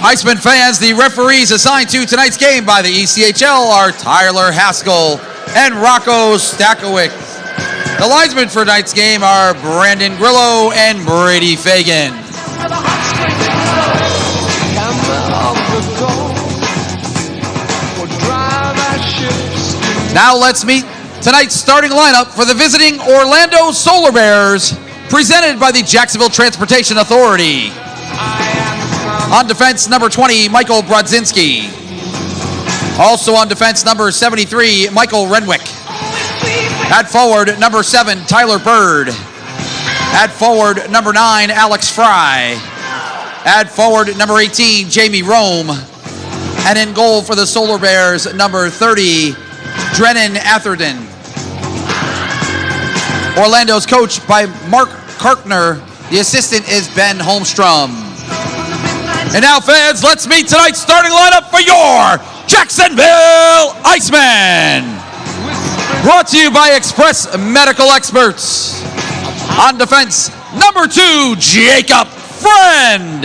Icemen fans, the referees assigned to tonight's game by the ECHL are Tyler Haskell and Rocco Stakowicz. The linesmen for tonight's game are Brandon Grillo and Brady Fagan. Now let's meet tonight's starting lineup for the visiting Orlando Solar Bears, presented by the Jacksonville Transportation Authority. On defense, number 20, Michael Brodzinski. Also on defense, number 73, Michael Renwick. At forward, number 7, Tyler Bird. At forward, number 9, Alex Fry. At forward, number 18, Jamie Rome. And in goal for the Solar Bears, number 30, Drennan Atherton. Orlando's coached by Mark Karkner. The assistant is Ben Holmstrom. And now, fans, let's meet tonight's starting lineup for your Jacksonville Icemen. Brought to you by Express Medical Experts. On defense, number 2, Jacob Friend.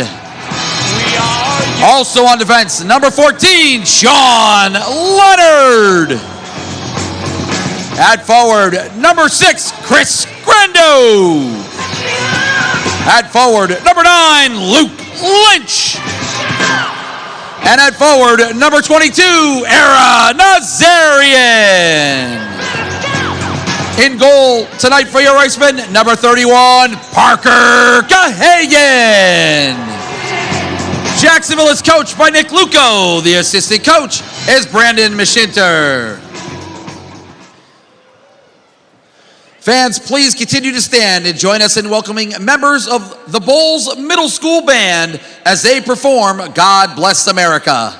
Also on defense, number 14, Sean Leonard. At forward, number 6, Chris Grando. At forward, number 9, Luke Lynch. And at forward, number 22, Era Nazarian. In goal tonight for your Icemen, number 31, Parker Gahagan. Jacksonville is coached by Nick Luco. The assistant coach is Brandon Mishinter. Fans, please continue to stand and join us in welcoming members of the Bulls Middle School Band as they perform God Bless America.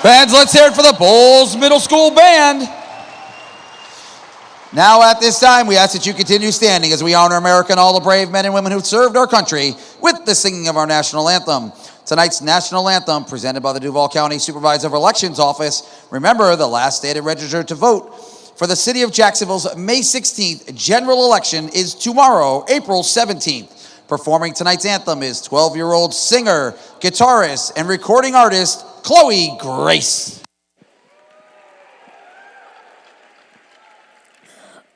Fans, let's hear it for the Bulls Middle School Band. Now at this time, we ask that you continue standing as we honor America and all the brave men and women who served our country with the singing of our national anthem. Tonight's national anthem, presented by the Duval County Supervisor of Elections Office. Remember, the last day to register to vote for the City of Jacksonville's May 16th general election is tomorrow, April 17th. Performing tonight's anthem is 12-year-old singer, guitarist, and recording artist, Chloe Grace.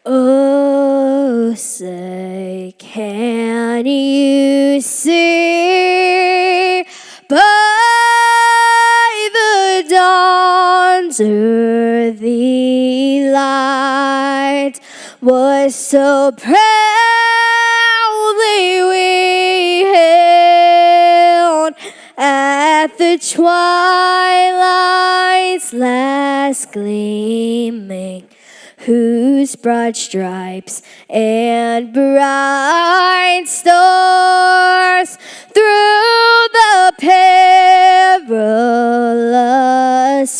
Oh, say, can you see by the dawn's early light was so proudly we hailed at the twilight's night's last gleaming, whose broad stripes and bright stars through the perilous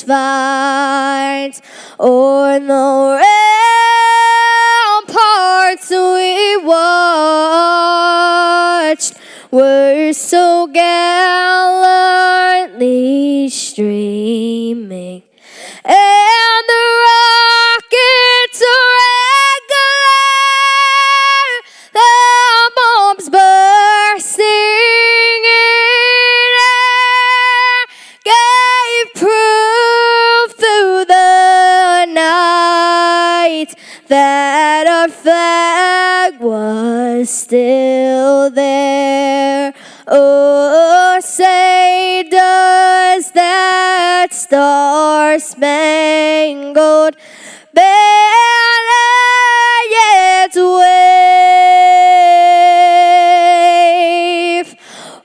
fight o'er the ramparts we watched were so gallantly streaming, and the rockets regular, the bombs bursting in air, gave proof through the night that our flag was still there. Oh, say does that star-spangled banner yet wave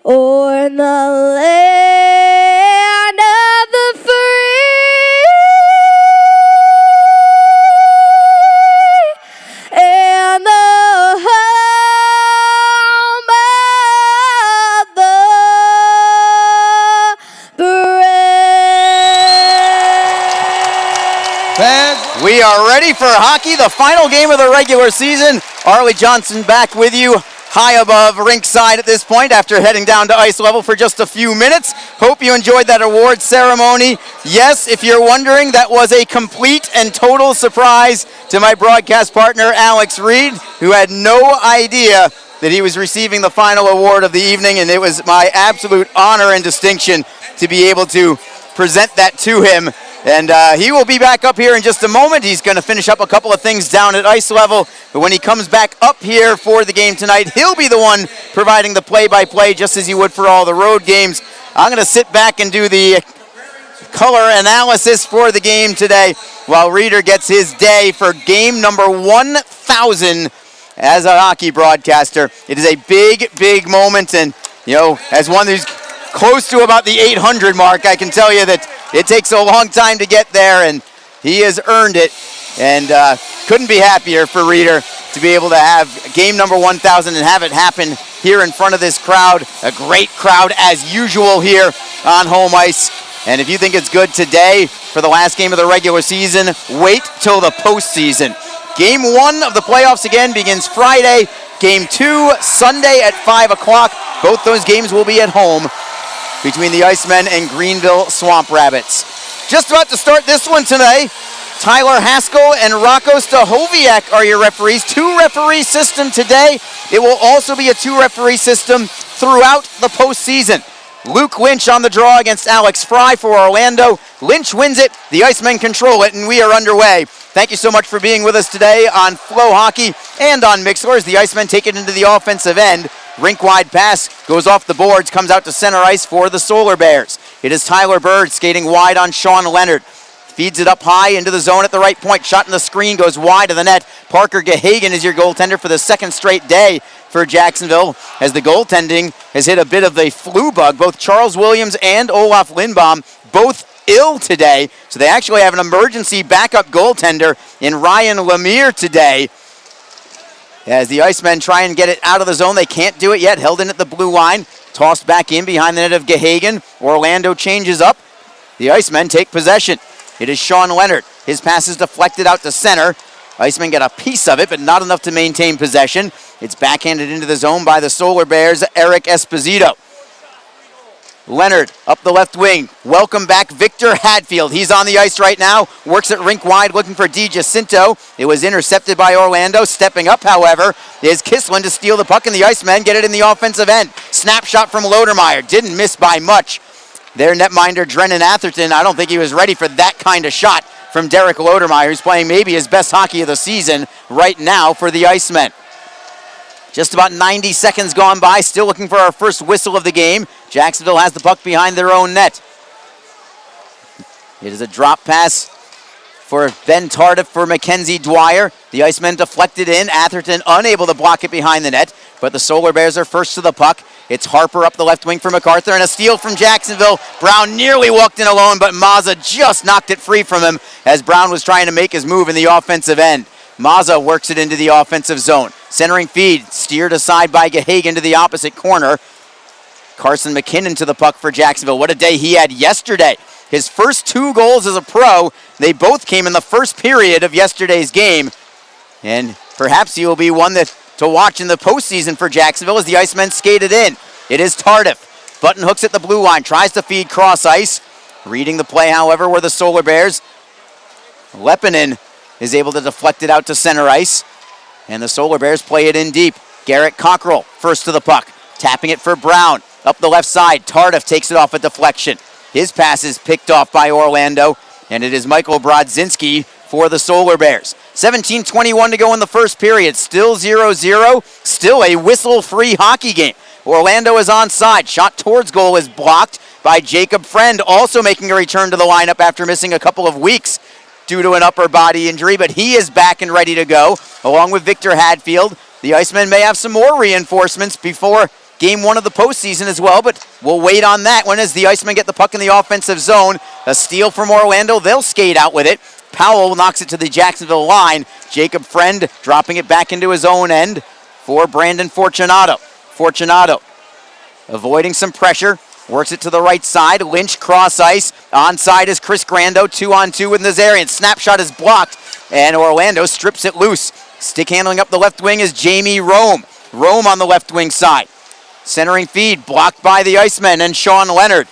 o'er the land of the free and the home of the brave. We are ready for hockey, the final game of the regular season. Arlie Johnson back with you, high above rinkside at this point after heading down to ice level for just a few minutes. Hope you enjoyed that award ceremony. Yes, if you're wondering, that was a complete and total surprise to my broadcast partner, Alex Reed, who had no idea that he was receiving the final award of the evening, and it was my absolute honor and distinction to be able to present that to him. And he will be back up here in just a moment. He's going to finish up a couple of things down at ice level. But when he comes back up here for the game tonight, he'll be the one providing the play-by-play just as he would for all the road games. I'm going to sit back and do the color analysis for the game today while Reeder gets his day for game number 1,000 as a hockey broadcaster. It is a big, big moment. And, you know, as one who's close to about the 800 mark, I can tell you that it takes a long time to get there, and he has earned it. And couldn't be happier for Reeder to be able to have game number 1,000 and have it happen here in front of this crowd. A great crowd as usual here on home ice. And if you think it's good today for the last game of the regular season, wait till the postseason. Game 1 of the playoffs again begins Friday. Game 2 Sunday at 5 o'clock. Both those games will be at home between the Icemen and Greenville Swamp Rabbits. Just about to start this one today. Tyler Haskell and Rocco Stahoviak are your referees. 2-referee system today. It will also be a 2-referee system throughout the postseason. Luke Lynch on the draw against Alex Fry for Orlando. Lynch wins it. The Icemen control it, and we are underway. Thank you so much for being with us today on Flow Hockey and on Mixler as the Icemen take it into the offensive end. Rink-wide pass goes off the boards, comes out to center ice for the Solar Bears. It is Tyler Bird skating wide on Sean Leonard. Feeds it up high into the zone at the right point. Shot in the screen goes wide of the net. Parker Gahagan is your goaltender for the second straight day for Jacksonville, as the goaltending has hit a bit of a flu bug. Both Charles Williams and Olaf Lindbaum both ill today, so they actually have an emergency backup goaltender in Ryan Lemire today. As the Icemen try and get it out of the zone, they can't do it yet. Held in at the blue line, tossed back in behind the net of Gahagan. Orlando changes up. The Icemen take possession. It is Sean Leonard. His pass is deflected out to center. Icemen get a piece of it, but not enough to maintain possession. It's backhanded into the zone by the Solar Bears' Eric Esposito. Leonard up the left wing. Welcome back Victor Hadfield. He's on the ice right now. Works it rink wide looking for DiGiacinto. It was intercepted by Orlando. Stepping up, however, is Kislin to steal the puck, and the Icemen get it in the offensive end. Snapshot from Lodermeyer. Didn't miss by much. Their netminder Drennan Atherton, I don't think he was ready for that kind of shot from Derek Lodermeyer, who's playing maybe his best hockey of the season right now for the Icemen. Just about 90 seconds gone by, still looking for our first whistle of the game. Jacksonville has the puck behind their own net. It is a drop pass for Ben Tardif for Mackenzie Dwyer. The Icemen deflected in. Atherton unable to block it behind the net, but the Solar Bears are first to the puck. It's Harper up the left wing for MacArthur, and a steal from Jacksonville. Brown nearly walked in alone, but Mazza just knocked it free from him as Brown was trying to make his move in the offensive end. Mazza works it into the offensive zone. Centering feed, steered aside by Gahagan to the opposite corner. Carson McKinnon to the puck for Jacksonville. What a day he had yesterday. His first 2 goals as a pro, they both came in the first period of yesterday's game. And perhaps he will be one to watch in the postseason for Jacksonville as the Icemen skated in. It is Tardif. Button hooks at the blue line, tries to feed cross ice. Reading the play, however, were the Solar Bears. Lepinen is able to deflect it out to center ice. And the Solar Bears play it in deep. Garrett Cockrell first to the puck. Tapping it for Brown. Up the left side, Tardif takes it off a deflection. His pass is picked off by Orlando. And it is Michael Brodzinski for the Solar Bears. 17:21 to go in the first period. Still 0-0. Still a whistle-free hockey game. Orlando is onside. Shot towards goal is blocked by Jacob Friend, also making a return to the lineup after missing a couple of weeks due to an upper body injury, but he is back and ready to go, along with Victor Hadfield. The Icemen may have some more reinforcements before Game 1 of the postseason as well, but we'll wait on that one as the Icemen get the puck in the offensive zone. A steal from Orlando. They'll skate out with it. Powell knocks it to the Jacksonville line. Jacob Friend dropping it back into his own end for Brandon Fortunato. Fortunato avoiding some pressure. Works it to the right side. Lynch cross ice. Onside is Chris Grando. 2-on-2 with Nazarian. Snapshot is blocked, and Orlando strips it loose. Stick handling up the left wing is Jamie Rome. Rome on the left wing side. Centering feed blocked by the Icemen and Sean Leonard.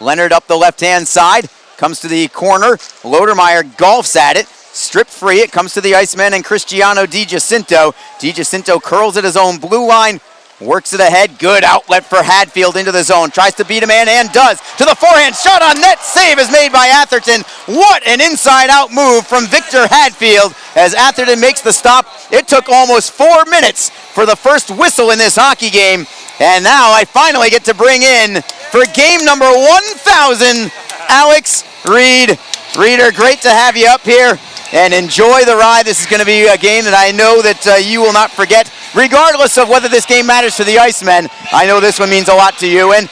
Leonard up the left-hand side. Comes to the corner. Lodermeyer golfs at it. Stripped free. It comes to the Icemen and Cristiano DiGiacinto. DiGiacinto curls at his own blue line. Works it ahead. Good outlet for Hadfield into the zone. Tries to beat a man and does. To the forehand. Shot on net. Save is made by Atherton. What an inside-out move from Victor Hadfield as Atherton makes the stop. It took almost 4 minutes for the first whistle in this hockey game. And now I finally get to bring in, for game number 1,000, Alex Reed. Reeder, great to have you up here. And enjoy the ride. This is going to be a game that I know that you will not forget. Regardless of whether this game matters to the Icemen, I know this one means a lot to you, and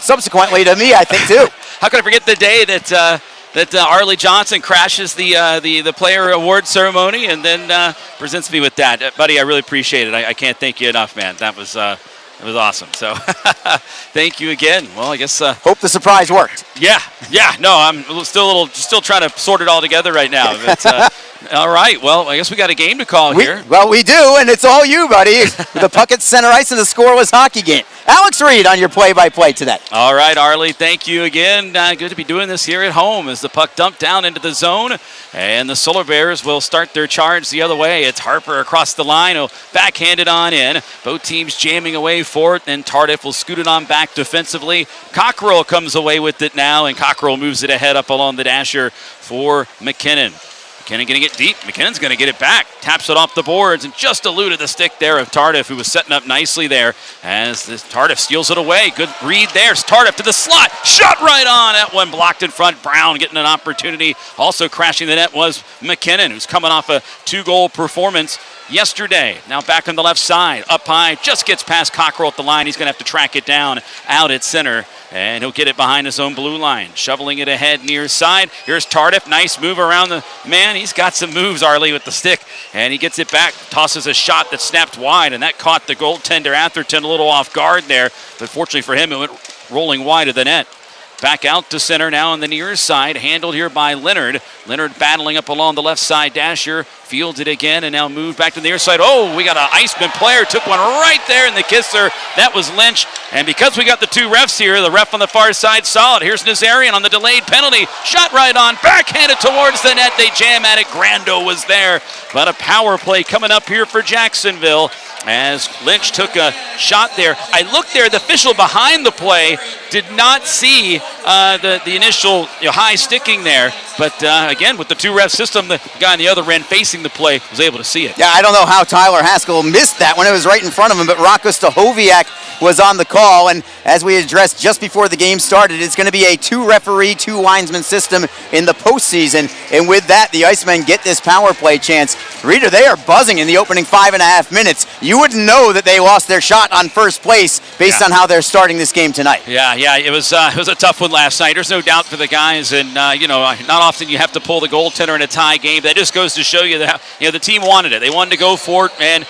subsequently to me, I think too. How could I forget the day that Arlie Johnson crashes the player award ceremony and then presents me with that, buddy? I really appreciate it. I can't thank you enough, man. That was awesome. So thank you again. Well, I guess hope the surprise worked. Yeah. No, I'm still trying to sort it all together right now. But, all right. Well, I guess we got a game to call here. Well, we do, and it's all you, buddy. The puck at center ice and the scoreless hockey game. Alex Reed on your play-by-play today. All right, Arlie. Thank you again. Good to be doing this here at home as the puck dumped down into the zone, and the Solar Bears will start their charge the other way. It's Harper across the line. He'll backhand it on in. Both teams jamming away for it, and Tardif will scoot it on back defensively. Cockrell comes away with it now, and Cockrell moves it ahead up along the dasher for McKinnon. McKinnon getting it deep. McKinnon's going to get it back. Taps it off the boards and just eluded the stick there of Tardif, who was setting up nicely there as Tardif steals it away. Good read there. Tardif to the slot. Shot right on. That one blocked in front. Brown getting an opportunity. Also crashing the net was McKinnon, who's coming off a 2-goal performance yesterday. Now back on the left side. Up high. Just gets past Cockrell at the line. He's going to have to track it down out at center. And he'll get it behind his own blue line. Shoveling it ahead near side. Here's Tardif. Nice move around the man. He's got some moves, Arlie, with the stick. And he gets it back. Tosses a shot that snapped wide. And that caught the goaltender Atherton a little off guard there. But fortunately for him, it went rolling wide of the net. Back out to center now on the near side. Handled here by Leonard. Leonard battling up along the left side dasher. Fields it again and now moved back to the near side. Oh, we got an Iceman player. Took one right there in the kisser. That was Lynch. And because we got the two refs here, the ref on the far side saw it. Here's Nazarian on the delayed penalty. Shot right on. Backhanded towards the net. They jam at it. Grando was there. But a power play coming up here for Jacksonville as Lynch took a shot there. I looked there. The official behind the play did not see the initial high sticking there. But again, with the two-ref system, the guy on the other end facing the play was able to see it. Yeah, I don't know how Tyler Haskell missed that when it was right in front of him, but Rocco Stahoviak was on the call. call. And as we addressed just before the game started, it's going to be a 2-referee, 2-linesman system in the postseason. And with that, the Icemen get this power play chance. Reader, they are buzzing in the opening 5.5 minutes. You wouldn't know that they lost their shot on first place based on how they're starting this game tonight. Yeah, it was a tough one last night. There's no doubt for the guys, and not often you have to pull the goaltender in a tie game. That just goes to show you that the team wanted it. They wanted to go for it, and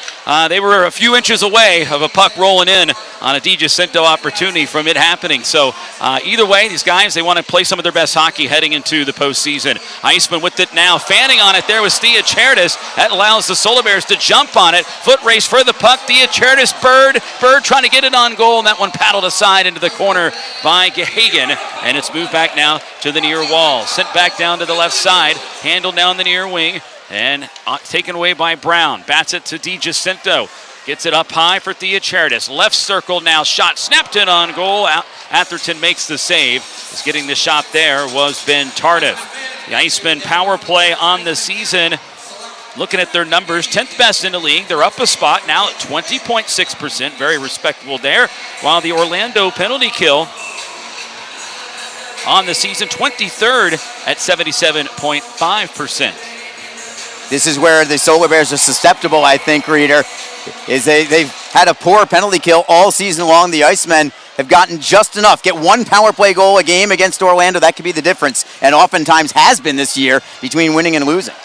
they were a few inches away of a puck rolling in on a DiGiacinto opportunity from it happening. So either way, these guys, they want to play some of their best hockey heading into the postseason. Iceman with it now, fanning on it there with Stiachertis. That allows the Solar Bears to jump on it. Foot race for the puck. Stiachertis, Bird trying to get it on goal, and that one paddled aside into the corner by Hagen, and it's moved back now to the near wall. Sent back down to the left side, handled down the near wing, and taken away by Brown. Bats it to DiGiacinto. Gets it up high for Stiachertis. Left circle now, shot snapped in on goal. Atherton makes the save. Is getting the shot there was Ben Tardif. The Icemen power play on the season. Looking at their numbers, 10th best in the league. They're up a spot now at 20.6%. Very respectable there. While the Orlando penalty kill on the season, 23rd at 77.5%. This is where the Solar Bears are susceptible, I think, Reader, is they've had a poor penalty kill all season long. The Icemen have gotten just enough. Get one power play goal a game against Orlando. That could be the difference, and oftentimes has been this year between winning and losing.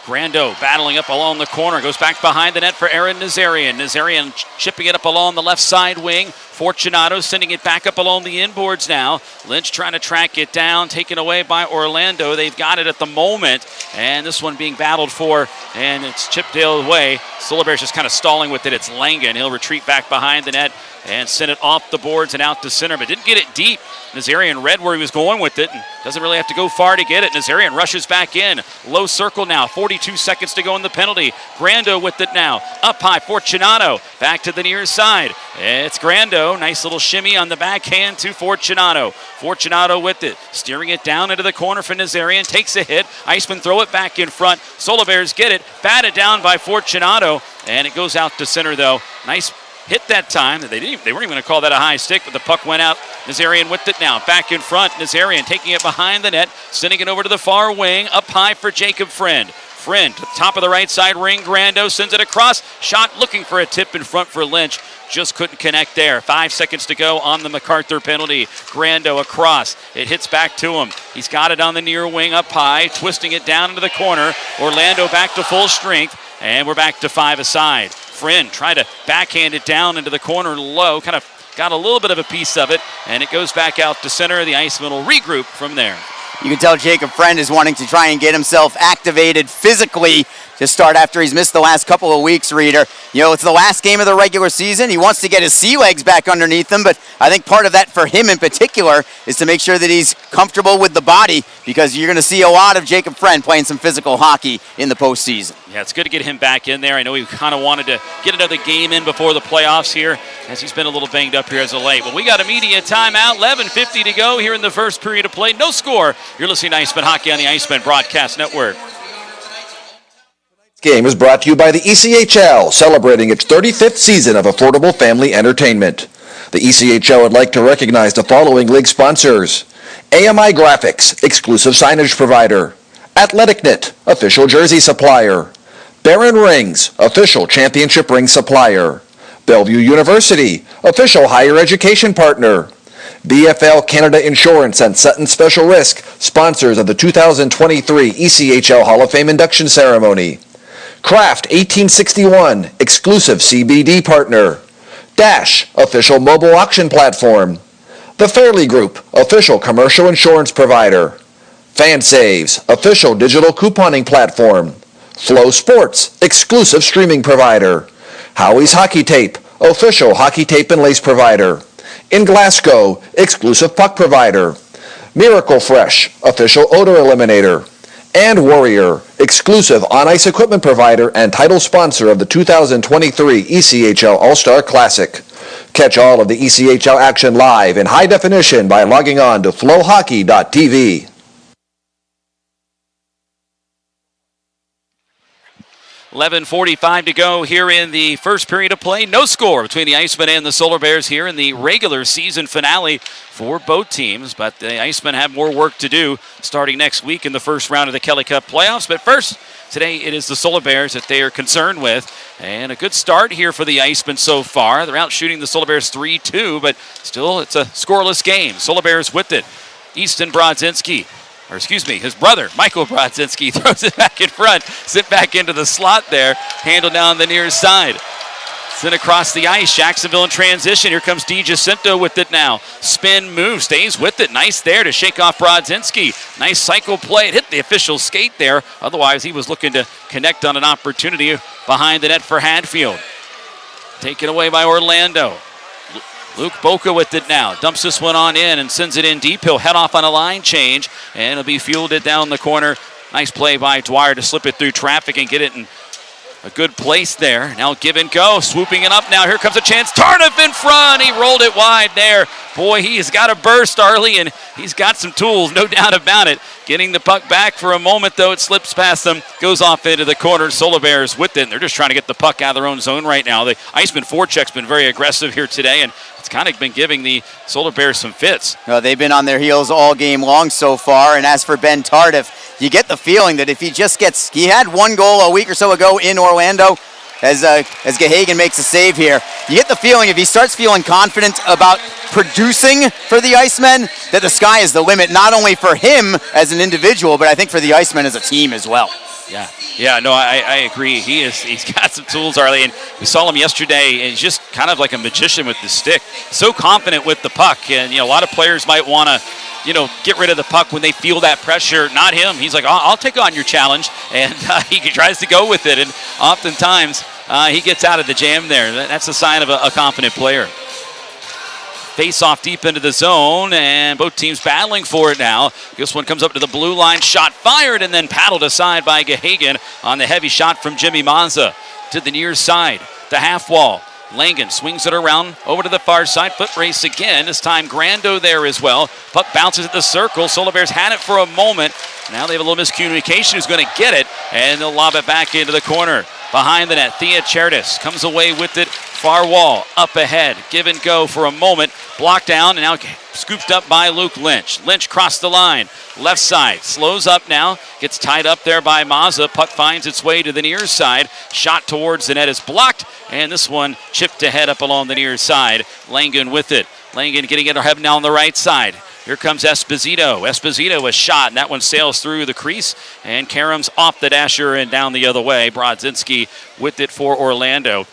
Grando battling up along the corner. Goes back behind the net for Aaron Nazarian. Nazarian chipping it up along the left side wing. Fortunato sending it back up along the inboards now. Lynch trying to track it down. Taken away by Orlando. They've got it at the moment. And this one being battled for. And it's chipped the other way. Solar Bears just kind of stalling with it. It's Langen. He'll retreat back behind the net and send it off the boards and out to center. But didn't get it deep. Nazarian read where he was going with it and doesn't really have to go far to get it. Nazarian rushes back in. Low circle now. 42 seconds to go in the penalty. Grando with it now. Up high. Fortunato. Back to the near side. It's Grando. Nice little shimmy on the backhand to Fortunato. Fortunato with it. Steering it down into the corner for Nazarian. Takes a hit. Iceman throw it back in front. Solar Bears get it. Batted down by Fortunato. And it goes out to center though. Nice hit that time. They weren't even going to call that a high stick, but the puck went out. Nazarian with it now. Back in front. Nazarian taking it behind the net. Sending it over to the far wing. Up high for Jacob Friend. Friend to the top of the right side ring. Grando sends it across. Shot looking for a tip in front for Lynch. Just couldn't connect there. 5 seconds to go on the MacArthur penalty. Grando across. It hits back to him. He's got it on the near wing up high. Twisting it down into the corner. Orlando back to full strength. And we're back to 5 aside. Friend tried to backhand it down into the corner low. Kind of got a little bit of a piece of it. And it goes back out to center. The Icemen will regroup from there. You can tell Jacob Friend is wanting to try and get himself activated physically to start after he's missed the last couple of weeks, Reader. It's the last game of the regular season. He wants to get his sea legs back underneath him, but I think part of that for him in particular is to make sure that he's comfortable with the body, because you're going to see a lot of Jacob Friend playing some physical hockey in the postseason. Yeah, it's good to get him back in there. I know he kind of wanted to get another game in before the playoffs here, as he's been a little banged up here as of late. But we got a media timeout, 11:50 to go here in the first period of play. No score. You're listening to Icemen Hockey on the Icemen Broadcast Network. This game is brought to you by the ECHL, celebrating its 35th season of affordable family entertainment. The ECHL would like to recognize the following league sponsors: AMI Graphics, exclusive signage provider; AthleticNet, official jersey supplier; Barron Rings, official championship ring supplier; Bellevue University, official higher education partner; BFL Canada Insurance and Sutton Special Risk, sponsors of the 2023 ECHL Hall of Fame induction ceremony; Kraft 1861, exclusive CBD partner; Dash, official mobile auction platform; The Fairley Group, official commercial insurance provider; FanSaves, official digital couponing platform; Flow Sports, exclusive streaming provider; Howie's Hockey Tape, official hockey tape and lace provider; In Glasgow, exclusive puck provider; Miracle Fresh, official odor eliminator; and Warrior, exclusive on-ice equipment provider and title sponsor of the 2023 ECHL All-Star Classic. Catch all of the ECHL action live in high definition by logging on to flowhockey.tv. 11:45 to go here in the first period of play. No score between the Icemen and the Solar Bears here in the regular season finale for both teams. But the Icemen have more work to do starting next week in the first round of the Kelly Cup playoffs. But first, today it is the Solar Bears that they are concerned with. And a good start here for the Icemen so far. They're out shooting the Solar Bears 3-2, but still it's a scoreless game. Solar Bears with it. Easton Brodzinski. His brother, Michael Brodzinski, throws it back in front, sit back into the slot there, handle down the near side. Sent across the ice, Jacksonville in transition. Here comes DiGiacinto with it now. Spin move, stays with it. Nice there to shake off Brodzinski. Nice cycle play. It hit the official skate there. Otherwise, he was looking to connect on an opportunity behind the net for Hadfield. Taken away by Orlando. Luke Boca with it now. Dumps this one on in and sends it in deep. He'll head off on a line change, and it'll be fielded down the corner. Nice play by Dwyer to slip it through traffic and get it in a good place there. Now give and go. Swooping it up now. Here comes a chance. Tarniff in front. He rolled it wide there. Boy, he has got a burst, Arlie, and he's got some tools, no doubt about it. Getting the puck back for a moment, though. It slips past them. Goes off into the corner. Solar Bears with it. And they're just trying to get the puck out of their own zone right now. The Iceman forecheck's been very aggressive here today, and it's kind of been giving the Solar Bears some fits. Well, they've been on their heels all game long so far. And as for Ben Tardif, you get the feeling that if he just gets, he had one goal a week or so ago in Orlando as Gahagan makes a save here. You get the feeling if he starts feeling confident about producing for the Icemen, that the sky is the limit, not only for him as an individual, but I think for the Icemen as a team as well. I agree. He's got some tools, Arlie, and we saw him yesterday, and he's just kind of like a magician with the stick. So confident with the puck, and a lot of players might want to get rid of the puck when they feel that pressure. Not him. He's like, I'll take on your challenge, and he tries to go with it, and oftentimes he gets out of the jam there. That's a sign of a confident player. Face off deep into the zone, and both teams battling for it now. This one comes up to the blue line, shot fired, and then paddled aside by Gahagan on the heavy shot from Jimmy Mazza to the near side, the half wall. Langen swings it around over to the far side. Foot race again. This time Grando there as well. Puck bounces at the circle. Solar Bears had it for a moment. Now they have a little miscommunication. Who's going to get it? And they'll lob it back into the corner. Behind the net, Thea Chertis comes away with it. Far wall, up ahead. Give and go for a moment. Blocked down, and now scooped up by Luke Lynch. Lynch crossed the line. Left side, slows up now. Gets tied up there by Mazza. Puck finds its way to the near side. Shot towards the net is blocked, and this one chipped ahead up along the near side. Langen with it. Langen getting it ahead now on the right side. Here comes Esposito. Esposito, a shot, and that one sails through the crease, and Karam's off the dasher and down the other way. Brodzinski with it for Orlando.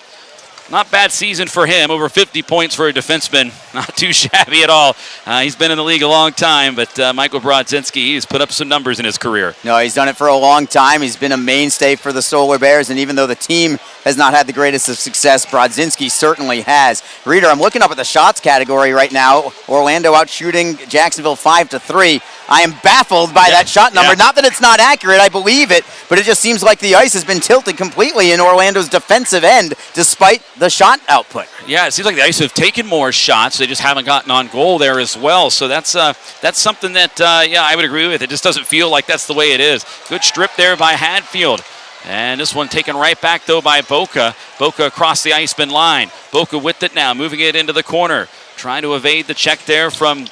Not bad season for him. Over 50 points for a defenseman. Not too shabby at all. He's been in the league a long time, but Michael Brodzinski, he's put up some numbers in his career. No, he's done it for a long time. He's been a mainstay for the Solar Bears, and even though the team has not had the greatest of success, Brodzinski certainly has. Reader, I'm looking up at the shots category right now. Orlando out shooting Jacksonville 5-3. I am baffled by that shot number. Not that it's not accurate, I believe it, but it just seems like the ice has been tilted completely in Orlando's defensive end despite the shot output. Yeah, it seems like the Ice have taken more shots. They just haven't gotten on goal there as well. So that's something that, I would agree with. It just doesn't feel like that's the way it is. Good strip there by Hadfield. And this one taken right back, though, by Boca. Boca across the Iceman line. Boca with it now, moving it into the corner. Trying to evade the check there from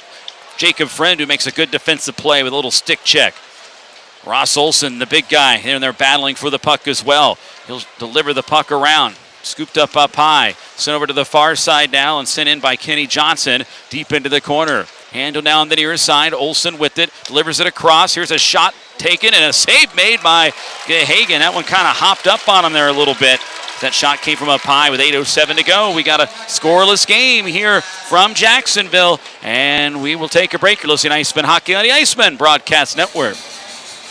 Jacob Friend, who makes a good defensive play with a little stick check. Ross Olsen, the big guy, and they're battling for the puck as well. He'll deliver the puck around. Scooped up high. Sent over to the far side now and sent in by Kenny Johnson deep into the corner. Handle down the near side. Olsen with it. Delivers it across. Here's a shot taken and a save made by Gahagan. That one kind of hopped up on him there a little bit. That shot came from up high with 8:07 to go. We got a scoreless game here from Jacksonville, and we will take a break. You're listening to Iceman Hockey on the Iceman Broadcast Network.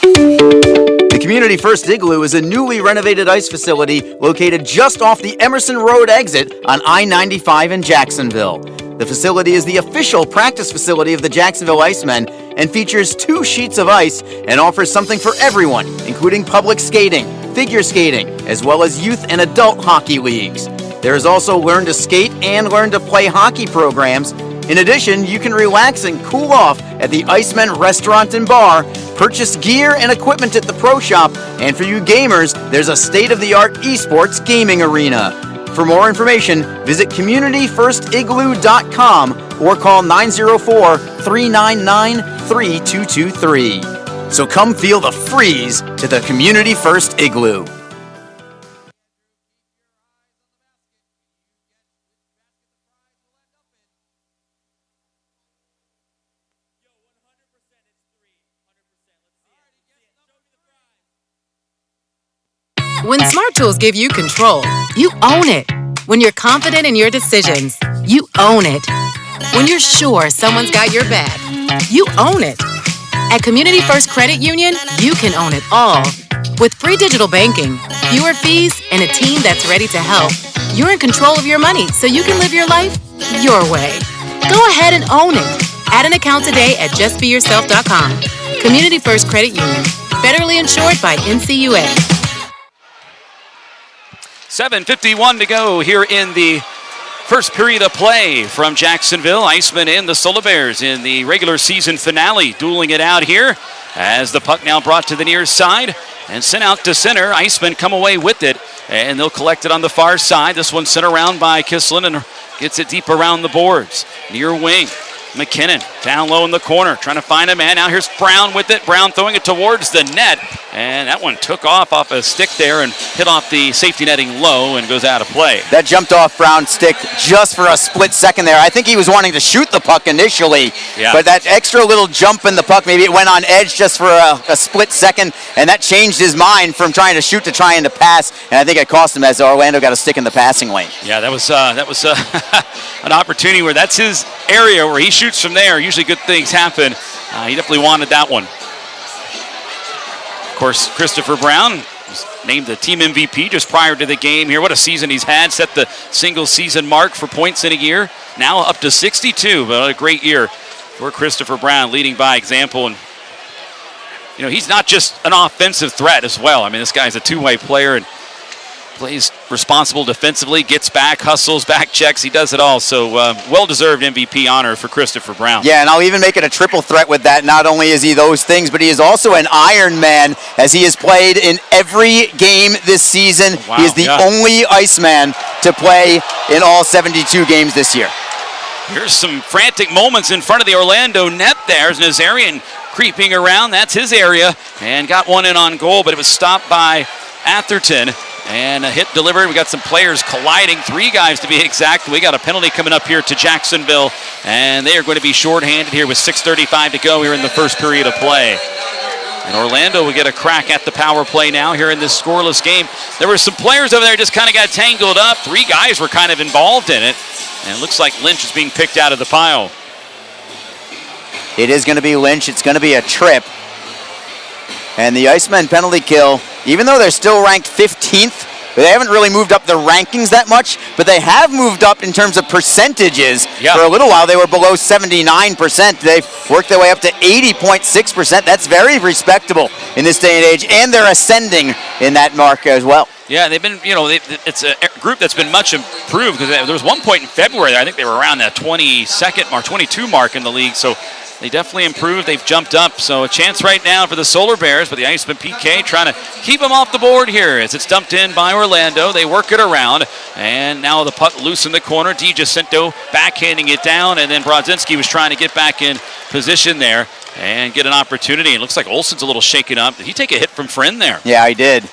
The Community First Igloo is a newly renovated ice facility located just off the Emerson Road exit on I-95 in Jacksonville. The facility is the official practice facility of the Jacksonville Icemen and features 2 sheets of ice and offers something for everyone, including public skating, figure skating, as well as youth and adult hockey leagues. There is also Learn to Skate and Learn to Play hockey programs In addition, you can relax and cool off at the Icemen Restaurant and Bar, purchase gear and equipment at the Pro Shop, and for you gamers, there's a state-of-the-art esports gaming arena. For more information, visit communityfirstigloo.com or call 904-399-3223. So come feel the freeze to the Community First Igloo. When Smart Tools give you control, you own it. When you're confident in your decisions, you own it. When you're sure someone's got your back, you own it. At Community First Credit Union, you can own it all. With free digital banking, fewer fees, and a team that's ready to help, you're in control of your money so you can live your life your way. Go ahead and own it. Add an account today at justbeyourself.com. Community First Credit Union, federally insured by NCUA. 7:51 to go here in the first period of play from Jacksonville. Icemen and the Solar Bears in the regular season finale, dueling it out here as the puck now brought to the near side and sent out to center. Icemen come away with it, and they'll collect it on the far side. This one sent around by Kislin and gets it deep around the boards. Near wing, McKinnon down low in the corner, trying to find a man. Now here's Brown with it. Brown throwing it towards the net, and that one took off a stick there and hit off the safety netting low and goes out of play. That jumped off Brown's stick just for a split second there. I think he was wanting to shoot the puck initially, but that extra little jump in the puck, maybe it went on edge just for a split second, and that changed his mind from trying to shoot to trying to pass, and I think it cost him as Orlando got a stick in the passing lane. Yeah, that was an opportunity where that's his area where he shoots from there. Usually good things happen. He definitely wanted that one. Of course, Christopher Brown was named the team MVP just prior to the game here. What a season he's had. Set the single season mark for points in a year. Now up to 62, but a great year for Christopher Brown, leading by example. And you know, he's not just an offensive threat as well. I mean, this guy's a two-way player and plays responsible defensively, gets back, hustles, back checks. He does it all. So well-deserved MVP honor for Christopher Brown. Yeah, and I'll even make it a triple threat with that. Not only is he those things, but he is also an Iron Man, as he has played in every game this season. Wow, he is the only Iceman to play in all 72 games this year. Here's some frantic moments in front of the Orlando net. There's Nazarian creeping around. That's his area, and got one in on goal, but it was stopped by Atherton. And a hit delivered. We got some players colliding, 3 guys to be exact. We got a penalty coming up here to Jacksonville, and they are going to be shorthanded here with 6:35 to go here in the first period of play. And Orlando will get a crack at the power play now here in this scoreless game. There were some players over there just kind of got tangled up. 3 guys were kind of involved in it, and it looks like Lynch is being picked out of the pile. It is going to be Lynch. It's going to be a trip. And the Icemen penalty kill, even though they're still ranked 15th, they haven't really moved up the rankings that much, but they have moved up in terms of percentages. Yeah. For a little while, they were below 79%. They've worked their way up to 80.6%. That's very respectable in this day and age, and they're ascending in that mark as well. Yeah, they've been, you know, it's a group that's been much improved, because there was one point in February, I think they were around that 22nd mark, 22 mark in the league, so they definitely improved. They've jumped up. So a chance right now for the Solar Bears, but the Iceman PK trying to keep them off the board here as it's dumped in by Orlando. They work it around, and now the puck loose in the corner. DiGiacinto backhanding it down, and then Brodzinski was trying to get back in position there and get an opportunity. It looks like Olsen's a little shaken up. Did he take a hit from Friend there? Yeah, he did.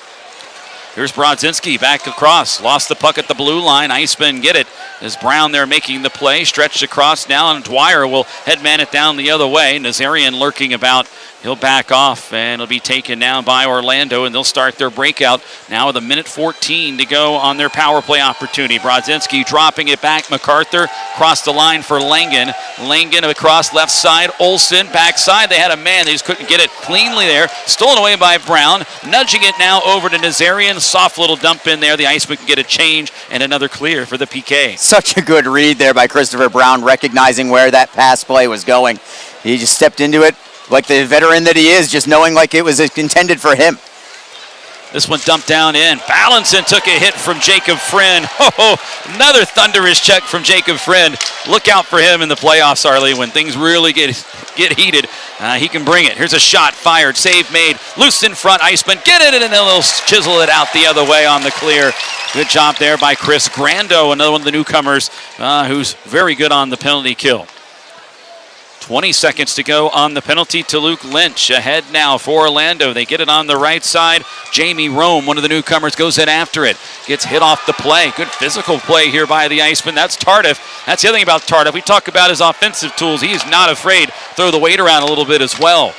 Here's Brodzinski back across. Lost the puck at the blue line. Iceman get it. As Brown there making the play. Stretched across now, and Dwyer will headman it down the other way. Nazarian lurking about. He'll back off, and it'll be taken now by Orlando, and they'll start their breakout now with 1:14 to go on their power play opportunity. Brodzinski dropping it back. MacArthur crossed the line for Langen. Langen across left side. Olsen backside. They had a man. They just couldn't get it cleanly there. Stolen away by Brown. Nudging it now over to Nazarian. Soft little dump in there. The Iceman can get a change and another clear for the PK. Such a good read there by Christopher Brown, recognizing where that pass play was going. He just stepped into it like the veteran that he is, just knowing like it was intended for him. This one dumped down in. Balanson took a hit from Jacob Friend. Oh, another thunderous check from Jacob Friend. Look out for him in the playoffs, Arlie, when things really get heated. He can bring it. Here's a shot fired. Save made. Loose in front. Iceman get it, and they'll chisel it out the other way on the clear. Good job there by Chris Grando, another one of the newcomers who's very good on the penalty kill. 20 seconds to go on the penalty to Luke Lynch. Ahead now for Orlando. They get it on the right side. Jamie Rome, one of the newcomers, goes in after it. Gets hit off the play. Good physical play here by the Iceman. That's Tardif. That's the other thing about Tardif. We talk about his offensive tools. He's not afraid to throw the weight around a little bit as well.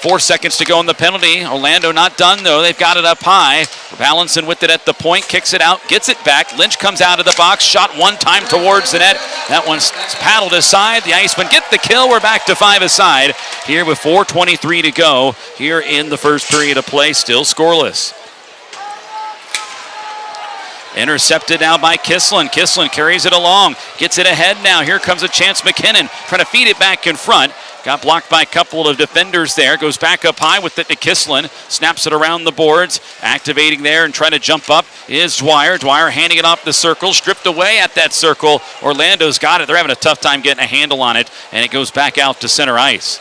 4 seconds to go in the penalty. Orlando not done, though. They've got it up high. Balanson with it at the point, kicks it out, gets it back. Lynch comes out of the box, shot one time towards the net. That one's paddled aside. The Icemen get the kill. We're back to 5 aside here with 4:23 to go here in the first period of play. Still scoreless. Intercepted now by Kislin. Kislin carries it along, gets it ahead now. Here comes a chance. McKinnon trying to feed it back in front. Got blocked by a couple of defenders there. Goes back up high with it to Kislin. Snaps it around the boards. Activating there and trying to jump up is Dwyer. Dwyer handing it off the circle. Stripped away at that circle. Orlando's got it. They're having a tough time getting a handle on it. And it goes back out to center ice.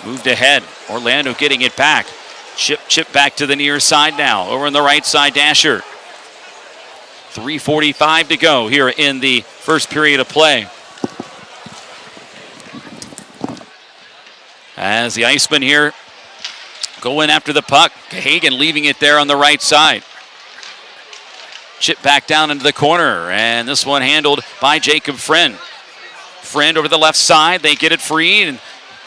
Moved ahead. Orlando getting it back. Chip back to the near side now. Over on the right side, Dasher. 3:45 to go here in the first period of play. As the Icemen here go in after the puck. Hagen leaving it there on the right side. Chip back down into the corner, and this one handled by Jacob Friend. Friend over the left side. They get it free and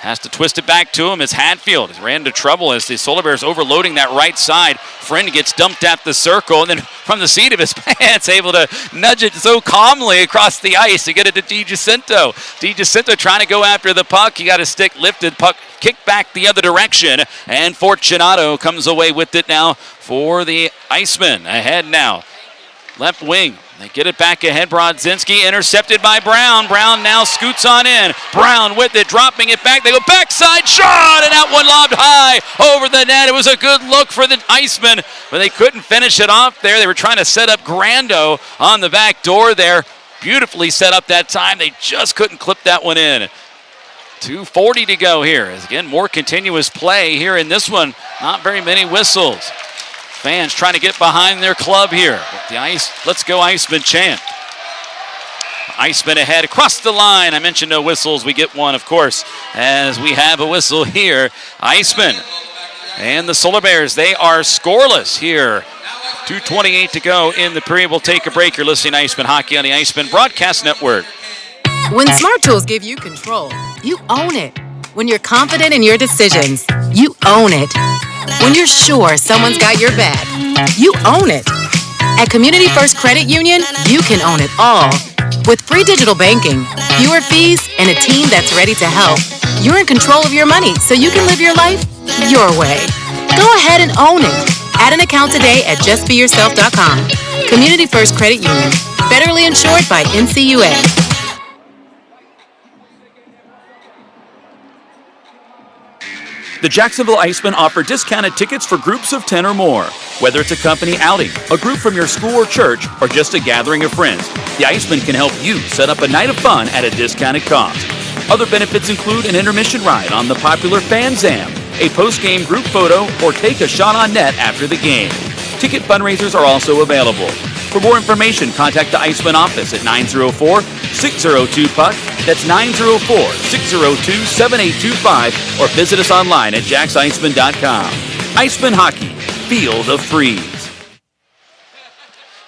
has to twist it back to him. It's Hadfield. He ran into trouble as the Solar Bears overloading that right side. Friend gets dumped at the circle, and then from the seat of his pants, able to nudge it so calmly across the ice to get it to DiGiacinto. DiGiacinto trying to go after the puck. He got his stick lifted. Puck kicked back the other direction, and Fortunato comes away with it now for the Icemen. Ahead now. Left wing. They get it back ahead. Brodzinski intercepted by Brown. Brown now scoots on in. Brown with it, dropping it back. They go backside shot, and that one lobbed high over the net. It was a good look for the Icemen, but they couldn't finish it off there. They were trying to set up Grando on the back door there. Beautifully set up that time. They just couldn't clip that one in. 2:40 to go here. As again, more continuous play here in this one. Not very many whistles. Fans trying to get behind their club here. The Let's Go Icemen chant. Icemen ahead across the line. I mentioned no whistles. We get one, of course, as we have a whistle here. Icemen and the Solar Bears, they are scoreless here. 2:28 to go in the period. We'll take a break. You're listening to Icemen Hockey on the Icemen Broadcast Network. When Smart Tools give you control, you own it. When you're confident in your decisions, you own it. When you're sure someone's got your back, you own it. At Community First Credit Union, you can own it all. With free digital banking, fewer fees, and a team that's ready to help, you're in control of your money so you can live your life your way. Go ahead and own it. Add an account today at justbeyourself.com. Community First Credit Union, federally insured by NCUA. The Jacksonville Icemen offer discounted tickets for groups of 10 or more. Whether it's a company outing, a group from your school or church, or just a gathering of friends, the Icemen can help you set up a night of fun at a discounted cost. Other benefits include an intermission ride on the popular Fan Zam, a post-game group photo, or take a shot on net after the game. Ticket fundraisers are also available. For more information, contact the Icemen office at 904-602-PUCK. That's 904-602-7825, or visit us online at jacksiceman.com. Icemen Hockey, feel the freeze.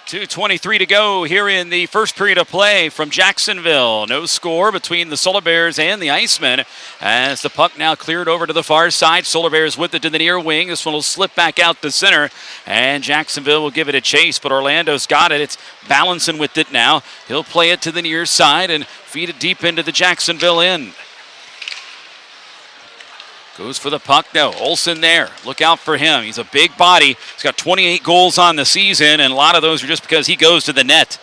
2:23 to go here in the first period of play from Jacksonville. No score between the Solar Bears and the Icemen as the puck now cleared over to the far side. Solar Bears with it to the near wing. This one will slip back out to center, and Jacksonville will give it a chase, but Orlando's got it. It's Balanson with it now. He'll play it to the near side and feed it deep into the Jacksonville end. Goes for the puck now. Olsen there. Look out for him. He's a big body. He's got 28 goals on the season, and a lot of those are just because he goes to the net.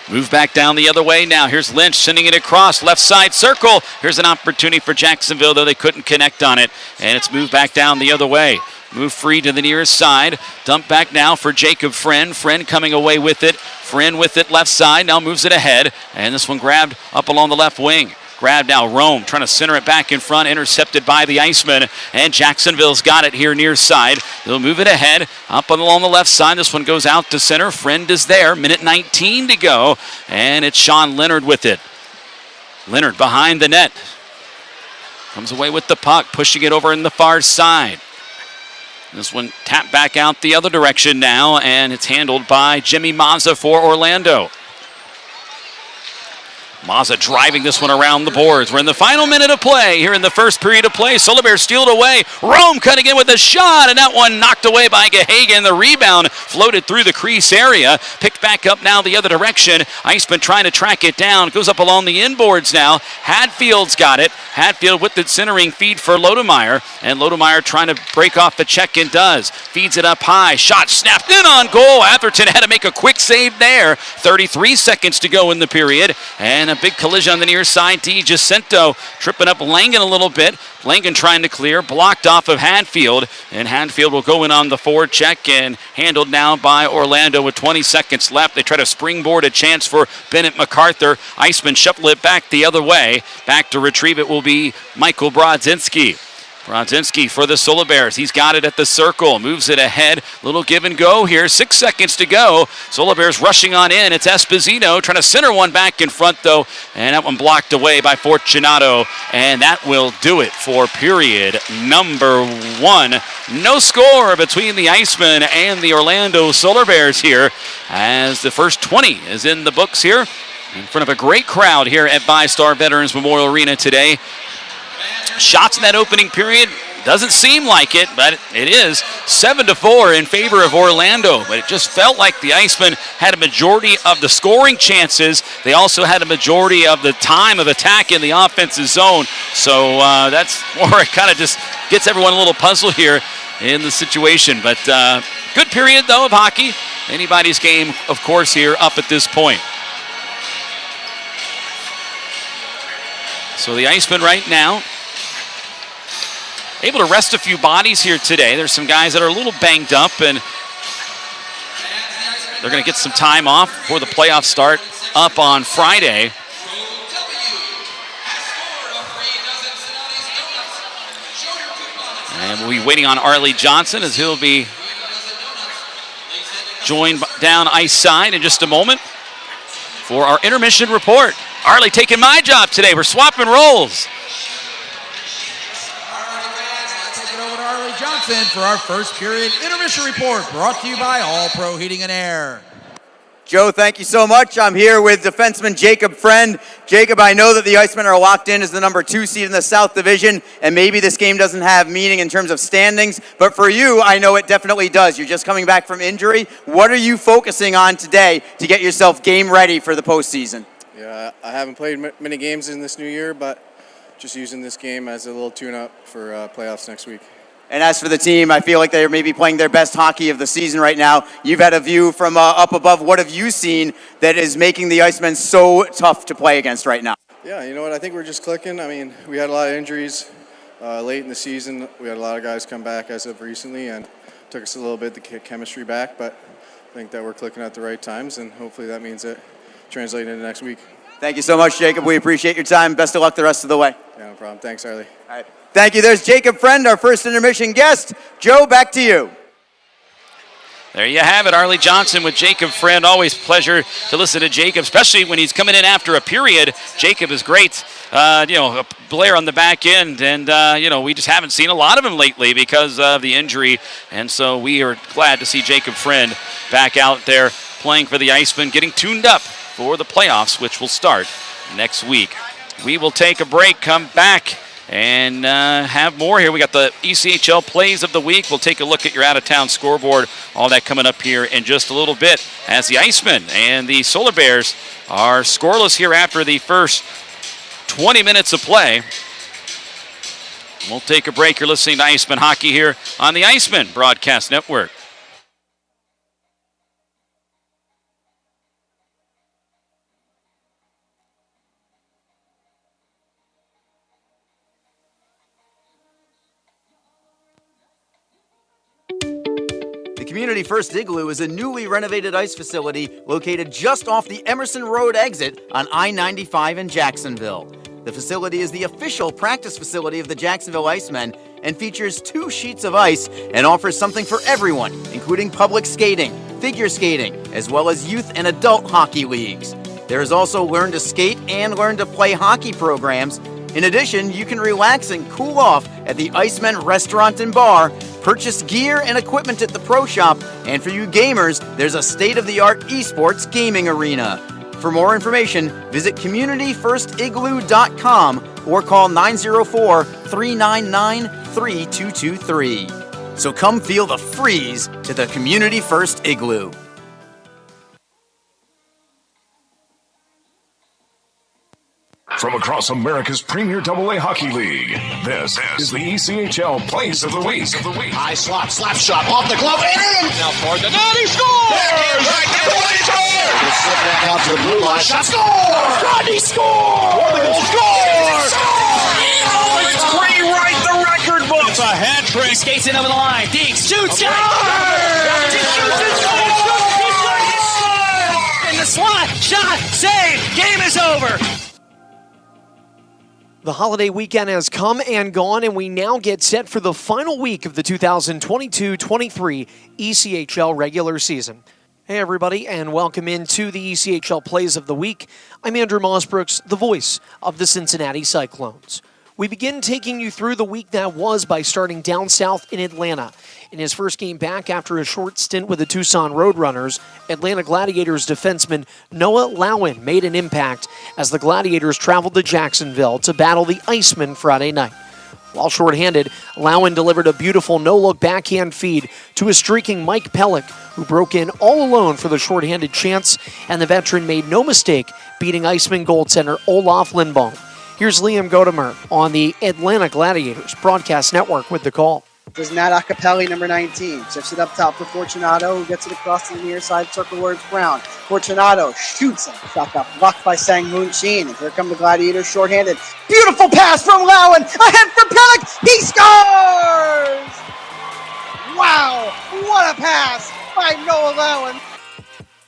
Move back down the other way now. Here's Lynch sending it across. Left side circle. Here's an opportunity for Jacksonville, though they couldn't connect on it. And it's moved back down the other way. Move free to the nearest side. Dump back now for Jacob Friend. Friend coming away with it. Friend with it left side. Now moves it ahead. And this one grabbed up along the left wing. Grab now, Rome trying to center it back in front, intercepted by the Icemen, and Jacksonville's got it here near side. They'll move it ahead, up and along the left side. This one goes out to center. Friend is there, minute 19 to go, and it's Sean Leonard with it. Leonard behind the net. Comes away with the puck, pushing it over in the far side. This one tapped back out the other direction now, and it's handled by Jimmy Mazza for Orlando. Mazza driving this one around the boards. We're in the final minute of play here in the first period of play. Solar Bears steal it away. Rome cutting in with a shot, and that one knocked away by Gahagan. The rebound floated through the crease area. Picked back up now the other direction. Iceman trying to track it down. Goes up along the inboards now. Hadfield's got it. Hadfield with the centering feed for Lodemeyer. And Lodemeyer trying to break off the check and does. Feeds it up high. Shot snapped in on goal. Atherton had to make a quick save there. 33 seconds to go in the period. And a big collision on the near side. D. Jacinto tripping up Langan a little bit. Langan trying to clear, blocked off of Hadfield, and Hadfield will go in on the forward check and handled now by Orlando with 20 seconds left. They try to springboard a chance for Bennett MacArthur. Iceman shuffle it back the other way. Back to retrieve it will be Michael Brodzinski. Brodzinski for the Solar Bears. He's got it at the circle. Moves it ahead. Little give and go here. 6 seconds to go. Solar Bears rushing on in. It's Esposito trying to center one back in front, though. And that one blocked away by Fortunato. And that will do it for period number 1. No score between the Icemen and the Orlando Solar Bears here, as the first 20 is in the books here in front of a great crowd here at VyStar Veterans Memorial Arena today. Shots in that opening period, doesn't seem like it, but it is 7-4 in favor of Orlando. But it just felt like the Icemen had a majority of the scoring chances. They also had a majority of the time of attack in the offensive zone. So that's where it kind of just gets everyone a little puzzled here in the situation. But good period, though, of hockey. Anybody's game, of course, here up at this point. So the Icemen right now able to rest a few bodies here today. There's some guys that are a little banged up, and they're going to get some time off before the playoffs start up on Friday. And we'll be waiting on Arlie Johnson as he'll be joined down ice side in just a moment for our intermission report. Arlie taking my job today. We're swapping roles. Johnson for our first period intermission report, brought to you by All Pro Heating and Air. Joe, thank you so much. I'm here with defenseman Jacob Friend. Jacob, I know that the Icemen are locked in as the number 2 seed in the South Division, and maybe this game doesn't have meaning in terms of standings, but for you, I know it definitely does. You're just coming back from injury. What are you focusing on today to get yourself game ready for the postseason? Yeah, I haven't played many games in this new year, but just using this game as a little tune-up for playoffs next week. And as for the team, I feel like they're maybe playing their best hockey of the season right now. You've had a view from up above. What have you seen that is making the Icemen so tough to play against right now? Yeah, you know what? I think we're just clicking. I mean, we had a lot of injuries late in the season. We had a lot of guys come back as of recently, and it took us a little bit to get chemistry back. But I think that we're clicking at the right times, and hopefully that means it translates into next week. Thank you so much, Jacob. We appreciate your time. Best of luck the rest of the way. Yeah, no problem. Thanks, Arlie. All right. Thank you. There's Jacob Friend, our first intermission guest. Joe, back to you. There you have it, Arlie Johnson with Jacob Friend. Always a pleasure to listen to Jacob, especially when he's coming in after a period. Jacob is great, a player on the back end, and, we just haven't seen a lot of him lately because of the injury, and so we are glad to see Jacob Friend back out there playing for the Icemen, getting tuned up for the playoffs, which will start next week. We will take a break, come back, and have more here. We got the ECHL plays of the week. We'll take a look at your out-of-town scoreboard. All that coming up here in just a little bit as the Icemen and the Solar Bears are scoreless here after the first 20 minutes of play. We'll take a break. You're listening to Icemen Hockey here on the Icemen Broadcast Network. Community First Igloo is a newly renovated ice facility located just off the Emerson Road exit on I-95 in Jacksonville. The facility is the official practice facility of the Jacksonville Icemen and features 2 sheets of ice and offers something for everyone, including public skating, figure skating, as well as youth and adult hockey leagues. There is also Learn to Skate and Learn to Play hockey programs. In addition, you can relax and cool off at the Icemen Restaurant and Bar, purchase gear and equipment at the Pro Shop, and for you gamers, there's a state-of-the-art esports gaming arena. For more information, visit communityfirstigloo.com or call 904-399-3223. So come feel the freeze to the Community First Igloo. From across America's premier AA hockey league, this is the ECHL Plays of the Week. High slot, slap shot, off the glove, and in! Now for the net, he scores! He scores! He'll slip back out to the blue line, shot, score! Rodney scores! Scores! Let's rewrite the record book! It's a hat trick. He skates in over the line, Deeks shoots, scores! He shoots and scores! In the slot, shot, save, game is over! The holiday weekend has come and gone, and we now get set for the final week of the 2022-23 ECHL regular season. Hey, everybody, and welcome into the ECHL Plays of the Week. I'm Andrew Mossbrooks, the voice of the Cincinnati Cyclones. We begin taking you through the week that was by starting down south in Atlanta. In his first game back after a short stint with the Tucson Roadrunners, Atlanta Gladiators defenseman Noah Lowen made an impact as the Gladiators traveled to Jacksonville to battle the Icemen Friday night. While shorthanded, Lowen delivered a beautiful no-look backhand feed to a streaking Mike Pellick, who broke in all alone for the shorthanded chance, and the veteran made no mistake beating Iceman goaltender Olaf Lindbaum. Here's Liam Godemer on the Atlanta Gladiators Broadcast Network with the call. There's Nat Acapelli, number 19. Shifts it up top for Fortunato, who gets it across to the near side circle where it's Brown. Fortunato shoots him. Shot got blocked by Sang-Moon Shin. And here come the Gladiators shorthanded. Beautiful pass from Lowen. Ahead for Pellick. He scores! Wow, what a pass by Noah Lowen.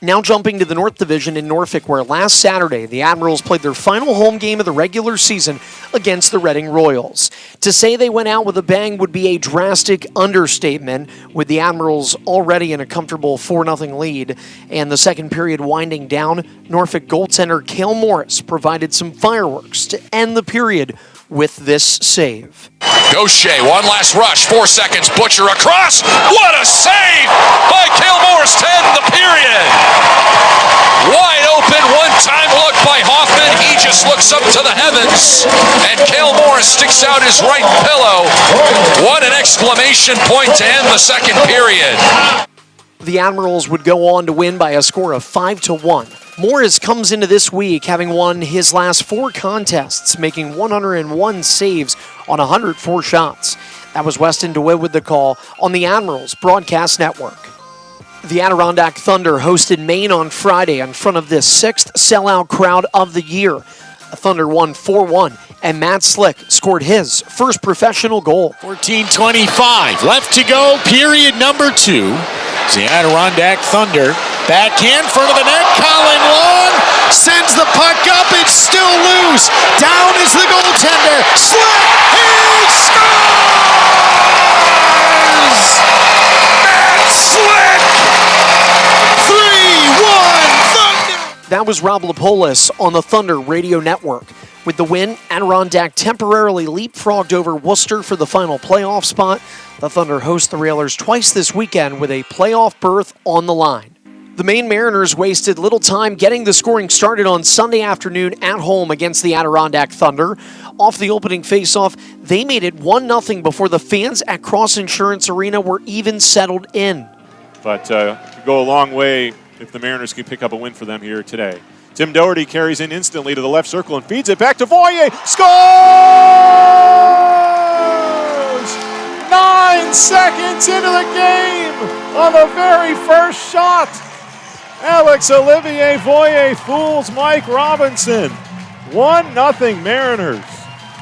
Now jumping to the North Division in Norfolk, where last Saturday the Admirals played their final home game of the regular season against the Reading Royals. To say they went out with a bang would be a drastic understatement, with the Admirals already in a comfortable 4-0 lead. And the second period winding down, Norfolk goaltender Cale Morris provided some fireworks to end the period with this save. Gaucher, one last rush, 4 seconds, Butcher across, what a save by Cale Morris to end the period. Wide open, one-time look by Hoffman, he just looks up to the heavens, and Cale Morris sticks out his right pillow. What an exclamation point to end the second period. The Admirals would go on to win by a score of 5-1. Morris comes into this week having won his last 4 contests, making 101 saves on 104 shots. That was Weston DeWitt with the call on the Admirals Broadcast Network. The Adirondack Thunder hosted Maine on Friday in front of the 6th sellout crowd of the year. The Thunder won 4-1, and Matt Slick scored his first professional goal. 14:25 left to go, period number 2. It's the Adirondack Thunder. Backhand, front of the net, Colin Long sends the puck up, it's still loose. Down is the goaltender, Slick, he scores! Matt Slick! 3-1 Thunder! That was Rob Lapolis on the Thunder Radio Network. With the win, Adirondack temporarily leapfrogged over Worcester for the final playoff spot. The Thunder host the Railers twice this weekend with a playoff berth on the line. The Maine Mariners wasted little time getting the scoring started on Sunday afternoon at home against the Adirondack Thunder. Off the opening faceoff, they made it 1-0 before the fans at Cross Insurance Arena were even settled in. But it could go a long way if the Mariners can pick up a win for them here today. Tim Doherty carries in instantly to the left circle and feeds it back to Voyer. Scores! 9 seconds into the game on the very first shot. Alex Olivier Voyer fools Mike Robinson. 1-0 Mariners.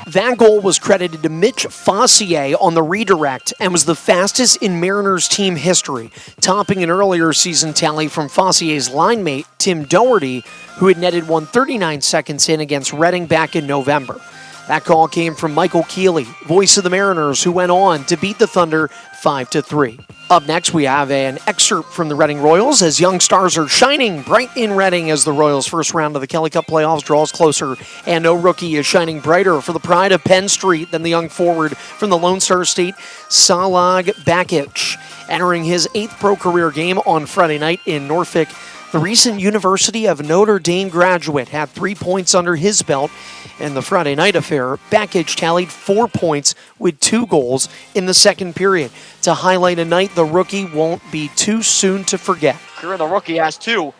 That goal was credited to Mitch Fossier on the redirect and was the fastest in Mariners team history, topping an earlier season tally from Fossier's line mate, Tim Doherty, who had netted 139 seconds in against Reading back in November. That call came from Michael Keeley, voice of the Mariners, who went on to beat the Thunder 5-3. Up next, we have an excerpt from the Reading Royals as young stars are shining bright in Reading as the Royals' first round of the Kelly Cup playoffs draws closer, and no rookie is shining brighter for the pride of Penn Street than the young forward from the Lone Star State, Salag Bakic. Entering his 8th pro career game on Friday night in Norfolk, the recent University of Notre Dame graduate had 3 points under his belt. In the Friday night affair, Bakic tallied 4 points with 2 goals in the second period to highlight a night the rookie won't be too soon to forget. Here the rookie has 2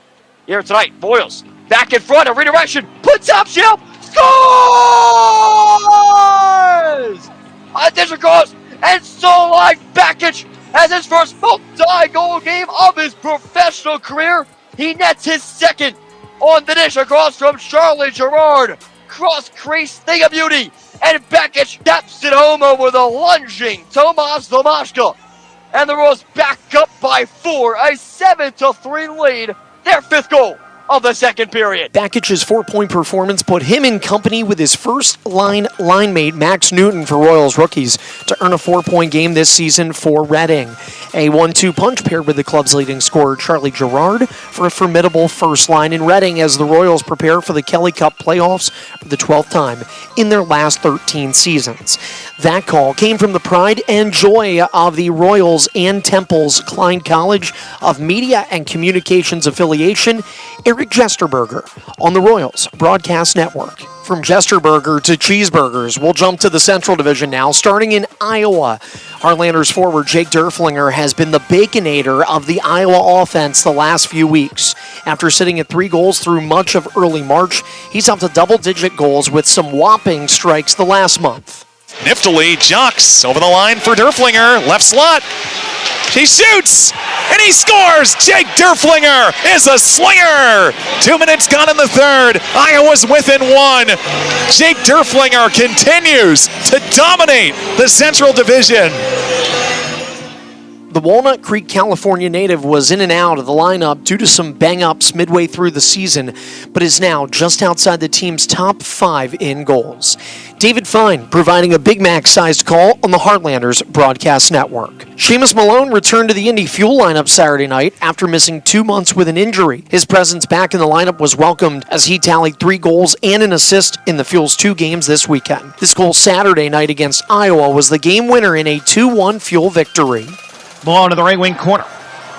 here tonight. Boyles back in front, a redirection, puts up shelf, scores! Addition goes, and so like Bakic has his first multi-goal game of his professional career. He nets his second on the dish across from Charlie Gerard. Cross crease thing of beauty, and Bakic taps it home over the lunging Tomas Domashka. And the Royals back up by 4, a 7-3 lead, their 5th goal of the second period. Bakic's 4-point performance put him in company with his first line mate Max Newton for Royals rookies to earn a 4-point game this season for Reading. A 1-2 punch paired with the club's leading scorer Charlie Gerard for a formidable first line in Reading as the Royals prepare for the Kelly Cup playoffs for the 12th time in their last 13 seasons. That call came from the pride and joy of the Royals and Temple's Klein College of Media and Communications affiliation, Eric Jesterberger, on the Royals Broadcast Network. From Jesterberger to cheeseburgers, we'll jump to the Central Division now, starting in Iowa. Heartlanders forward Jake Derflinger has been the baconator of the Iowa offense the last few weeks. After sitting at 3 goals through much of early March, he's up to double-digit goals with some whopping strikes the last month. Niftily, Jocks over the line for Derflinger, left slot. He shoots, and he scores! Jake Derflinger is a slinger! 2 minutes gone in the third. Iowa's within 1. Jake Derflinger continues to dominate the Central Division. The Walnut Creek, California native was in and out of the lineup due to some bang-ups midway through the season, but is now just outside the team's top 5 in goals. David Fine providing a Big Mac-sized call on the Heartlanders Broadcast Network. Seamus Malone returned to the Indy Fuel lineup Saturday night after missing 2 months with an injury. His presence back in the lineup was welcomed as he tallied 3 goals and an assist in the Fuel's 2 games this weekend. This goal Saturday night against Iowa was the game winner in a 2-1 Fuel victory. Malone to the right wing corner.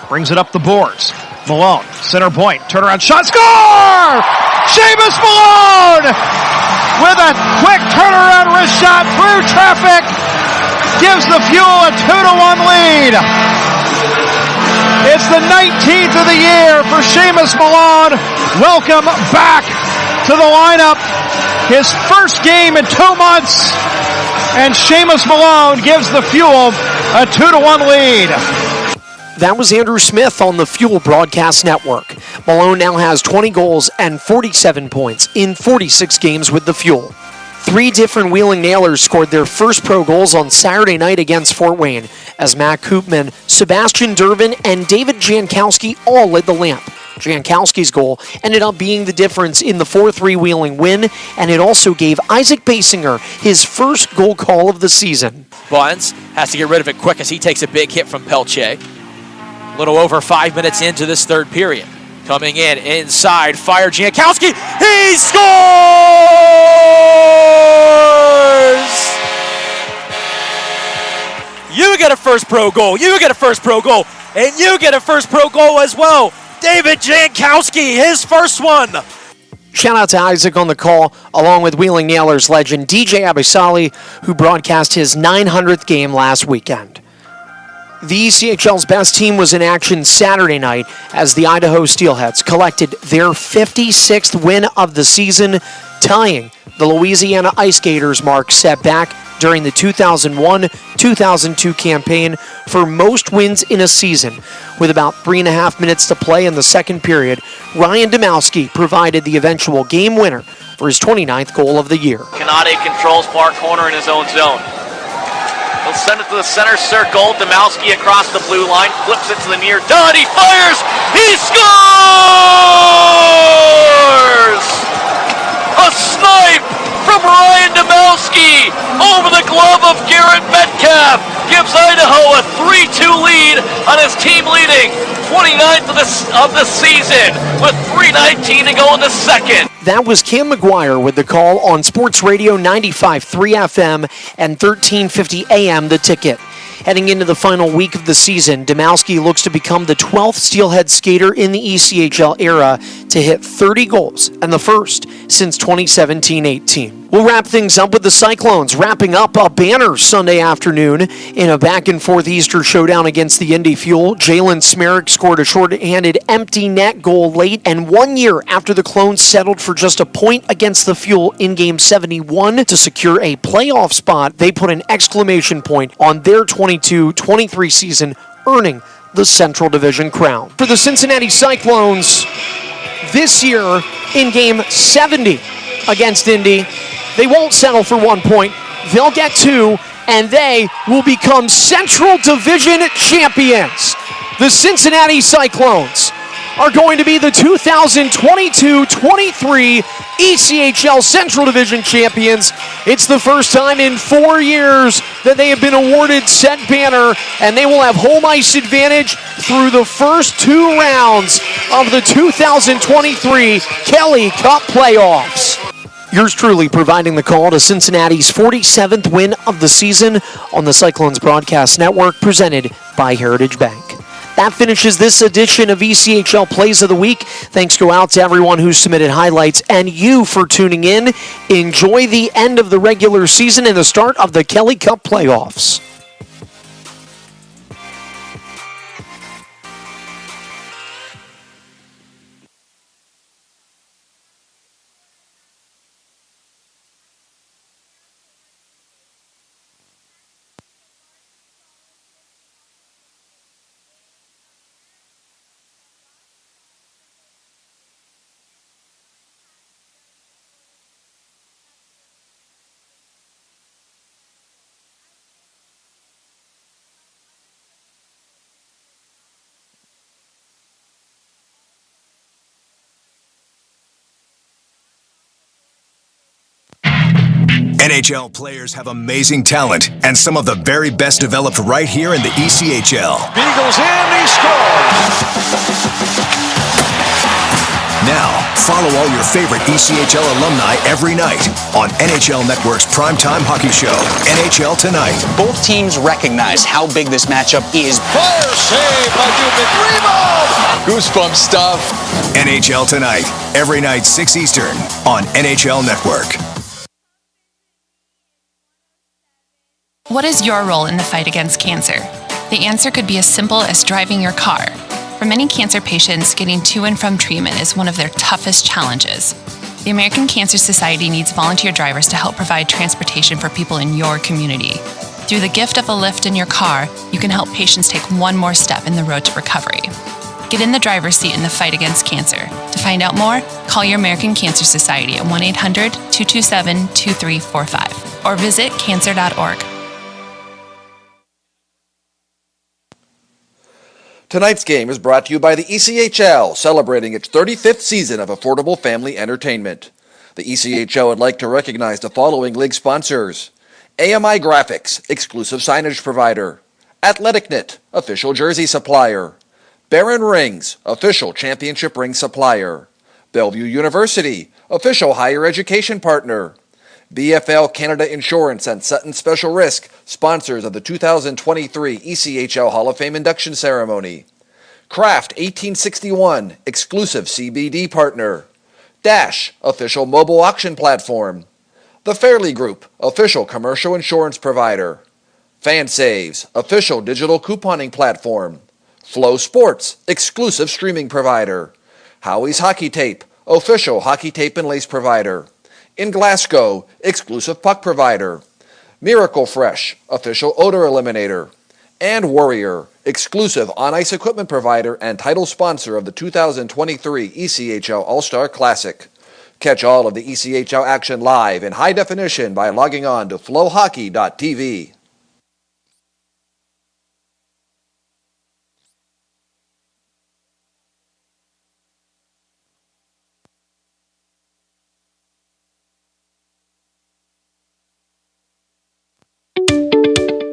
Brings it up the boards. Malone, center point, turnaround shot, score! Seamus Malone with a quick turnaround wrist shot through traffic gives the Fuel a 2-1 lead. It's the 19th of the year for Seamus Malone. Welcome back to the lineup. His first game in 2 months. And Seamus Malone gives the Fuel a 2-1 lead. That was Andrew Smith on the Fuel Broadcast Network. Malone now has 20 goals and 47 points in 46 games with the Fuel. 3 different Wheeling Nailers scored their first pro goals on Saturday night against Fort Wayne, as Matt Koopman, Sebastian Durbin, and David Jankowski all lit the lamp. Jankowski's goal ended up being the difference in the 4-3 Wheeling win, and it also gave Isaac Basinger his first goal call of the season. Buns has to get rid of it quick as he takes a big hit from Pelche. A little over 5 minutes into this third period. Coming in inside, fire Jankowski. He scores! You get a first pro goal. You get a first pro goal. And you get a first pro goal as well. David Jankowski, his first one. Shout out to Isaac on the call, along with Wheeling Nailers legend DJ Abisali, who broadcast his 900th game last weekend. The ECHL's best team was in action Saturday night as the Idaho Steelheads collected their 56th win of the season, tying the Louisiana Ice Gators mark set back during the 2001-2002 campaign for most wins in a season. With about 3.5 minutes to play in the second period, Ryan Domowski provided the eventual game winner for his 29th goal of the year. Kanade controls far corner in his own zone. He'll send it to the center circle. Domowski across the blue line, flips it to the near dot. He fires! He scores! A snipe from Ryan Domowski over the glove of Garrett Metcalf gives Idaho a 3-2 lead on his team-leading 29th of the season with 3:19 to go in the second. That was Cam McGuire with the call on Sports Radio 95.3 FM and 1350 AM The Ticket. Heading into the final week of the season, Domowski looks to become the 12th Steelhead skater in the ECHL era to hit 30 goals, and the first since 2017-18. We'll wrap things up with the Cyclones wrapping up a banner Sunday afternoon in a back-and-forth Easter showdown against the Indy Fuel. Jalen Smerrick scored a short-handed empty net goal late, and 1 year after the Clones settled for just a point against the Fuel in Game 71 to secure a playoff spot, they put an exclamation point on their 22-23 season, earning the Central Division crown. For the Cincinnati Cyclones, this year in Game 70 against Indy, they won't settle for 1 point. They'll get 2, and they will become Central Division champions. The Cincinnati Cyclones are going to be the 2022-23 ECHL Central Division champions. It's the first time in 4 years that they have been awarded said banner, and they will have home ice advantage through the first 2 rounds of the 2023 Kelly Cup playoffs. Yours truly providing the call to Cincinnati's 47th win of the season on the Cyclones Broadcast Network, presented by Heritage Bank. That finishes this edition of ECHL Plays of the Week. Thanks go out to everyone who submitted highlights and you for tuning in. Enjoy the end of the regular season and the start of the Kelly Cup playoffs. NHL players have amazing talent, and some of the very best developed right here in the ECHL. Beagles in, he scores! Now, follow all your favorite ECHL alumni every night on NHL Network's primetime hockey show, NHL Tonight. Both teams recognize how big this matchup is. Fire save by Dubin. Rebound! Goosebump stuff. NHL Tonight, every night 6 Eastern on NHL Network. What is your role in the fight against cancer? The answer could be as simple as driving your car. For many cancer patients, getting to and from treatment is one of their toughest challenges. The American Cancer Society needs volunteer drivers to help provide transportation for people in your community. Through the gift of a lift in your car, you can help patients take one more step in the road to recovery. Get in the driver's seat in the fight against cancer. To find out more, call your American Cancer Society at 1-800-227-2345 or visit cancer.org. Tonight's game is brought to you by the ECHL, celebrating its 35th season of affordable family entertainment. The ECHL would like to recognize the following league sponsors: AMI Graphics, exclusive signage provider; AthleticNet, official jersey supplier; Barron Rings, official championship ring supplier; Bellevue University, official higher education partner; BFL Canada Insurance and Sutton Special Risk, sponsors of the 2023 ECHL Hall of Fame induction ceremony; Kraft 1861, exclusive CBD partner; Dash, official mobile auction platform; The Fairley Group, official commercial insurance provider; FanSaves, official digital couponing platform; Flow Sports, exclusive streaming provider; Howie's Hockey Tape, official hockey tape and lace provider; In Glasgow, exclusive puck provider; Miracle Fresh, official odor eliminator; and Warrior, exclusive on-ice equipment provider and title sponsor of the 2023 ECHL All-Star Classic. Catch all of the ECHL action live in high definition by logging on to flowhockey.tv.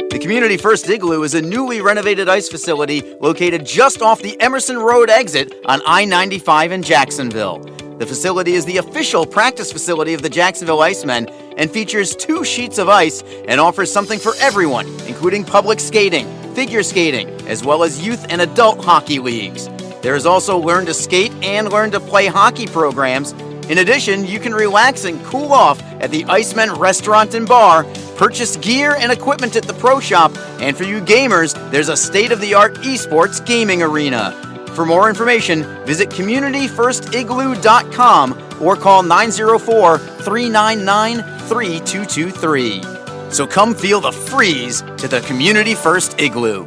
The Community First Igloo is a newly renovated ice facility located just off the Emerson Road exit on I-95 in Jacksonville. The facility is the official practice facility of the Jacksonville Icemen and features 2 sheets of ice and offers something for everyone, including public skating, figure skating, as well as youth and adult hockey leagues. There is also Learn to Skate and Learn to Play hockey programs. In addition, you can relax and cool off at the Icemen Restaurant and Bar, purchase gear and equipment at the Pro Shop, and for you gamers, there's a state-of-the-art esports gaming arena. For more information, visit communityfirstigloo.com or call 904-399-3223. So come feel the freeze to the Community First Igloo.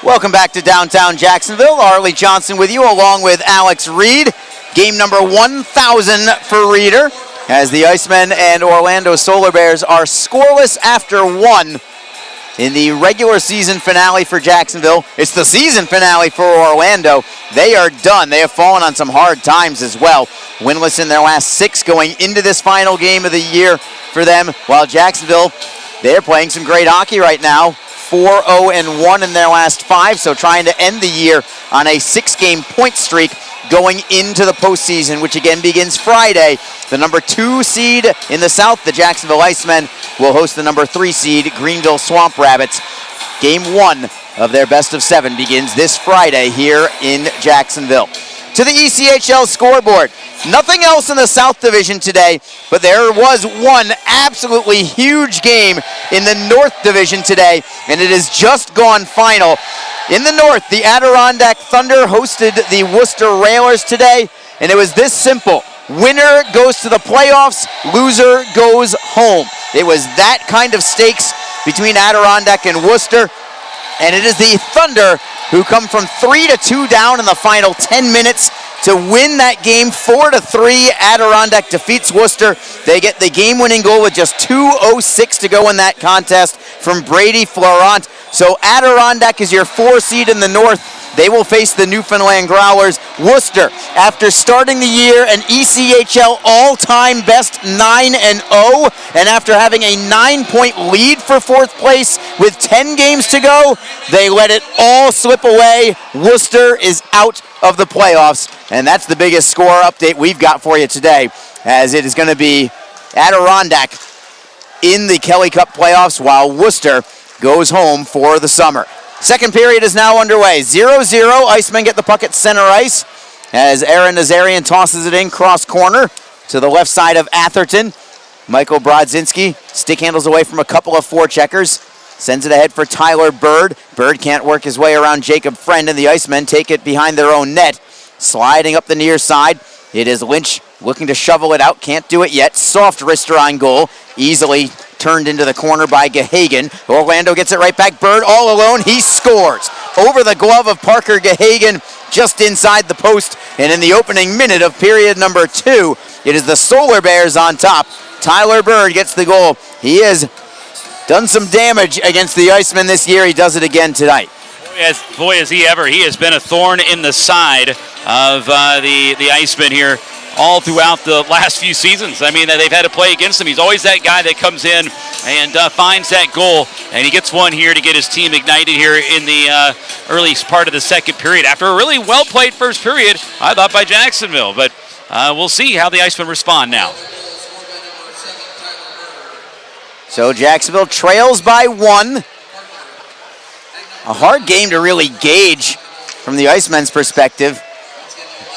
Welcome back to downtown Jacksonville. Arlie Johnson with you along with Alex Reed. Game number 1,000 for Reeder as the Icemen and Orlando Solar Bears are scoreless after 1 in the regular season finale for Jacksonville. It's the season finale for Orlando. They are done. They have fallen on some hard times as well. Winless in their last 6 going into this final game of the year for them, while Jacksonville, they're playing some great hockey right now. 4-0-1 in their last 5, so trying to end the year on a 6-game point streak going into the postseason, which again begins Friday. The number 2 seed in the South, the Jacksonville Icemen, will host the number 3 seed, Greenville Swamp Rabbits. Game 1 of their best of 7 begins this Friday here in Jacksonville. To the ECHL scoreboard. Nothing else in the South Division today, but there was one absolutely huge game in the North Division today, and it has just gone final. In the North, the Adirondack Thunder hosted the Worcester Railers today, and it was this simple. Winner goes to the playoffs, loser goes home. It was that kind of stakes between Adirondack and Worcester, and it is the Thunder who come from 3-2 down in the final 10 minutes to win that game 4-3. Adirondack defeats Worcester. They get the game-winning goal with just 2:06 to go in that contest from Brady Florent. So Adirondack is your 4 seed in the North. They will face the Newfoundland Growlers. Worcester, after starting the year an ECHL all-time best 9-0, and after having a 9-point lead for 4th place with 10 games to go, they let it all slip away. Worcester is out of the playoffs, and that's the biggest score update we've got for you today, as it is going to be Adirondack in the Kelly Cup playoffs while Worcester goes home for the summer. Second period is now underway. 0-0. Icemen get the puck at center ice as Aaron Nazarian tosses it in cross corner to the left side of Atherton. Michael Brodzinski stick handles away from a couple of forecheckers. Sends it ahead for Tyler Bird. Bird can't work his way around Jacob Friend, and the Icemen take it behind their own net. Sliding up the near side, it is Lynch looking to shovel it out. Can't do it yet. Soft wrister on goal. Easily turned into the corner by Gahagan. Orlando gets it right back. Bird all alone. He scores over the glove of Parker Gahagan just inside the post. And in the opening minute of period number 2, it is the Solar Bears on top. Tyler Bird gets the goal. He has done some damage against the Icemen this year. He does it again tonight. Boy, has he ever. He has been a thorn in the side of the Icemen here all throughout the last few seasons. I mean, they've had to play against him. He's always that guy that comes in and finds that goal, and he gets one here to get his team ignited here in the early part of the second period. After a really well-played first period, I thought, by Jacksonville, but we'll see how the Icemen respond now. So Jacksonville trails by 1. A hard game to really gauge from the Icemen's perspective.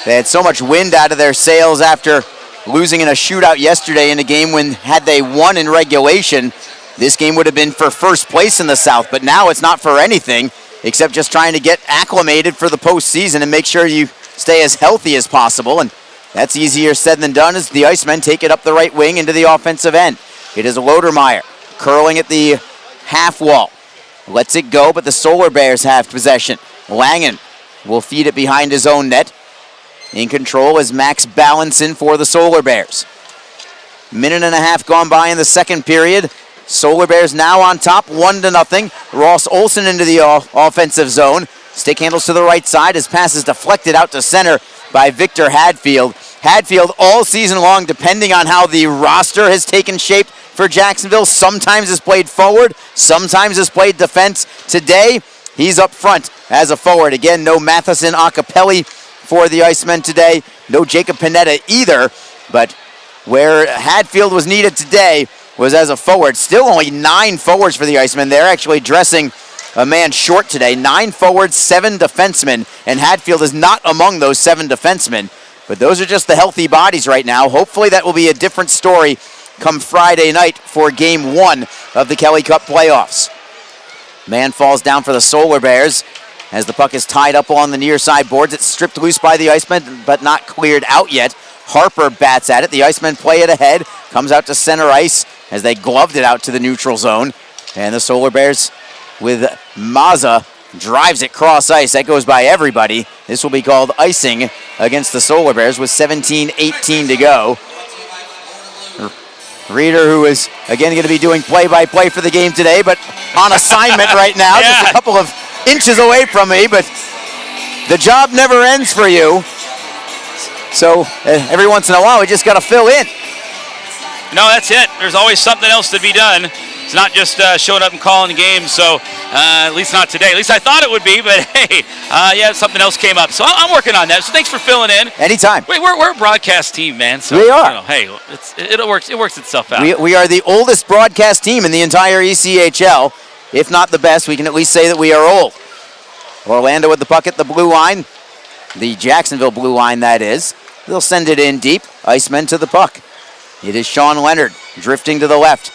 They had so much wind out of their sails after losing in a shootout yesterday in a game when, had they won in regulation, this game would have been for first place in the South. But now it's not for anything except just trying to get acclimated for the postseason and make sure you stay as healthy as possible. And that's easier said than done as the Icemen take it up the right wing into the offensive end. It is Lodermeyer curling at the half wall. Lets it go, but the Solar Bears have possession. Langen will feed it behind his own net. In control is Max Ballinson for the Solar Bears. Minute and a half gone by in the second period. Solar Bears now on top, 1-0. Ross Olson into the offensive zone. Stick handles to the right side. His pass is deflected out to center by Victor Hadfield. Hadfield all season long, depending on how the roster has taken shape for Jacksonville, sometimes has played forward, sometimes has played defense. Today, he's up front as a forward. Again, no Matheson Acapelli for the Icemen today. No Jacob Panetta either, but where Hadfield was needed today was as a forward. Still only 9 forwards for the Icemen. They're actually dressing a man short today. 9 forwards, 7 defensemen, and Hadfield is not among those 7 defensemen. But those are just the healthy bodies right now. Hopefully that will be a different story come Friday night for Game 1 of the Kelly Cup playoffs. Man falls down for the Solar Bears as the puck is tied up on the near side boards. It's stripped loose by the Icemen, but not cleared out yet. Harper bats at it. The Icemen play it ahead. Comes out to center ice as they gloved it out to the neutral zone. And the Solar Bears with Mazza drives it cross ice. That goes by everybody. This will be called icing against the Solar Bears with 17:18 to go. Reeder, who is again going to be doing play-by-play for the game today, but on assignment right now, just a couple of inches away from me, but the job never ends for you. So every once in a while, we just got to fill in. No, that's it. There's always something else to be done. It's not just showing up and calling the game, so at least not today. At least I thought it would be, but hey, yeah, something else came up. So I'm working on that, so thanks for filling in. Anytime. Wait, we're a broadcast team, man. So, we are. You know, hey, it works itself out. We are the oldest broadcast team in the entire ECHL. If not the best, we can at least say that we are old. Orlando with the puck at the blue line. The Jacksonville blue line, that is. They'll send it in deep. Icemen to the puck. It is Sean Leonard drifting to the left.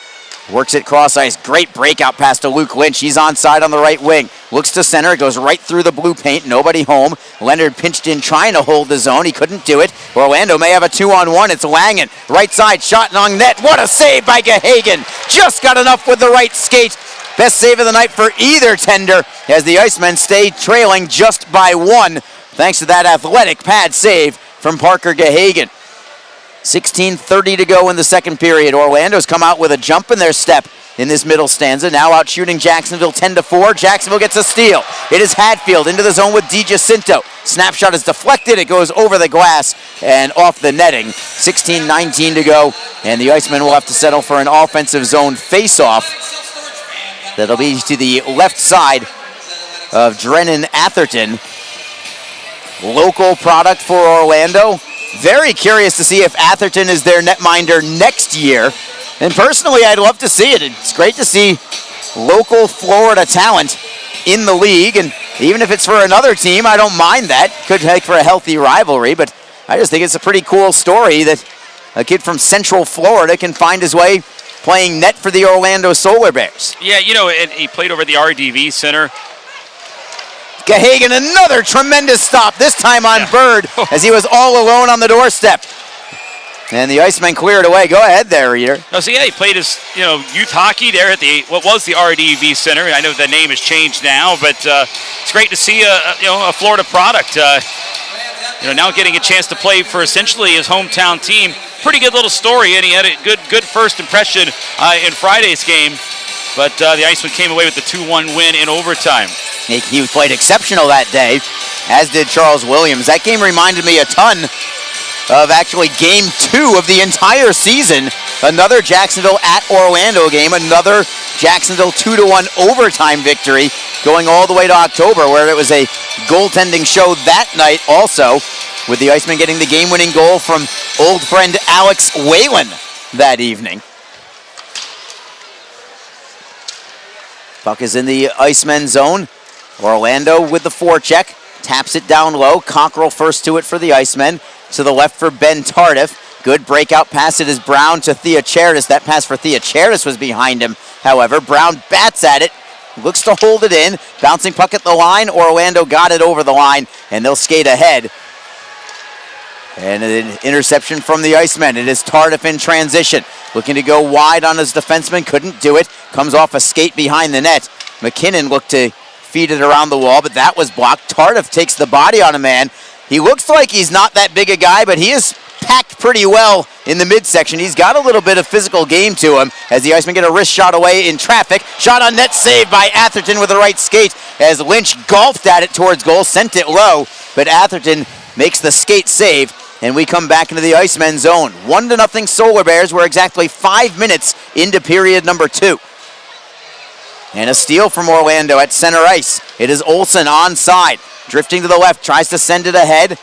Works it cross ice. Great breakout pass to Luke Lynch. He's onside on the right wing. Looks to center. It goes right through the blue paint. Nobody home. Leonard pinched in trying to hold the zone. He couldn't do it. Orlando may have a 2-on-1. It's Langen. Right side shot on net. What a save by Gahagan. Just got enough with the right skate. Best save of the night for either tender as the Icemen stay trailing just by 1 thanks to that athletic pad save from Parker Gahagan. 16:30 to go in the second period. Orlando's come out with a jump in their step in this middle stanza. Now out shooting Jacksonville 10-4. Jacksonville gets a steal. It is Hadfield into the zone with DiGiacinto. Snapshot is deflected. It goes over the glass and off the netting. 16:19 to go, and the Icemen will have to settle for an offensive zone face-off. That'll be to the left side of Drennan Atherton. Local product for Orlando. Very curious to see if Atherton is their netminder next year. And personally, I'd love to see it. It's great to see local Florida talent in the league. And even if it's for another team, I don't mind that. Could make for a healthy rivalry. But I just think it's a pretty cool story that a kid from Central Florida can find his way playing net for the Orlando Solar Bears. Yeah, you know, and he played over at the RDV Center. Gahagan, another tremendous stop, this time on Bird, as he was all alone on the doorstep. And the Icemen clear it away. Go ahead there, Reeder. No, so yeah, he played his youth hockey there at what was the RDV Center. I know the name has changed now, but it's great to see a Florida product. Now getting a chance to play for essentially his hometown team. Pretty good little story, and he had a good first impression in Friday's game. But the Icemen came away with the 2-1 win in overtime. He played exceptional that day, as did Charles Williams. That game reminded me a ton of actually Game 2 of the entire season. Another Jacksonville at Orlando game, another Jacksonville 2-1 overtime victory going all the way to October, where it was a goaltending show that night also, with the Icemen getting the game-winning goal from old friend Alex Whalen that evening. Puck is in the Icemen zone. Orlando with the forecheck, taps it down low. Cockrell first to it for the Icemen. To the left for Ben Tardif. Good breakout pass. It is Brown to Theocharidis. That pass for Theocharidis was behind him. However, Brown bats at it, looks to hold it in. Bouncing puck at the line. Orlando got it over the line, and they'll skate ahead. And an interception from the Icemen. It is Tardif in transition. Looking to go wide on his defenseman. Couldn't do it. Comes off a skate behind the net. McKinnon looked to feed it around the wall, but that was blocked. Tardif takes the body on a man. He looks like he's not that big a guy, but he is packed pretty well in the midsection. He's got a little bit of physical game to him as the Icemen get a wrist shot away in traffic. Shot on net, saved by Atherton with the right skate as Lynch golfed at it towards goal, sent it low, but Atherton makes the skate save, and we come back into the Icemen zone. 1-0 Solar Bears. We're exactly 5 minutes into period number 2. And a steal from Orlando at center ice. It is Olsen onside. Drifting to the left, tries to send it ahead.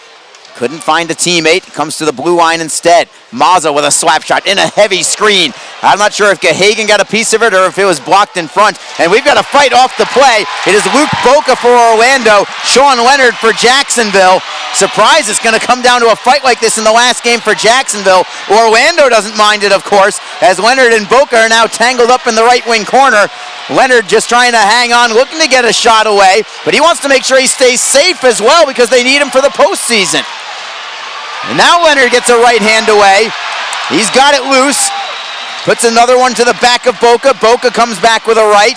Couldn't find a teammate, comes to the blue line instead. Mazza with a slap shot in a heavy screen. I'm not sure if Gahagan got a piece of it or if it was blocked in front. And we've got a fight off the play. It is Luke Boca for Orlando, Sean Leonard for Jacksonville. Surprise, it's going to come down to a fight like this in the last game for Jacksonville. Orlando doesn't mind it, of course, as Leonard and Boca are now tangled up in the right wing corner. Leonard just trying to hang on, looking to get a shot away, but he wants to make sure he stays safe as well because they need him for the postseason. And now Leonard gets a right hand away. He's got it loose. Puts another one to the back of Boca. Boca comes back with a right.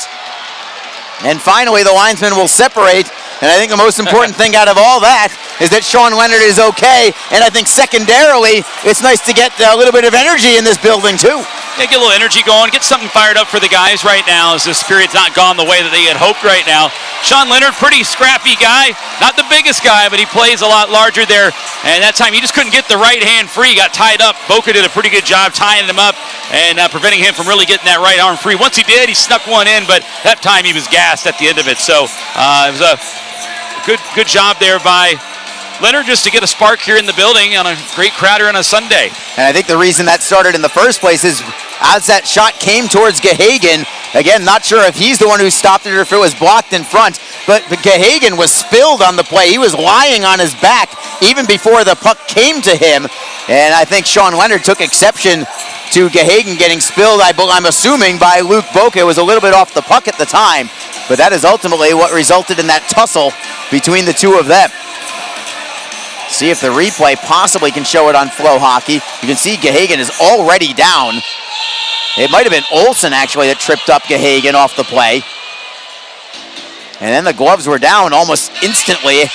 And finally, the linesmen will separate. And I think the most important thing out of all that is that Sean Leonard is okay. And I think secondarily, it's nice to get a little bit of energy in this building too. Yeah, get a little energy going, get something fired up for the guys right now as this period's not gone the way that they had hoped right now. Sean Leonard, pretty scrappy guy, not the biggest guy, but he plays a lot larger there. And that time he just couldn't get the right hand free, got tied up. Boca did a pretty good job tying him up and preventing him from really getting that right arm free. Once he did, he snuck one in, but that time he was gassed at the end of it. So it was a good job there by Leonard just to get a spark here in the building on a great crowd here on a Sunday. And I think the reason that started in the first place is as that shot came towards Gahagan, again, not sure if he's the one who stopped it or if it was blocked in front, but Gahagan was spilled on the play. He was lying on his back even before the puck came to him. And I think Sean Leonard took exception to Gahagan getting spilled, I'm assuming, by Luke Boca. It was a little bit off the puck at the time, but that is ultimately what resulted in that tussle between the two of them. See if the replay possibly can show it on Flow Hockey. You can see Gahagan is already down. It might have been Olsen, actually, that tripped up Gahagan off the play. And then the gloves were down almost instantly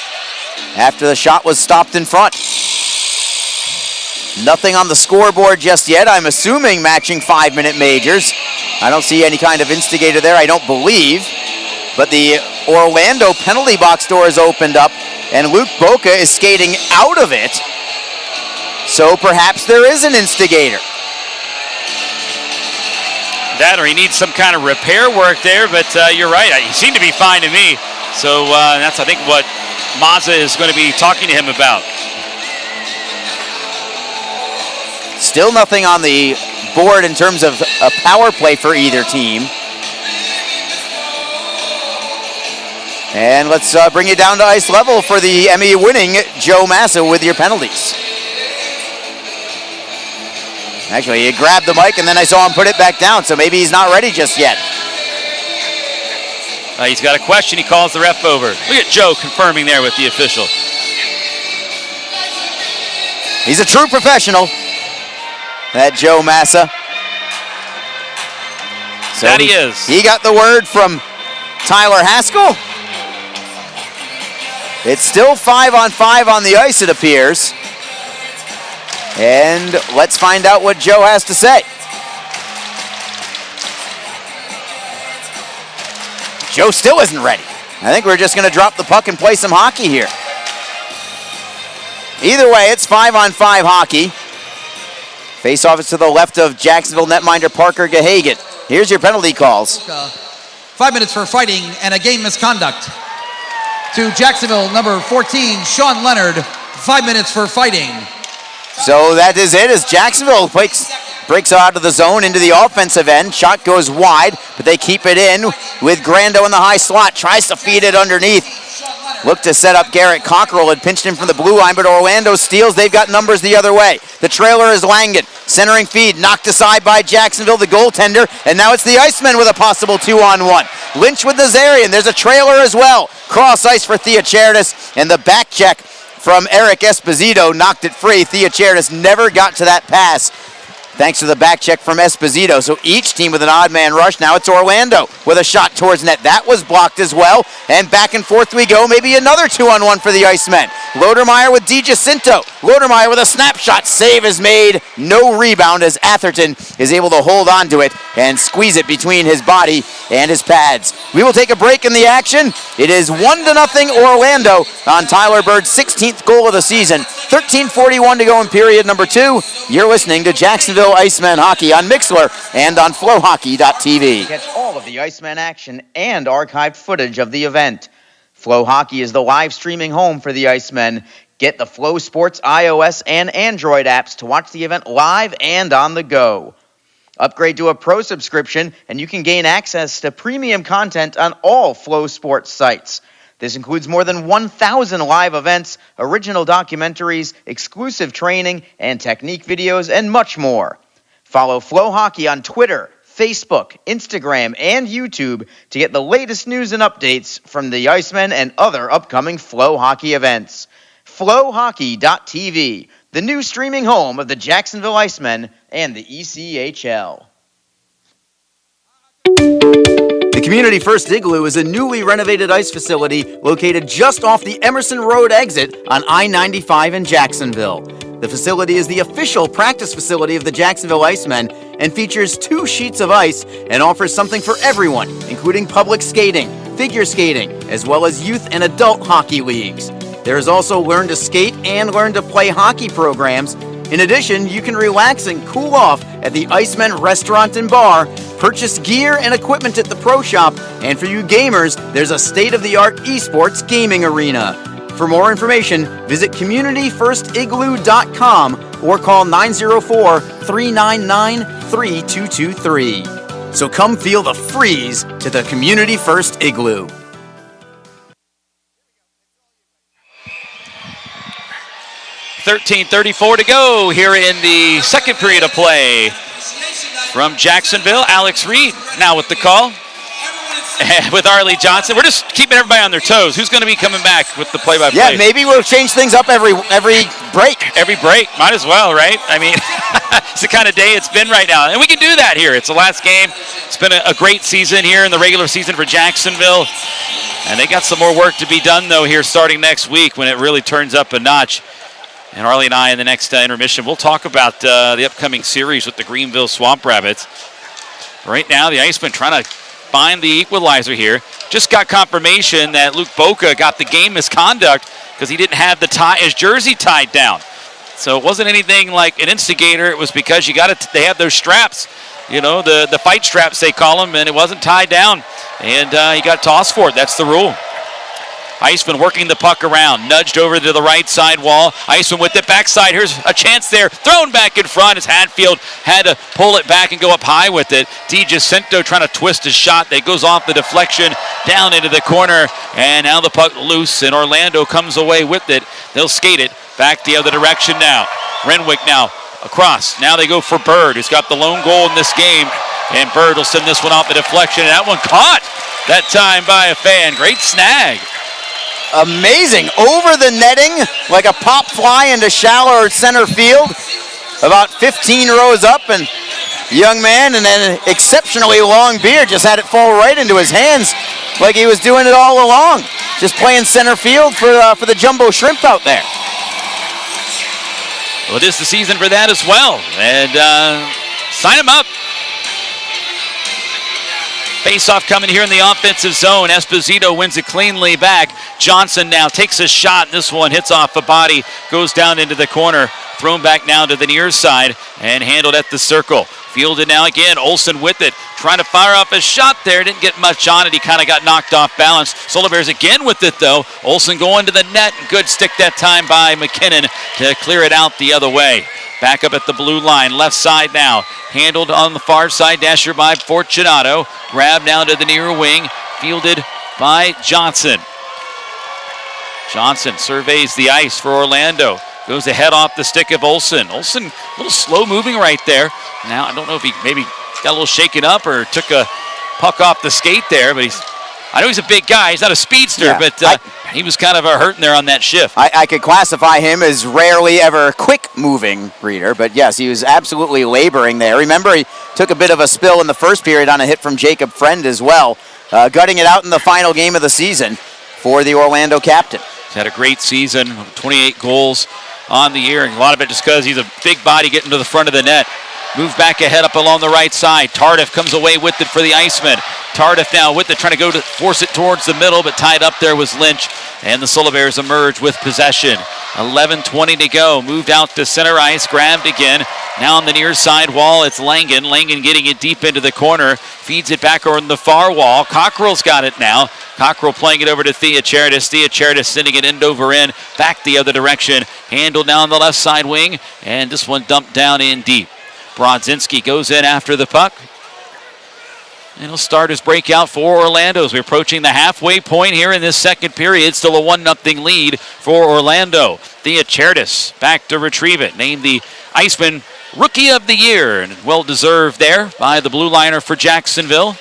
after the shot was stopped in front. Nothing on the scoreboard just yet. I'm assuming matching 5-minute majors. I don't see any kind of instigator there, I don't believe. But the Orlando penalty box door is opened up, and Luke Boca is skating out of it. So perhaps there is an instigator. That or he needs some kind of repair work there, but you're right. He seemed to be fine to me. So that's, I think, what Mazza is going to be talking to him about. Still nothing on the board in terms of a power play for either team. And let's bring you down to ice level for the Emmy winning Joe Massa with your penalties. Actually, he grabbed the mic and then I saw him put it back down, so maybe he's not ready just yet. He's got a question, he calls the ref over. Look at Joe confirming there with the official. He's a true professional, that Joe Massa. So that he is. He got the word from Tyler Haskell. It's still 5-on-5 on the ice, it appears. And let's find out what Joe has to say. Joe still isn't ready. I think we're just going to drop the puck and play some hockey here. Either way, it's 5-on-5 hockey. Face-off is to the left of Jacksonville netminder Parker Gahagan. Here's your penalty calls. 5 minutes for fighting and a game misconduct. To Jacksonville, number 14, Sean Leonard, 5 minutes for fighting. So that is it as Jacksonville breaks out of the zone into the offensive end. Shot goes wide, but they keep it in with Grando in the high slot. Tries to feed it underneath. Looked to set up Garrett Cockrell, had pinched him from the blue line, but Orlando steals. They've got numbers the other way. The trailer is Langan. Centering feed, knocked aside by Jacksonville, the goaltender, and now it's the Icemen with a possible 2-on-1. Lynch with Nazarian. There's a trailer as well. Cross ice for Theocharidis, and the back check from Eric Esposito knocked it free. Theocharidis never got to that pass thanks to the back check from Esposito. So each team with an odd man rush. Now it's Orlando with a shot towards net. That was blocked as well. And back and forth we go. Maybe another 2-on-1 for the Icemen. Lodermeyer with DiGiacinto. Lodermeyer with a snapshot. Save is made. No rebound as Atherton is able to hold on to it and squeeze it between his body and his pads. We will take a break in the action. It is 1-0 Orlando on Tyler Bird's 16th goal of the season. 13:41 to go in period number 2. You're listening to Jacksonville Icemen Hockey on Mixlr and on flowhockey.tv. Catch all of the Icemen action and archived footage of the event. Flow Hockey is the live streaming home for the Icemen. Get the Flow Sports iOS and Android apps to watch the event live and on the go. Upgrade to a pro subscription and you can gain access to premium content on all Flow Sports sites. This includes more than 1,000 live events, original documentaries, exclusive training and technique videos, and much more. Follow Flow Hockey on Twitter, Facebook, Instagram, and YouTube to get the latest news and updates from the Icemen and other upcoming Flow Hockey events. Flowhockey.tv, the new streaming home of the Jacksonville Icemen and the ECHL. The Community First Igloo is a newly renovated ice facility located just off the Emerson Road exit on I-95 in Jacksonville. The facility is the official practice facility of the Jacksonville Icemen and features 2 sheets of ice and offers something for everyone, including public skating, figure skating, as well as youth and adult hockey leagues. There is also Learn to Skate and Learn to Play hockey programs. In addition, you can relax and cool off at the Icemen Restaurant and Bar, purchase gear and equipment at the Pro Shop, and for you gamers, there's a state-of-the-art esports gaming arena. For more information, visit communityfirstigloo.com or call 904-399-3223. So come feel the freeze to the Community First Igloo. $13:34 to go here in the second period of play. From Jacksonville, Alex Reed now with the call. And with Arlie Johnson. We're just keeping everybody on their toes. Who's going to be coming back with the play-by-play? Yeah, maybe we'll change things up every break. Every break. Might as well, right? I mean, it's the kind of day it's been right now. And we can do that here. It's the last game. It's been a great season here in the regular season for Jacksonville. And they got some more work to be done, though, here starting next week when it really turns up a notch. And Arlie and I in the next intermission, we'll talk about the upcoming series with the Greenville Swamp Rabbits. Right now, the Icemen trying to find the equalizer here. Just got confirmation that Luke Boca got the game misconduct because he didn't have his jersey tied down. So it wasn't anything like an instigator. It was because they have those straps, you know, the fight straps they call them, and it wasn't tied down. And he got tossed for it. That's the rule. Iceman working the puck around, nudged over to the right side wall. Iceman with the backside. Here's a chance there. Thrown back in front as Hadfield had to pull it back and go up high with it. DiGiacinto trying to twist his shot. That goes off the deflection down into the corner. And now the puck loose, and Orlando comes away with it. They'll skate it back the other direction now. Renwick now across. Now they go for Bird, who's got the lone goal in this game. And Bird will send this one off the deflection. And that one caught that time by a fan. Great snag. Amazing. Over the netting like a pop fly into shallow center field. About 15 rows up, and young man, and then an exceptionally long beard, just had it fall right into his hands like he was doing it all along. Just playing center field for the jumbo shrimp out there. Well, it is the season for that as well. And sign him up. Face-off coming here in the offensive zone. Esposito wins it cleanly back. Johnson now takes a shot. This one hits off a body, goes down into the corner. Thrown back now to the near side and handled at the circle. Fielded now again. Olsen with it. Trying to fire off a shot there. Didn't get much on it. He kind of got knocked off balance. Solar Bears again with it, though. Olsen going to the net. Good stick that time by McKinnon to clear it out the other way. Back up at the blue line. Left side now. Handled on the far side. Dasher by Fortunato. Grab now to the near wing. Fielded by Johnson. Johnson surveys the ice for Orlando. Goes ahead off the stick of Olsen. Olsen a little slow moving right there. Now, I don't know if he maybe got a little shaken up or took a puck off the skate there, but I know he's a big guy. He's not a speedster, but he was kind of hurting there on that shift. I could classify him as rarely ever quick-moving, Reader, but yes, he was absolutely laboring there. Remember, he took a bit of a spill in the first period on a hit from Jacob Friend as well, gutting it out in the final game of the season for the Orlando captain. He's had a great season, 28 goals on the year, and a lot of it just because he's a big body getting to the front of the net. Move back ahead up along the right side. Tardif comes away with it for the Icemen. Tardif now with it, trying to go to force it towards the middle, but tied up there was Lynch. And the Solar Bears emerge with possession. 11:20 to go. Moved out to center ice, grabbed again. Now on the near side wall, it's Langen. Langen getting it deep into the corner. Feeds it back over on the far wall. Cockrell's got it now. Cockrell playing it over to Thea Charitis. Thea Charitis sending it end over end. Back the other direction. Handled now on the left side wing. And this one dumped down in deep. Brodzinski goes in after the puck. And he'll start his breakout for Orlando as we're approaching the halfway point here in this second period. Still a 1-0 lead for Orlando. Thea Charitis back to retrieve it. Named the Iceman Rookie of the Year. And well-deserved there by the blue liner for Jacksonville.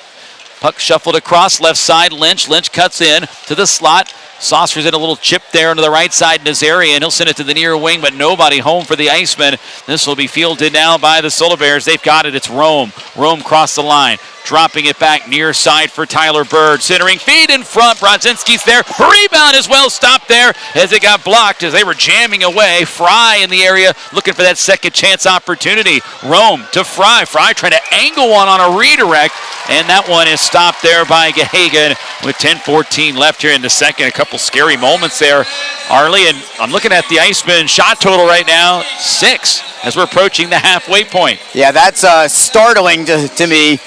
Puck shuffled across left side. Lynch. Lynch cuts in to the slot. Saucers in a little chip there into the right side in his area, and he'll send it to the near wing, but nobody home for the Icemen. This will be fielded now by the Solar Bears. They've got it. It's Rome. Rome crossed the line. Dropping it back near side for Tyler Bird. Centering feed in front. Brodzinski's there. Rebound as well. Stopped there as it got blocked as they were jamming away. Fry in the area looking for that second chance opportunity. Rome to Fry. Fry trying to angle one on a redirect. And that one is stopped there by Gahagan with 10:14 left here in the second. A couple scary moments there, Arlie. And I'm looking at the Iceman shot total right now, 6 as we're approaching the halfway point. Yeah, that's startling to me.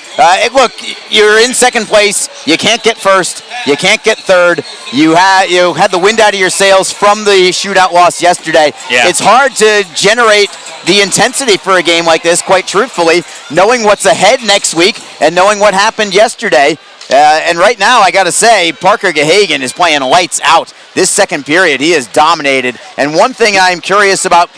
Look, you're in second place. You can't get first. You can't get third. You had the wind out of your sails from the shootout loss yesterday. Yeah. It's hard to generate the intensity for a game like this, quite truthfully, knowing what's ahead next week and knowing what happened yesterday. And right now, I got to say, Parker Gahagan is playing lights out. This second period, he has dominated. And one thing I'm curious about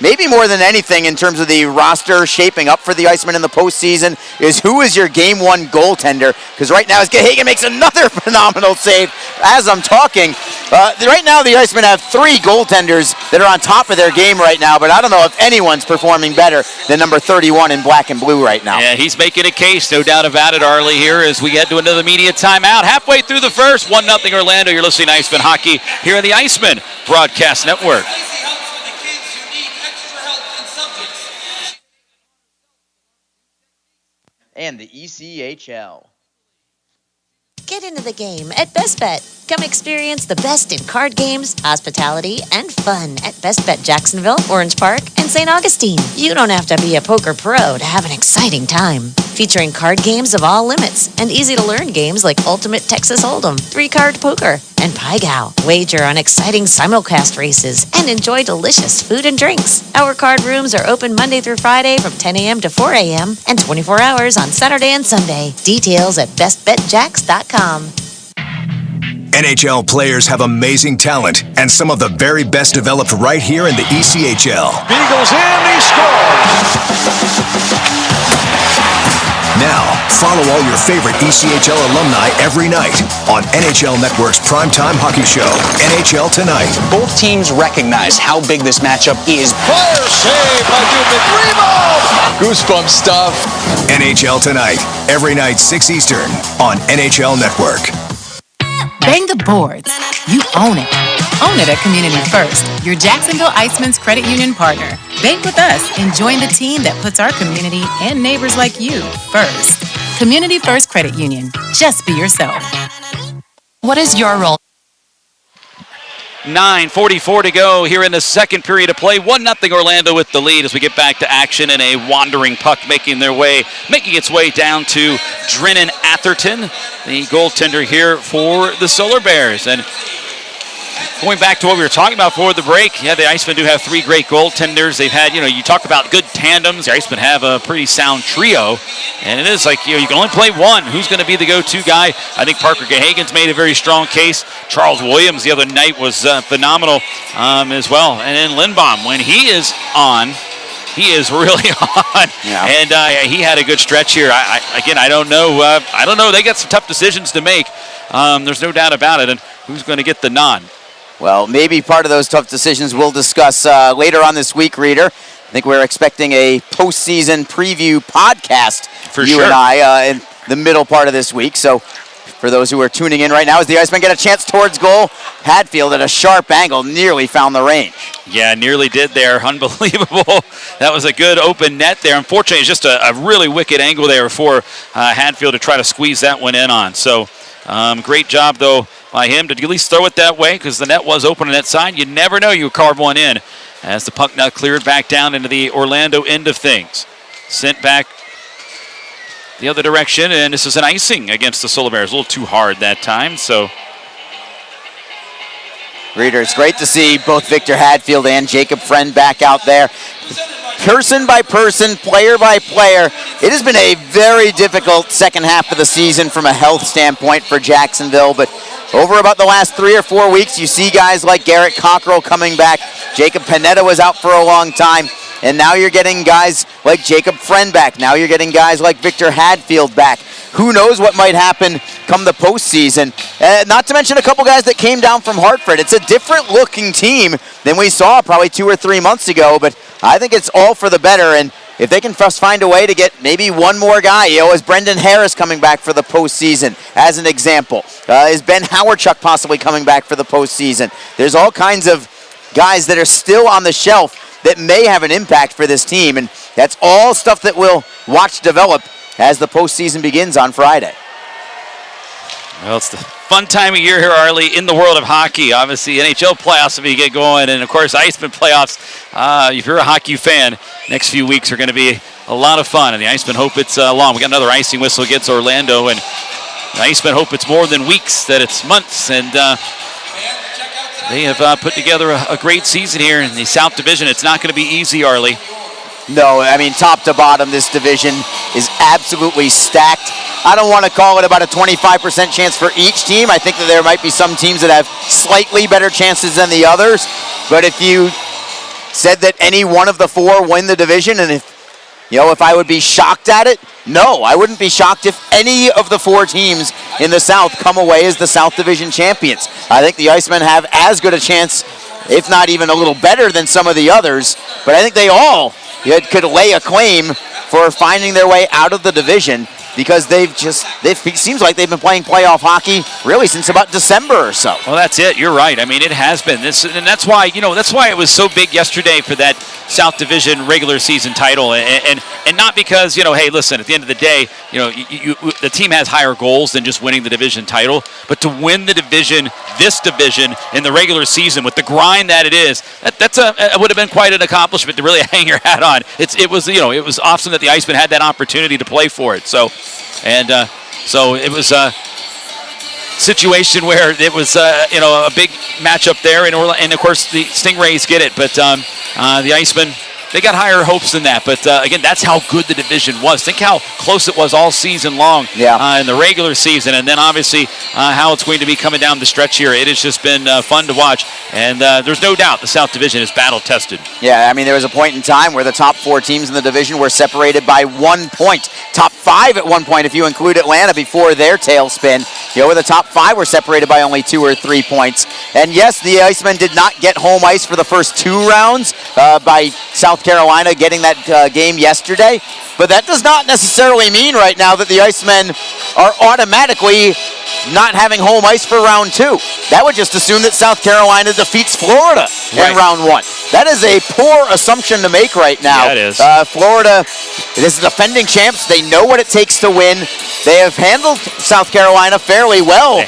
maybe more than anything in terms of the roster shaping up for the Icemen in the postseason is who is your game one goaltender? Because right now, as Gahagan makes another phenomenal save as I'm talking. Right now, the Icemen have 3 goaltenders that are on top of their game right now, but I don't know if anyone's performing better than number 31 in black and blue right now. Yeah, he's making a case, no doubt about it, Arlie, here as we get to another media timeout. Halfway through the first, 1-0 Orlando. You're listening to Iceman Hockey here on the Iceman Broadcast Network. And the ECHL. Get into the game at Best Bet. Come experience the best in card games, hospitality, and fun at Best Bet Jacksonville, Orange Park, and St. Augustine. You don't have to be a poker pro to have an exciting time. Featuring card games of all limits and easy-to-learn games like Ultimate Texas Hold'em, 3-card poker, and Pai Gow. Wager on exciting simulcast races and enjoy delicious food and drinks. Our card rooms are open Monday through Friday from 10 a.m. to 4 a.m. and 24 hours on Saturday and Sunday. Details at bestbetjacks.com. NHL players have amazing talent, and some of the very best developed right here in the ECHL. Beagles in, he scores! Now, follow all your favorite ECHL alumni every night on NHL Network's primetime hockey show, NHL Tonight. Both teams recognize how big this matchup is. Fire save by Dubnik. Rebound! Goosebump stuff. NHL Tonight, every night 6 Eastern on NHL Network. Bang the boards. You own it. Own it at Community First, your Jacksonville Icemen's credit union partner. Bank with us and join the team that puts our community and neighbors like you first. Community First Credit Union. Just be yourself. What is your role? 9:44 to go here in the second period of play. 1-0 Orlando with the lead as we get back to action, and a wandering puck making its way down to Drennan Atherton, the goaltender here for the Solar Bears. And going back to what we were talking about before the break, yeah, the Icemen do have 3 great goaltenders. They've had, you talk about good tandems. The Icemen have a pretty sound trio, and it is like, you can only play one. Who's going to be the go-to guy? I think Parker Gahagan's made a very strong case. Charles Williams the other night was phenomenal as well. And then Lindbaum, when he is on, He is really on, and he had a good stretch here. I don't know. I don't know. They got some tough decisions to make. There's no doubt about it. And who's going to get the nod? Well, maybe part of those tough decisions we'll discuss later on this week, Reader. I think we're expecting a postseason preview podcast for you sure. and I in the middle part of this week. So for those who are tuning in right now, as the Icemen get a chance towards goal, Hadfield at a sharp angle nearly found the range. Yeah, nearly did there. Unbelievable. That was a good open net there. Unfortunately, it's just a really wicked angle there for Hadfield to try to squeeze that one in on. So great job, though, by him to at least throw it that way because the net was open on that side. You never know you carve one in as the puck now cleared back down into the Orlando end of things. Sent back the other direction, and this is an icing against the Solar Bears. A little too hard that time, so... Reader, it's great to see both Victor Hadfield and Jacob Friend back out there. Person by person, player by player, it has been a very difficult second half of the season from a health standpoint for Jacksonville, but over about the last 3 or 4 weeks, you see guys like Garrett Cockrell coming back. Jacob Panetta was out for a long time, and now you're getting guys like Jacob Friend back. Now you're getting guys like Victor Hadfield back. Who knows what might happen come the postseason. Not to mention a couple guys that came down from Hartford. It's a different looking team than we saw probably 2 or 3 months ago, but I think it's all for the better. And if they can just find a way to get maybe one more guy, is Brendan Harris coming back for the postseason, as an example? Is Ben Howardchuk possibly coming back for the postseason? There's all kinds of guys that are still on the shelf that may have an impact for this team, and that's all stuff that we'll watch develop as the postseason begins on Friday. Well, it's the fun time of year here, Arlie, in the world of hockey. Obviously, NHL playoffs will be get going, and, of course, Iceman playoffs. If you're a hockey fan, next few weeks are going to be a lot of fun, and the Icemen hope it's long. We got another icing whistle against Orlando, and the Icemen hope it's more than weeks, that it's months, and they have put together a great season here in the South Division. It's not going to be easy, Arlie. No, I mean, top to bottom, this division is absolutely stacked. I don't want to call it about a 25% chance for each team. I think that there might be some teams that have slightly better chances than the others. But if you said that any one of the 4 win the division, and if I would be shocked at it, no, I wouldn't be shocked if any of the 4 teams in the South come away as the South Division champions. I think the Icemen have as good a chance, if not even a little better than some of the others. But I think they all could lay a claim for finding their way out of the division, because it seems like they've been playing playoff hockey really since about December or so. Well, that's it. You're right. I mean, it has been this, and that's why it was so big yesterday for that South Division regular season title, and not because hey, listen, at the end of the day, the team has higher goals than just winning the division title, but to win the division, this division in the regular season with the grind that it is, it would have been quite an accomplishment to really hang your hat on. It was awesome that the Icemen had that opportunity to play for it. So it was a situation where it was a big matchup there, and of course the Stingrays get it, but the Icemen, they got higher hopes than that. But again, that's how good the division was. Think how close it was all season long in the regular season, and then obviously how it's going to be coming down the stretch here. It has just been fun to watch, and there's no doubt the South Division is battle tested. Yeah, I mean, there was a point in time where the top 4 teams in the division were separated by 1 point. Top 5 at one point, if you include Atlanta before their tailspin. Where the top 5 were separated by only 2 or 3 points. And yes, the Icemen did not get home ice for the first 2 rounds by South Carolina getting that game yesterday. But that does not necessarily mean right now that the Icemen are automatically not having home ice for round 2. That would just assume that South Carolina defeats Florida in round 1. That is a poor assumption to make right now. Yeah, it is. Florida is the defending champs. They know what it takes to win. They have handled South Carolina fairly well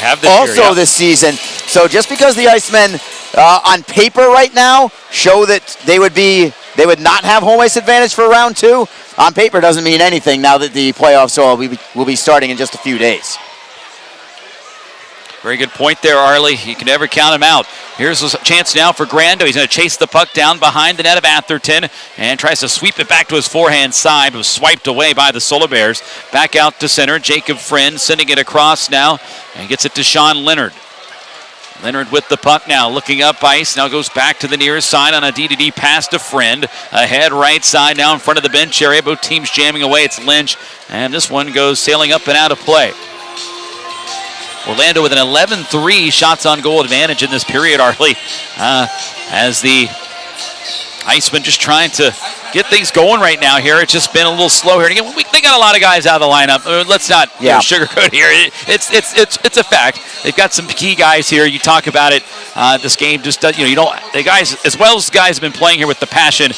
this season. So just because the Icemen on paper right now show that they would not have home ice advantage for round 2, on paper doesn't mean anything now that the playoffs will be starting in just a few days. Very good point there, Arlie. You can never count him out. Here's a chance now for Grando. He's going to chase the puck down behind the net of Atherton and tries to sweep it back to his forehand side, but was swiped away by the Solar Bears. Back out to center. Jacob Friend sending it across now and gets it to Sean Leonard. Leonard with the puck now, looking up ice, now goes back to the nearest side on a D-to-D pass to Friend. Ahead right side, now in front of the bench area, both teams jamming away. It's Lynch, and this one goes sailing up and out of play. Orlando with an 11-3 shots on goal advantage in this period, Arlie, as the Icemen just trying to get things going right now here. It's just been a little slow here. And again, they got a lot of guys out of the lineup. Let's not sugarcoat here. It's a fact. They've got some key guys here. You talk about it. This game just does, you don't, the guys, as well as guys have been playing here with the passion,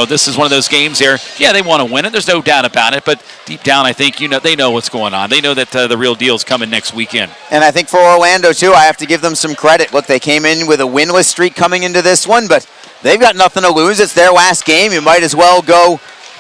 this is one of those games here. Yeah, they want to win it. There's no doubt about it. But deep down, I think, they know what's going on. They know that the real deal's coming next weekend. And I think for Orlando, too, I have to give them some credit. Look, they came in with a winless streak coming into this one, but they've got nothing to lose. It's their last game. You might as well go,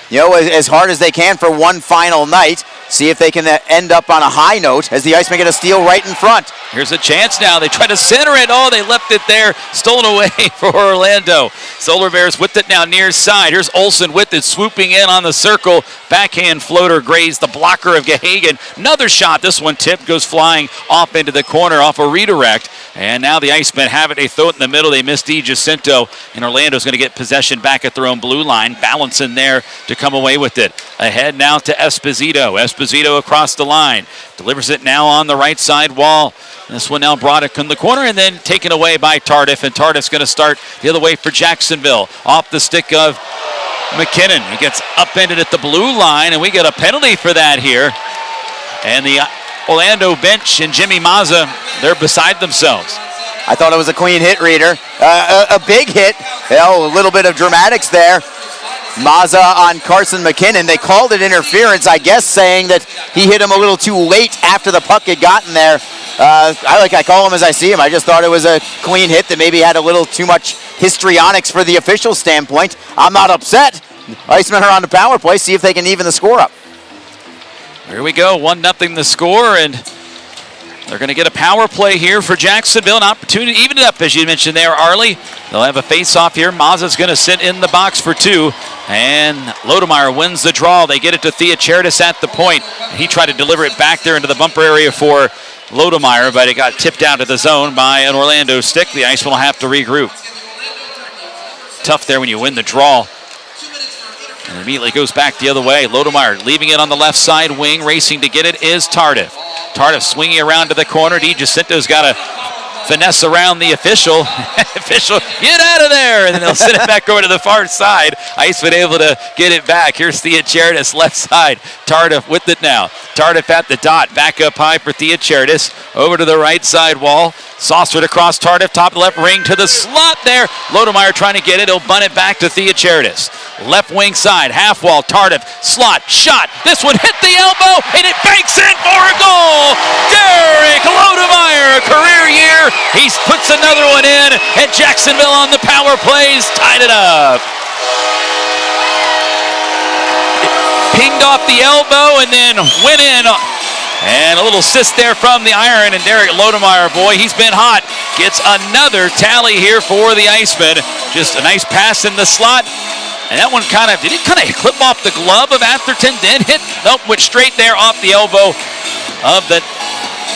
as hard as they can for one final night. See if they can end up on a high note as the Icemen get a steal right in front. Here's a chance now. They try to center it. Oh, they left it there. Stolen away for Orlando. Solar Bears with it now near side. Here's Olsen with it, swooping in on the circle. Backhand floater grazed the blocker of Gahagan. Another shot. This one tipped, goes flying off into the corner off a redirect. And now the Icemen have it. They throw it in the middle. They miss DiGiacinto. And Orlando's going to get possession back at their own blue line. Balancing there to come away with it. Ahead now to Esposito. Esposito across the line. Delivers it now on the right side wall. This one now brought it in the corner and then taken away by Tardif. And Tardif's going to start the other way for Jacksonville. Off the stick of McKinnon. He gets upended at the blue line, and we get a penalty for that here. And the Orlando bench and Jimmy Mazza, they're beside themselves. I thought it was a clean hit, Reader. A big hit. A little bit of dramatics there. Mazza on Carson McKinnon. They called it interference, I guess, saying that he hit him a little too late after the puck had gotten there. I call him as I see him. I just thought it was a clean hit that maybe had a little too much histrionics for the official standpoint. I'm not upset. Icemen are on the power play. See if they can even the score up. Here we go. 1-0 the score, and they're going to get a power play here for Jacksonville. An opportunity to even it up, as you mentioned there, Arlie. They'll have a face-off here. Mazza's going to sit in the box for two. And Lodemeyer wins the draw. They get it to Theocharidis at the point. He tried to deliver it back there into the bumper area for Lodemeyer, but it got tipped out of the zone by an Orlando stick. The Icemen will have to regroup. Tough there when you win the draw. And immediately goes back the other way. Lodemeyer leaving it on the left side wing. Racing to get it is Tardif. Tardif swinging around to the corner. DiGiacinto's got to finesse around the official. Official, get out of there! And then they'll send it back over to the far side. Icemen able to get it back. Here's Theocharidis left side. Tardif with it now. Tardif at the dot. Back up high for Theocharidis. Over to the right side wall. Saucered across Tardif. Top left ring to the slot there. Lodemeyer trying to get it. He'll bunt it back to Theocharidis. Left wing side. Half wall. Tardif. Slot. Shot. This one hit the elbow. And it banks in for a goal. Derek Lodemeyer. Career year. He puts another one in. And Jacksonville on the power plays tied it up. Pinged off the elbow and then went in. And a little assist there from the Iron, and Derek Lodemeyer, boy, he's been hot. Gets another tally here for the Icemen. Just a nice pass in the slot. And that one did it kind of clip off the glove of Atherton, then hit, nope, went straight there off the elbow of the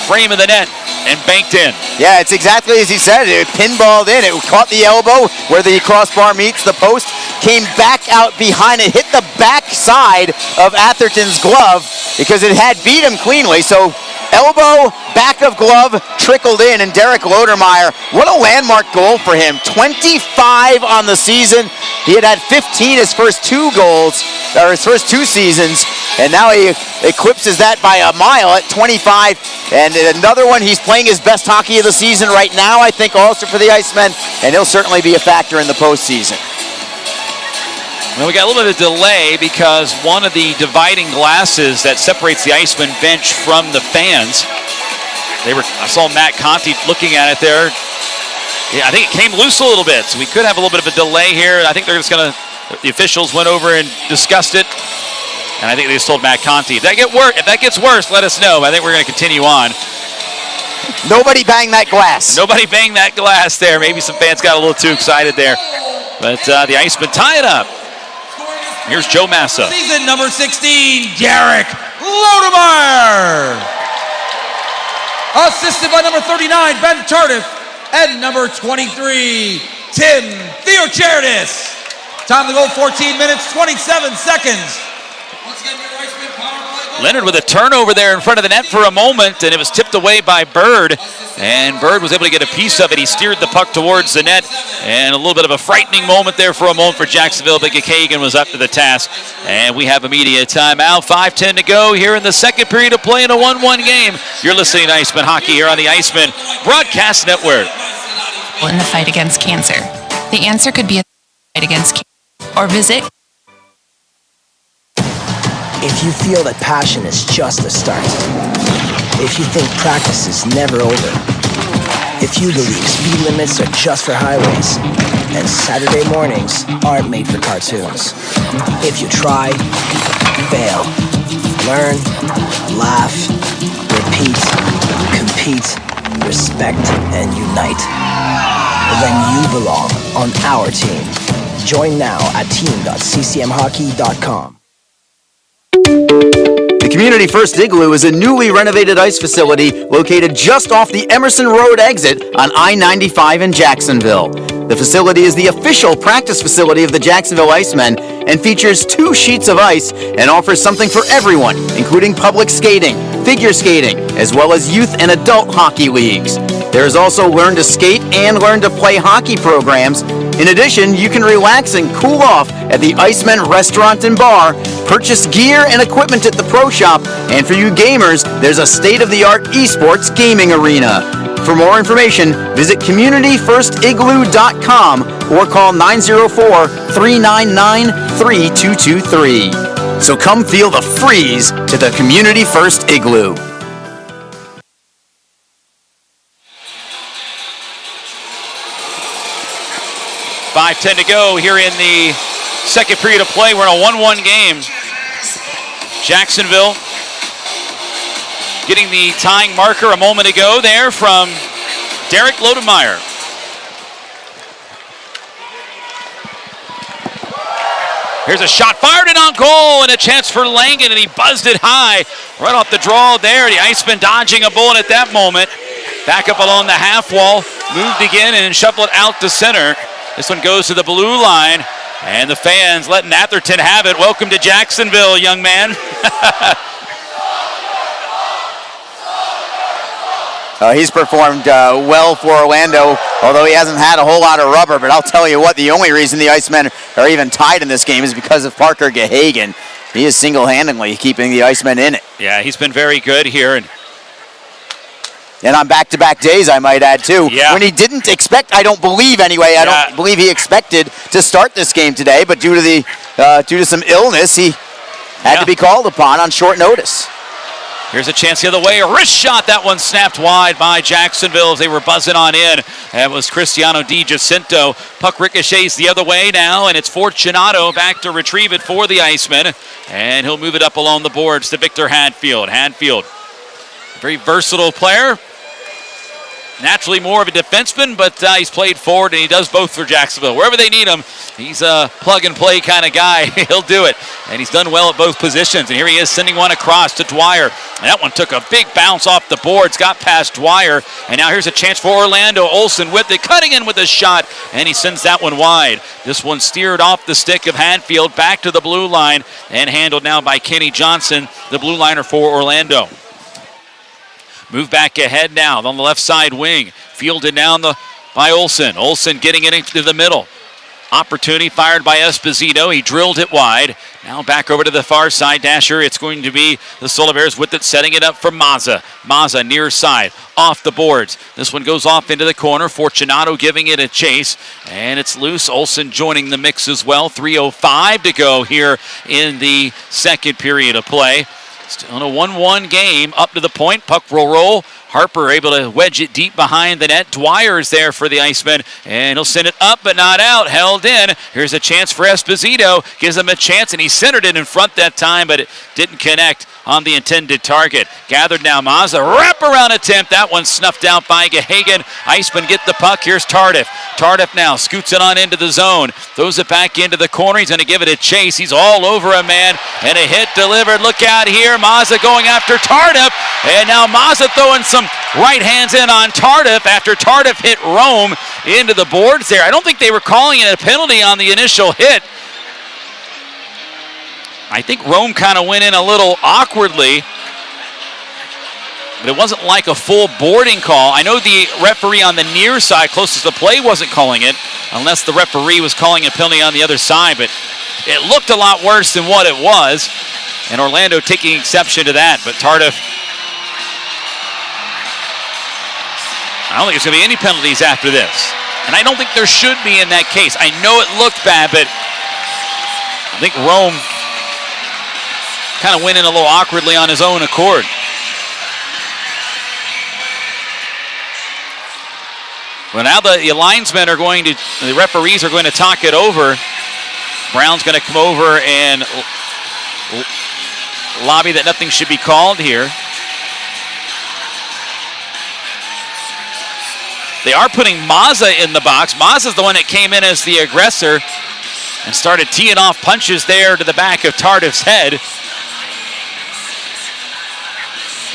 frame of the net and banked in. Yeah, it's exactly as he said. It pinballed in. It caught the elbow where the crossbar meets the post, came back out behind it, hit the back side of Atherton's glove because it had beat him cleanly. So elbow, back of glove, trickled in, and Derek Lodemeyer, what a landmark goal for him. 25 on the season. He had 15 his first two goals, or his first two seasons, and now he eclipses that by a mile at 25. And another one, he's playing his best hockey of the season right now, I think, also for the Icemen, and he'll certainly be a factor in the postseason. Well, we got a little bit of delay because one of the dividing glasses that separates the Icemen bench from the fans, I saw Matt Conti looking at it there. Yeah, I think it came loose a little bit, so we could have a little bit of a delay here. I think they're just the officials went over and discussed it, and I think they just told Matt Conti, if that gets worse, let us know. I think we're going to continue on. Nobody bang that glass. Nobody bang that glass there. Maybe some fans got a little too excited there, but the Icemen tie it up. Here's Joe Massa. Season number 16, Derek Lodemeyer. assisted by number 39, Ben Tardif, and number 23, Tim Theocharidis. Time to go, 14 minutes, 27 seconds. Leonard with a turnover there in front of the net for a moment, and it was tipped away by Bird, and Bird was able to get a piece of it. He steered the puck towards the net, and a little bit of a frightening moment there for a moment for Jacksonville, but Gahagan was up to the task, and we have immediate timeout. 5:10 to go here in the second period of play in a 1-1 game. You're listening to Iceman Hockey here on the Iceman Broadcast Network. In the fight against cancer. The answer could be a fight against cancer. Or visit. If you feel that passion is just the start, if you think practice is never over, if you believe speed limits are just for highways, and Saturday mornings aren't made for cartoons, if you try, fail, learn, laugh, repeat, compete, respect, and unite, then you belong on our team. Join now at team.ccmhockey.com. The Community First Igloo is a newly renovated ice facility located just off the Emerson Road exit on I-95 in Jacksonville. The facility is the official practice facility of the Jacksonville Icemen and features 2 sheets of ice and offers something for everyone, including public skating, figure skating, as well as youth and adult hockey leagues. There is also Learn to Skate and Learn to Play hockey programs. In addition, you can relax and cool off at the Icemen Restaurant and Bar, purchase gear and equipment at the Pro Shop, and for you gamers, there's a state-of-the-art esports gaming arena. For more information, visit communityfirstigloo.com or call 904-399-3223. So come feel the freeze to the Community First Igloo. .5:10 to go here in the second period of play. We're in a 1-1 game. Jacksonville getting the tying marker a moment ago there from Derek Lodemeyer. Here's a shot fired in on goal, and a chance for Langen, and he buzzed it high right off the draw there. The Iceman dodging a bullet at that moment. Back up along the half wall, moved again and shuffled it out to center. This one goes to the blue line, and the fans letting Atherton have it. Welcome to Jacksonville, young man. He's performed well for Orlando, although he hasn't had a whole lot of rubber. But I'll tell you what, the only reason the Icemen are even tied in this game is because of Parker Gahagan. He is single-handedly keeping the Icemen in it. Yeah, he's been very good here. And on back-to-back days, I might add, too. Yeah. When he didn't expect, I don't believe anyway, I don't believe he expected to start this game today, but due to some illness, he had to be called upon on short notice. Here's a chance the other way. A wrist shot. That one snapped wide by Jacksonville as they were buzzing on in. That was Cristiano Di Jacinto. Puck ricochets the other way now, and it's Fortunato back to retrieve it for the Icemen. And he'll move it up along the boards to Victor Hadfield. Hadfield, very versatile player. Naturally more of a defenseman, but he's played forward, and he does both for Jacksonville. Wherever they need him, he's a plug-and-play kind of guy. He'll do it, and he's done well at both positions. And here he is sending one across to Dwyer. And that one took a big bounce off the boards, got past Dwyer, and now here's a chance for Orlando. Olsen with it, cutting in with a shot, and he sends that one wide. This one steered off the stick of Hadfield, back to the blue line, and handled now by Kenny Johnson, the blue liner for Orlando. Move back ahead now on the left side wing. Fielded down by Olsen. Olsen getting it into the middle. Opportunity fired by Esposito. He drilled it wide. Now back over to the far side. Dasher, it's going to be the Solar Bears with it, setting it up for Mazza. Mazza near side, off the boards. This one goes off into the corner. Fortunato giving it a chase, and it's loose. Olsen joining the mix as well. 3:05 to go here in the second period of play. Still in a 1-1 game, up to the point. Puck will roll. Harper able to wedge it deep behind the net. Dwyer is there for the Icemen, and he'll send it up but not out. Held in. Here's a chance for Esposito. Gives him a chance, and he centered it in front that time, but it didn't connect on the intended target. Gathered now Mazza. Wraparound attempt. That one snuffed out by Gahagan. Icemen get the puck. Here's Tardif. Tardif now scoots it on into the zone. Throws it back into the corner. He's going to give it a chase. He's all over a man, and a hit delivered. Look out here. Mazza going after Tardif, and now Mazza throwing some some right hands in on Tardif after Tardif hit Rome into the boards there. I don't think they were calling it a penalty on the initial hit. I think Rome kind of went in a little awkwardly, but it wasn't like a full boarding call. I know the referee on the near side, closest to play, wasn't calling it, unless the referee was calling a penalty on the other side, but it looked a lot worse than what it was, and Orlando taking exception to that. But Tardif, I don't think there's going to be any penalties after this, and I don't think there should be in that case. I know it looked bad, but I think Rome kind of went in a little awkwardly on his own accord. Well, now the linesmen are the referees are going to talk it over. Brown's going to come over and lobby that nothing should be called here. They are putting Mazza in the box. Mazza's the one that came in as the aggressor and started teeing off punches there to the back of Tardif's head.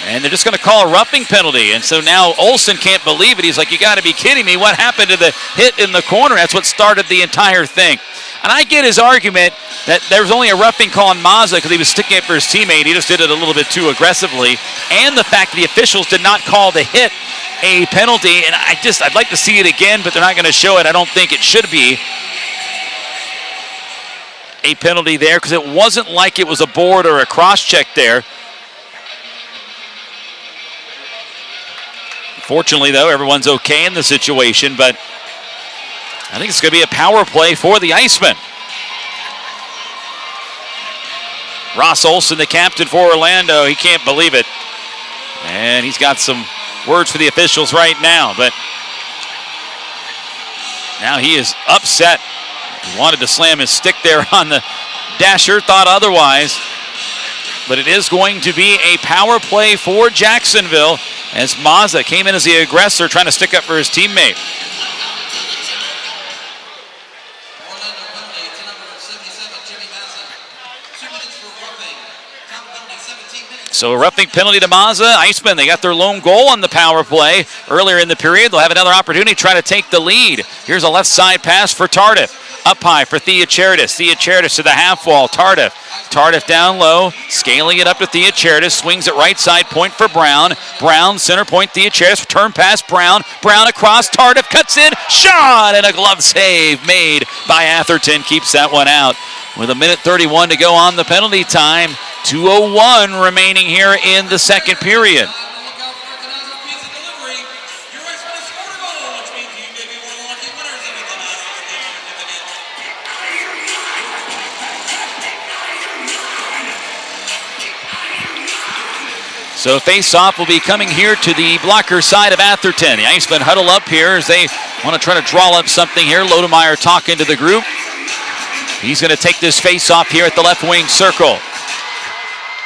And they're just going to call a roughing penalty. And so now Olsen can't believe it. He's like, you got to be kidding me. What happened to the hit in the corner? That's what started the entire thing. And I get his argument that there was only a roughing call on Mazza because he was sticking it for his teammate. He just did it a little bit too aggressively. And the fact that the officials did not call the hit a penalty. And I'd like to see it again, but they're not going to show it. I don't think it should be a penalty there because it wasn't like it was a board or a cross check there. Fortunately, though, everyone's okay in the situation, but I think it's going to be a power play for the Icemen. Ross Olsen, the captain for Orlando, he can't believe it. And he's got some words for the officials right now, but now he is upset. He wanted to slam his stick there on the dasher, thought otherwise. But it is going to be a power play for Jacksonville as Mazza came in as the aggressor trying to stick up for his teammate. So a roughing penalty to Mazza. Icemen, they got their lone goal on the power play earlier in the period. They'll have another opportunity to try to take the lead. Here's a left side pass for Tardif. Up high for Theocharidis. Theocharidis to the half wall. Tardif down low, scaling it up to Theocharidis. Swings it right side point for Brown. Brown, center point, Theocharidis. Return pass, Brown. Brown across, Tardif cuts in. Shot! And a glove save made by Atherton. Keeps that one out. With 1:31 to go on the penalty time. 2:01 remaining here in the second period. So face-off will be coming here to the blocker side of Atherton. The Icemen huddle up here as they want to try to draw up something here. Lodemeyer talking to the group. He's going to take this face-off here at the left wing circle.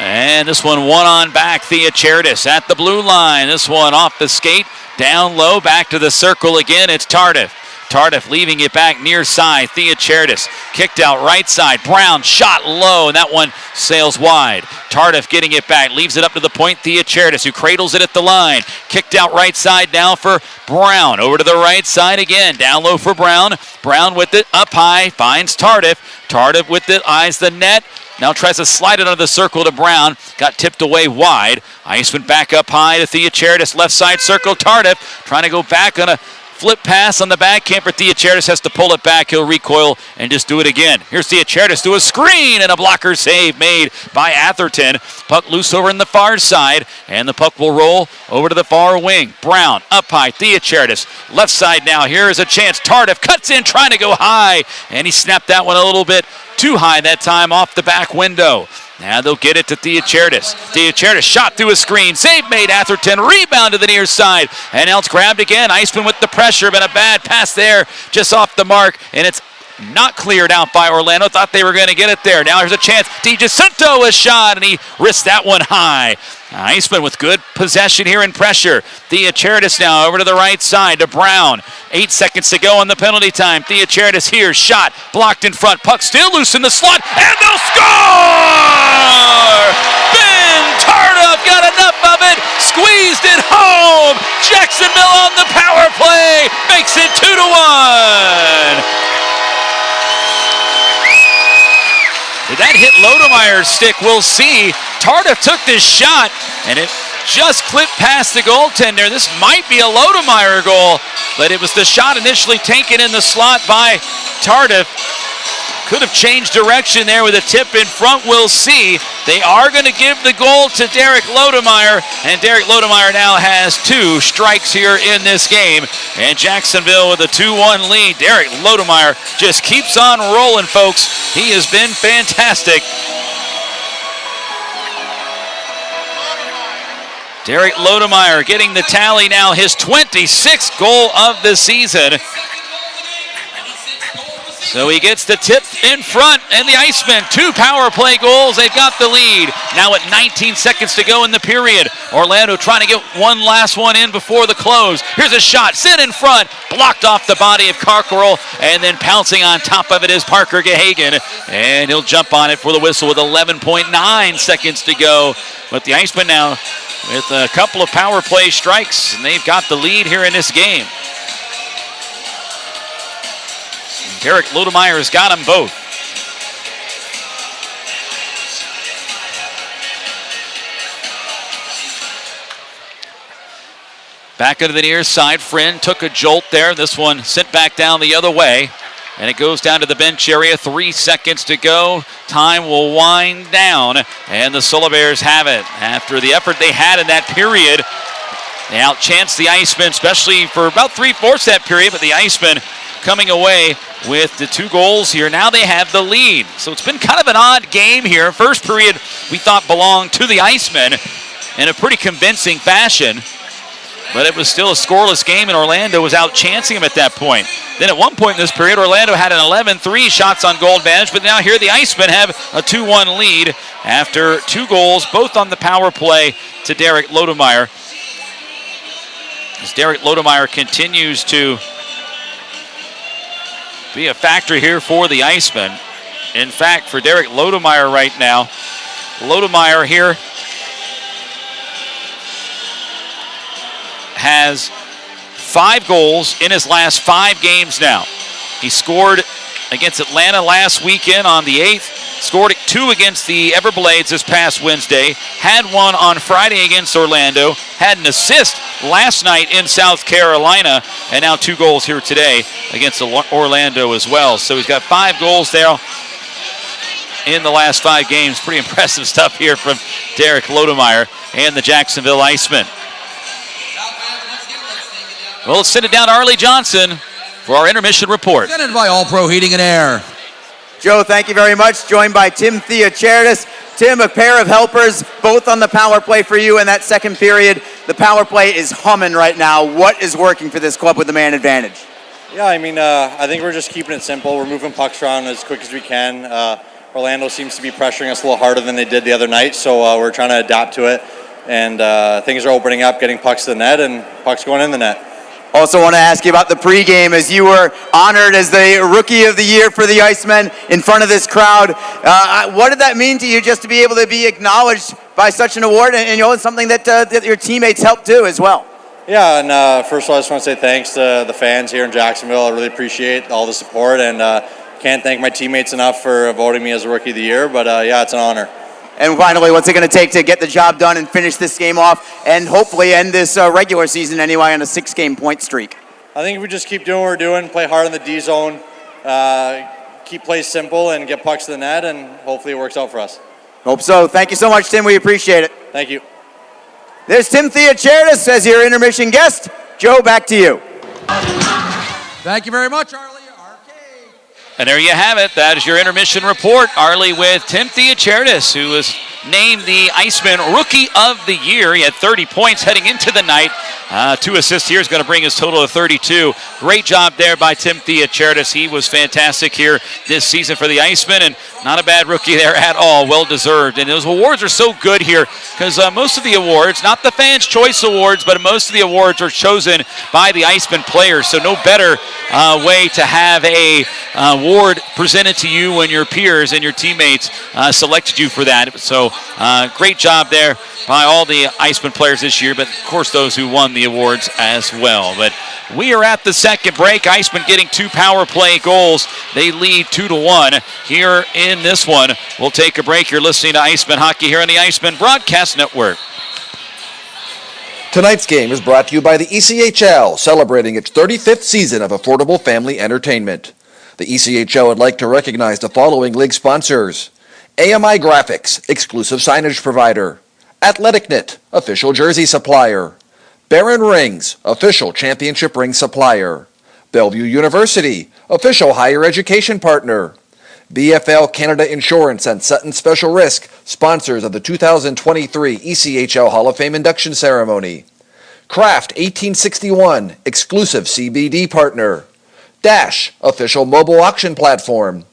And this one on back, Theocharidis at the blue line. This one off the skate, down low, back to the circle again. It's Tardif. Tardif leaving it back near side. Theocharidis kicked out right side. Brown shot low, and that one sails wide. Tardif getting it back, leaves it up to the point. Theocharidis, who cradles it at the line. Kicked out right side now for Brown. Over to the right side again. Down low for Brown. Brown with it up high, finds Tardif. Tardif with it, eyes the net. Now tries to slide it under the circle to Brown. Got tipped away wide. Iceman back up high to Theocharidis. Left side circle. Tardif trying to go back on a flip pass on the backhand for Theocharidis. Has to pull it back. He'll recoil and just do it again. Here's Theocharidis to a screen and a blocker save made by Atherton. Puck loose over in the far side, and the puck will roll over to the far wing. Brown up high. Theocharidis left side now. Here is a chance. Tardif cuts in trying to go high, and he snapped that one a little bit too high that time off the back window. Now they'll get it to Theocharidis. Theocharidis shot through a screen. Save made. Atherton rebound to the near side. And now it's grabbed again. Iceman with the pressure, but a bad pass there just off the mark. And it's not cleared out by Orlando. Thought they were going to get it there. Now here's a chance. DiGiacinto a shot, and he risked that one high. Iceman with good possession here and pressure. Theocharidis now over to the right side to Brown. 8 seconds to go on the penalty time. Theocharidis here, shot, blocked in front. Puck still loose in the slot, and they'll score! Ben Tardif I've got enough of it. Squeezed it home. Jacksonville on the power play makes it 2-1. Did that hit Lodemeyer's stick? We'll see. Tardif took this shot, and it just clipped past the goaltender. This might be a Lodemeyer goal, but it was the shot initially taken in the slot by Tardif. Could have changed direction there with a tip in front. We'll see. They are going to give the goal to Derek Lodemeyer, and Derek Lodemeyer now has 2 strikes here in this game. And Jacksonville with a 2-1 lead. Derek Lodemeyer just keeps on rolling, folks. He has been fantastic. Derek Lodemeyer getting the tally now, his 26th goal of the season. So he gets the tip in front, and the Icemen, 2 power play goals. They've got the lead. Now at 19 seconds to go in the period. Orlando trying to get one last one in before the close. Here's a shot, sit in front, blocked off the body of Carkerel, and then pouncing on top of it is Parker Gahagan, and he'll jump on it for the whistle with 11.9 seconds to go. But the Icemen now with a couple of power play strikes, and they've got the lead here in this game. Derek Lodemeyer's got them both. Back into the near side, Friend took a jolt there. This one sent back down the other way, and it goes down to the bench area. 3 seconds to go. Time will wind down, and the Solar Bears have it. After the effort they had in that period, they outchanced the Icemen, especially for about 3/4 that period, but the Icemen coming away with the 2 goals here. Now they have the lead. So it's been kind of an odd game here. First period we thought belonged to the Icemen in a pretty convincing fashion, but it was still a scoreless game, and Orlando was out chancing them at that point. Then at one point in this period, Orlando had an 11-3 shots on goal advantage, but now here the Icemen have a 2-1 lead after 2 goals, both on the power play to Derek Lodemeyer. As Derek Lodemeyer continues to be a factor here for the Icemen. In fact, for Derek Lodemeyer right now, Lodemeyer here has 5 goals in his last 5 games now. He scored against Atlanta last weekend on the 8th, scored 2 against the Everblades this past Wednesday, had 1 on Friday against Orlando, had an assist last night in South Carolina, and now 2 goals here today against Orlando as well. So he's got 5 goals there in the last 5 games. Pretty impressive stuff here from Derek Lodemeyer and the Jacksonville Icemen. Well, let's send it down to Arlie Johnson for our intermission report. Presented by All Pro Heating and Air. Joe, thank you very much. Joined by Tim Theocharidis. Tim, a pair of helpers, both on the power play for you in that second period. The power play is humming right now. What is working for this club with the man advantage? Yeah, I mean, I think we're just keeping it simple. We're moving pucks around as quick as we can. Orlando seems to be pressuring us a little harder than they did the other night, so we're trying to adapt to it. And things are opening up, getting pucks to the net, and pucks going in the net. Also want to ask you about the pregame as you were honored as the Rookie of the Year for the Icemen in front of this crowd. What did that mean to you just to be able to be acknowledged by such an award, and you know, it's something that your teammates helped do as well? Yeah, and first of all, I just want to say thanks to the fans here in Jacksonville. I really appreciate all the support, and can't thank my teammates enough for voting me as a Rookie of the Year, but yeah, it's an honor. And finally, what's it going to take to get the job done and finish this game off and hopefully end this regular season anyway on a 6-game point streak? I think if we just keep doing what we're doing, play hard in the D zone, keep play simple, and get pucks to the net, and hopefully it works out for us. Hope so. Thank you so much, Tim. We appreciate it. Thank you. There's Tim Theocharidis as your intermission guest. Joe, back to you. Thank you very much, Arlie. And there you have it. That is your intermission report. Arlie with Tim Theocharidis, who was named the Icemen Rookie of the Year. He had 30 points heading into the night. 2 assists here is going to bring his total to 32. Great job there by Tim Theocharidis. He was fantastic here this season for the Icemen, and not a bad rookie there at all. Well deserved. And those awards are so good here because most of the awards, not the Fans' Choice Awards, but most of the awards are chosen by the Icemen players. So no better way to have a award presented to you when your peers and your teammates selected you for that. So Great job there by all the Iceman players this year, but of course those who won the awards as well. But we are at the second break. Iceman getting 2 power play goals. They lead 2-1 here in this one. We'll take a break. You're listening to Iceman Hockey here on the Iceman Broadcast Network. Tonight's game is brought to you by the ECHL, celebrating its 35th season of affordable family entertainment. The ECHL would like to recognize the following league sponsors: AMI Graphics, exclusive signage provider; AthleticNet, official jersey supplier; Barron Rings, official championship ring supplier; Bellevue University, official higher education partner; BFL Canada Insurance and Sutton Special Risk, sponsors of the 2023 ECHL Hall of Fame induction ceremony; Kraft 1861, exclusive CBD partner; Dash, official mobile auction platform;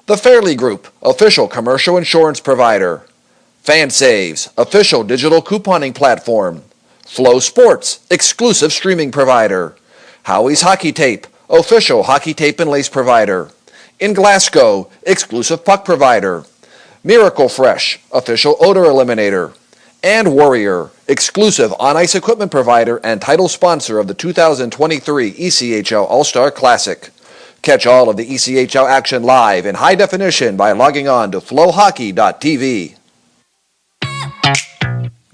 The Fairley Group, official commercial insurance provider; FanSaves, official digital couponing platform; Flow Sports, exclusive streaming provider; Howie's Hockey Tape, official hockey tape and lace provider; In Glasgow, exclusive puck provider; Miracle Fresh, official odor eliminator; and Warrior, exclusive on-ice equipment provider and title sponsor of the 2023 ECHL All-Star Classic. Catch all of the ECHL action live in high definition by logging on to flowhockey.tv.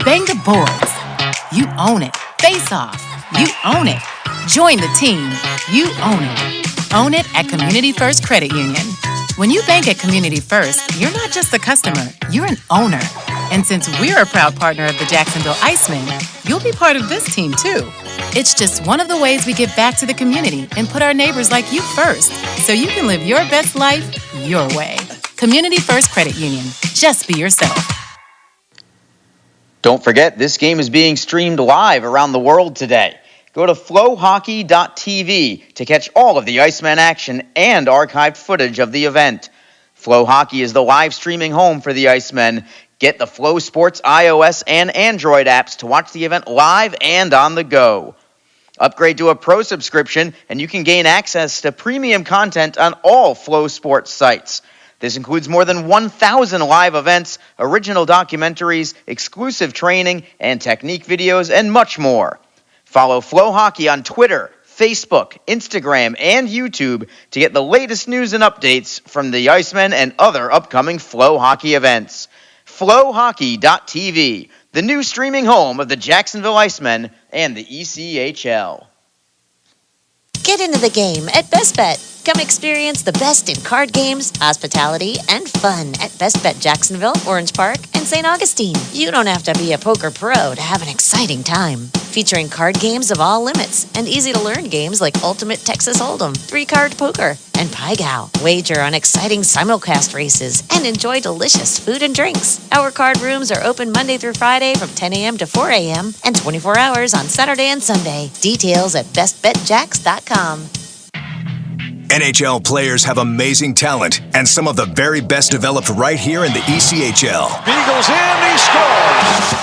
Bang the boards. You own it. Face off. You own it. Join the team. You own it. Own it at Community First Credit Union. When you bank at Community First, you're not just a customer, you're an owner. And since we're a proud partner of the Jacksonville Icemen, you'll be part of this team too. It's just one of the ways we give back to the community and put our neighbors like you first, so you can live your best life your way. Community First Credit Union. Just be yourself. Don't forget, this game is being streamed live around the world today. Go to flowhockey.tv to catch all of the Iceman action and archived footage of the event. Flow Hockey is the live streaming home for the Icemen. Get the Flow Sports iOS and Android apps to watch the event live and on the go. Upgrade to a pro subscription and you can gain access to premium content on all Flow Sports sites. This includes more than 1,000 live events, original documentaries, exclusive training and technique videos, and much more. Follow Flow Hockey on Twitter, Facebook, Instagram, and YouTube to get the latest news and updates from the Icemen and other upcoming Flow Hockey events. Flowhockey.tv, the new streaming home of the Jacksonville Icemen and the ECHL. Get into the game at Best Bet. Come experience the best in card games, hospitality, and fun at Best Bet Jacksonville, Orange Park, and St. Augustine. You don't have to be a poker pro to have an exciting time. Featuring card games of all limits and easy-to-learn games like Ultimate Texas Hold'em, 3-card poker, and Pai Gow. Wager on exciting simulcast races and enjoy delicious food and drinks. Our card rooms are open Monday through Friday from 10 a.m. to 4 a.m. and 24 hours on Saturday and Sunday. Details at bestbetjacks.com. NHL players have amazing talent, and some of the very best developed right here in the ECHL. Beagles in, he scores!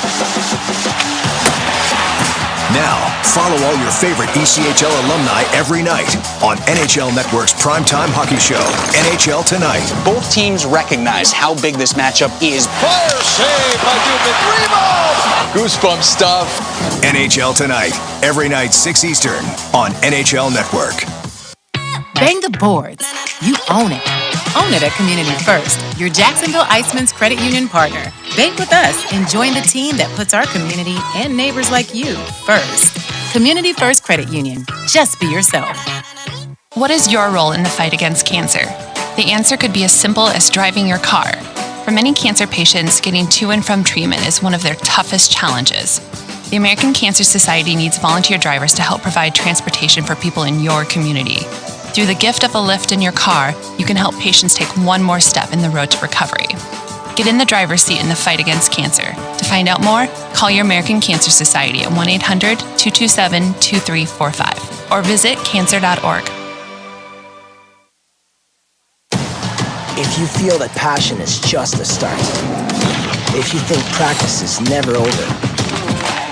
Now, follow all your favorite ECHL alumni every night on NHL Network's primetime hockey show, NHL Tonight. Both teams recognize how big this matchup is. Fire save by Dubnik. Rebound! Goosebump stuff. NHL Tonight, every night 6 Eastern on NHL Network. Bang the boards. You own it. Own it at Community First, your Jacksonville Icemen's credit union partner. Bank with us and join the team that puts our community and neighbors like you first. Community First Credit Union. Just be yourself. What is your role in the fight against cancer? The answer could be as simple as driving your car. For many cancer patients, getting to and from treatment is one of their toughest challenges. The American Cancer Society needs volunteer drivers to help provide transportation for people in your community. Through the gift of a lift in your car, you can help patients take one more step in the road to recovery. Get in the driver's seat in the fight against cancer. To find out more, call your American Cancer Society at 1-800-227-2345 or visit cancer.org. If you feel that passion is just the start, if you think practice is never over,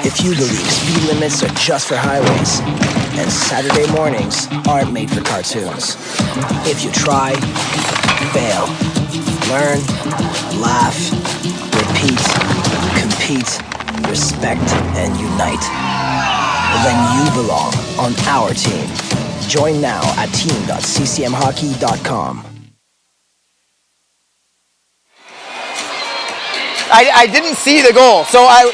if you believe speed limits are just for highways, and Saturday mornings aren't made for cartoons. If you try, fail, learn, laugh, repeat, compete, respect, and unite. Then you belong on our team. Join now at team.ccmhockey.com. I didn't see the goal, so I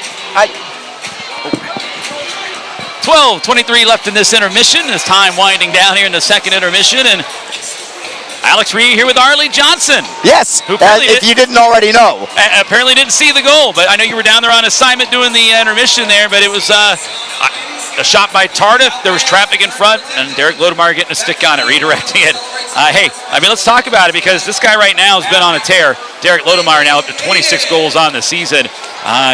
12:23 left in this intermission. As time winding down here in the second intermission, and Alex Reed here with Arlie Johnson. Yes, if you didn't already know. Apparently didn't see the goal, but I know you were down there on assignment doing the intermission there, but it was a shot by Tardif. There was traffic in front, and Derek Lodemeyer getting a stick on it, redirecting it. Hey, I mean, let's talk about it, because this guy right now has been on a tear. Derek Lodemeyer now up to 26 goals on the season.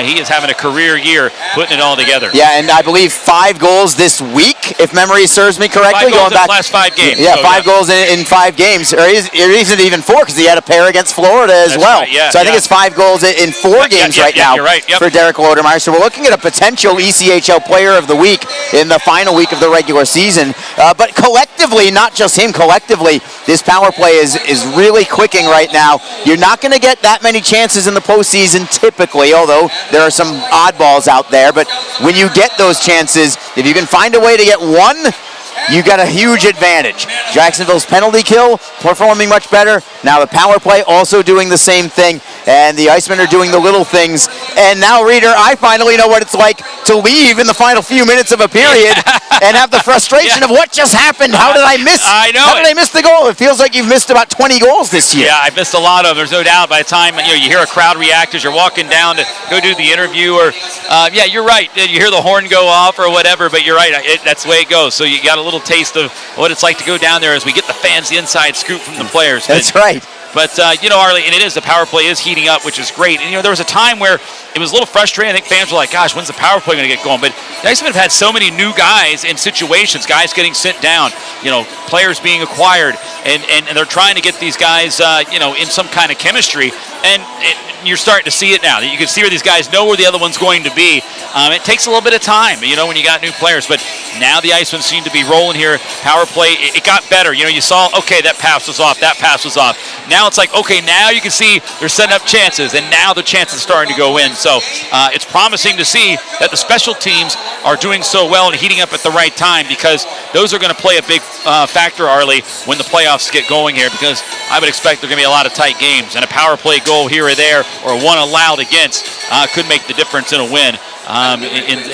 He is having a career year putting it all together. Yeah, and I believe 5 goals this week, if memory serves me correctly. 5 goals in the last 5 games. Yeah, so, 5 goals in 5 games. Or isn't even 4, because he had a pair against Florida as well. Right, yeah, so I think it's 5 goals in 4 games right now you're right, for Derek Lodemeyer. So we're looking at a potential ECHL Player of the Week in the final week of the regular season. But collectively, not just him, collectively, this power play is really clicking right now. You're not going to get that many chances in the postseason typically, although there are some oddballs out there. But when you get those chances, if you can find a way to get one, you got a huge advantage. Jacksonville's penalty kill performing much better. Now the power play also doing the same thing. And the Icemen are doing the little things. And now, Reader, I finally know what it's like to leave in the final few minutes of a period and have the frustration of what just happened. How did I miss? I know. How did I miss the goal? It feels like you've missed about 20 goals this year. Yeah, I missed a lot of them. There's no doubt. By the time you hear a crowd react as you're walking down to go do the interview, or yeah, you're right. You hear the horn go off or whatever, but you're right. That's the way it goes. So you got a little taste of what it's like to go down there as we get the fans the inside scoop from the players. That's right. But, Arlie, and the power play is heating up, which is great. And, there was a time where it was a little frustrating. I think fans were like, gosh, when's the power play going to get going? But the Icemen have had so many new guys in situations, guys getting sent down, players being acquired, and they're trying to get these guys, in some kind of chemistry. And you're starting to see it now. You can see where these guys know where the other one's going to be. It takes a little bit of time, when you got new players. But now the Icemen seem to be rolling here. Power play, it got better. You saw, okay, that pass was off, that pass was off. Now it's like, okay, now you can see they're setting up chances, and now the chances are starting to go in. So it's promising to see that the special teams are doing so well and heating up at the right time, because those are going to play a big factor, Arlie, when the playoffs get going here, because I would expect there are going to be a lot of tight games, and a power play goal here or there, or one allowed against, could make the difference in a win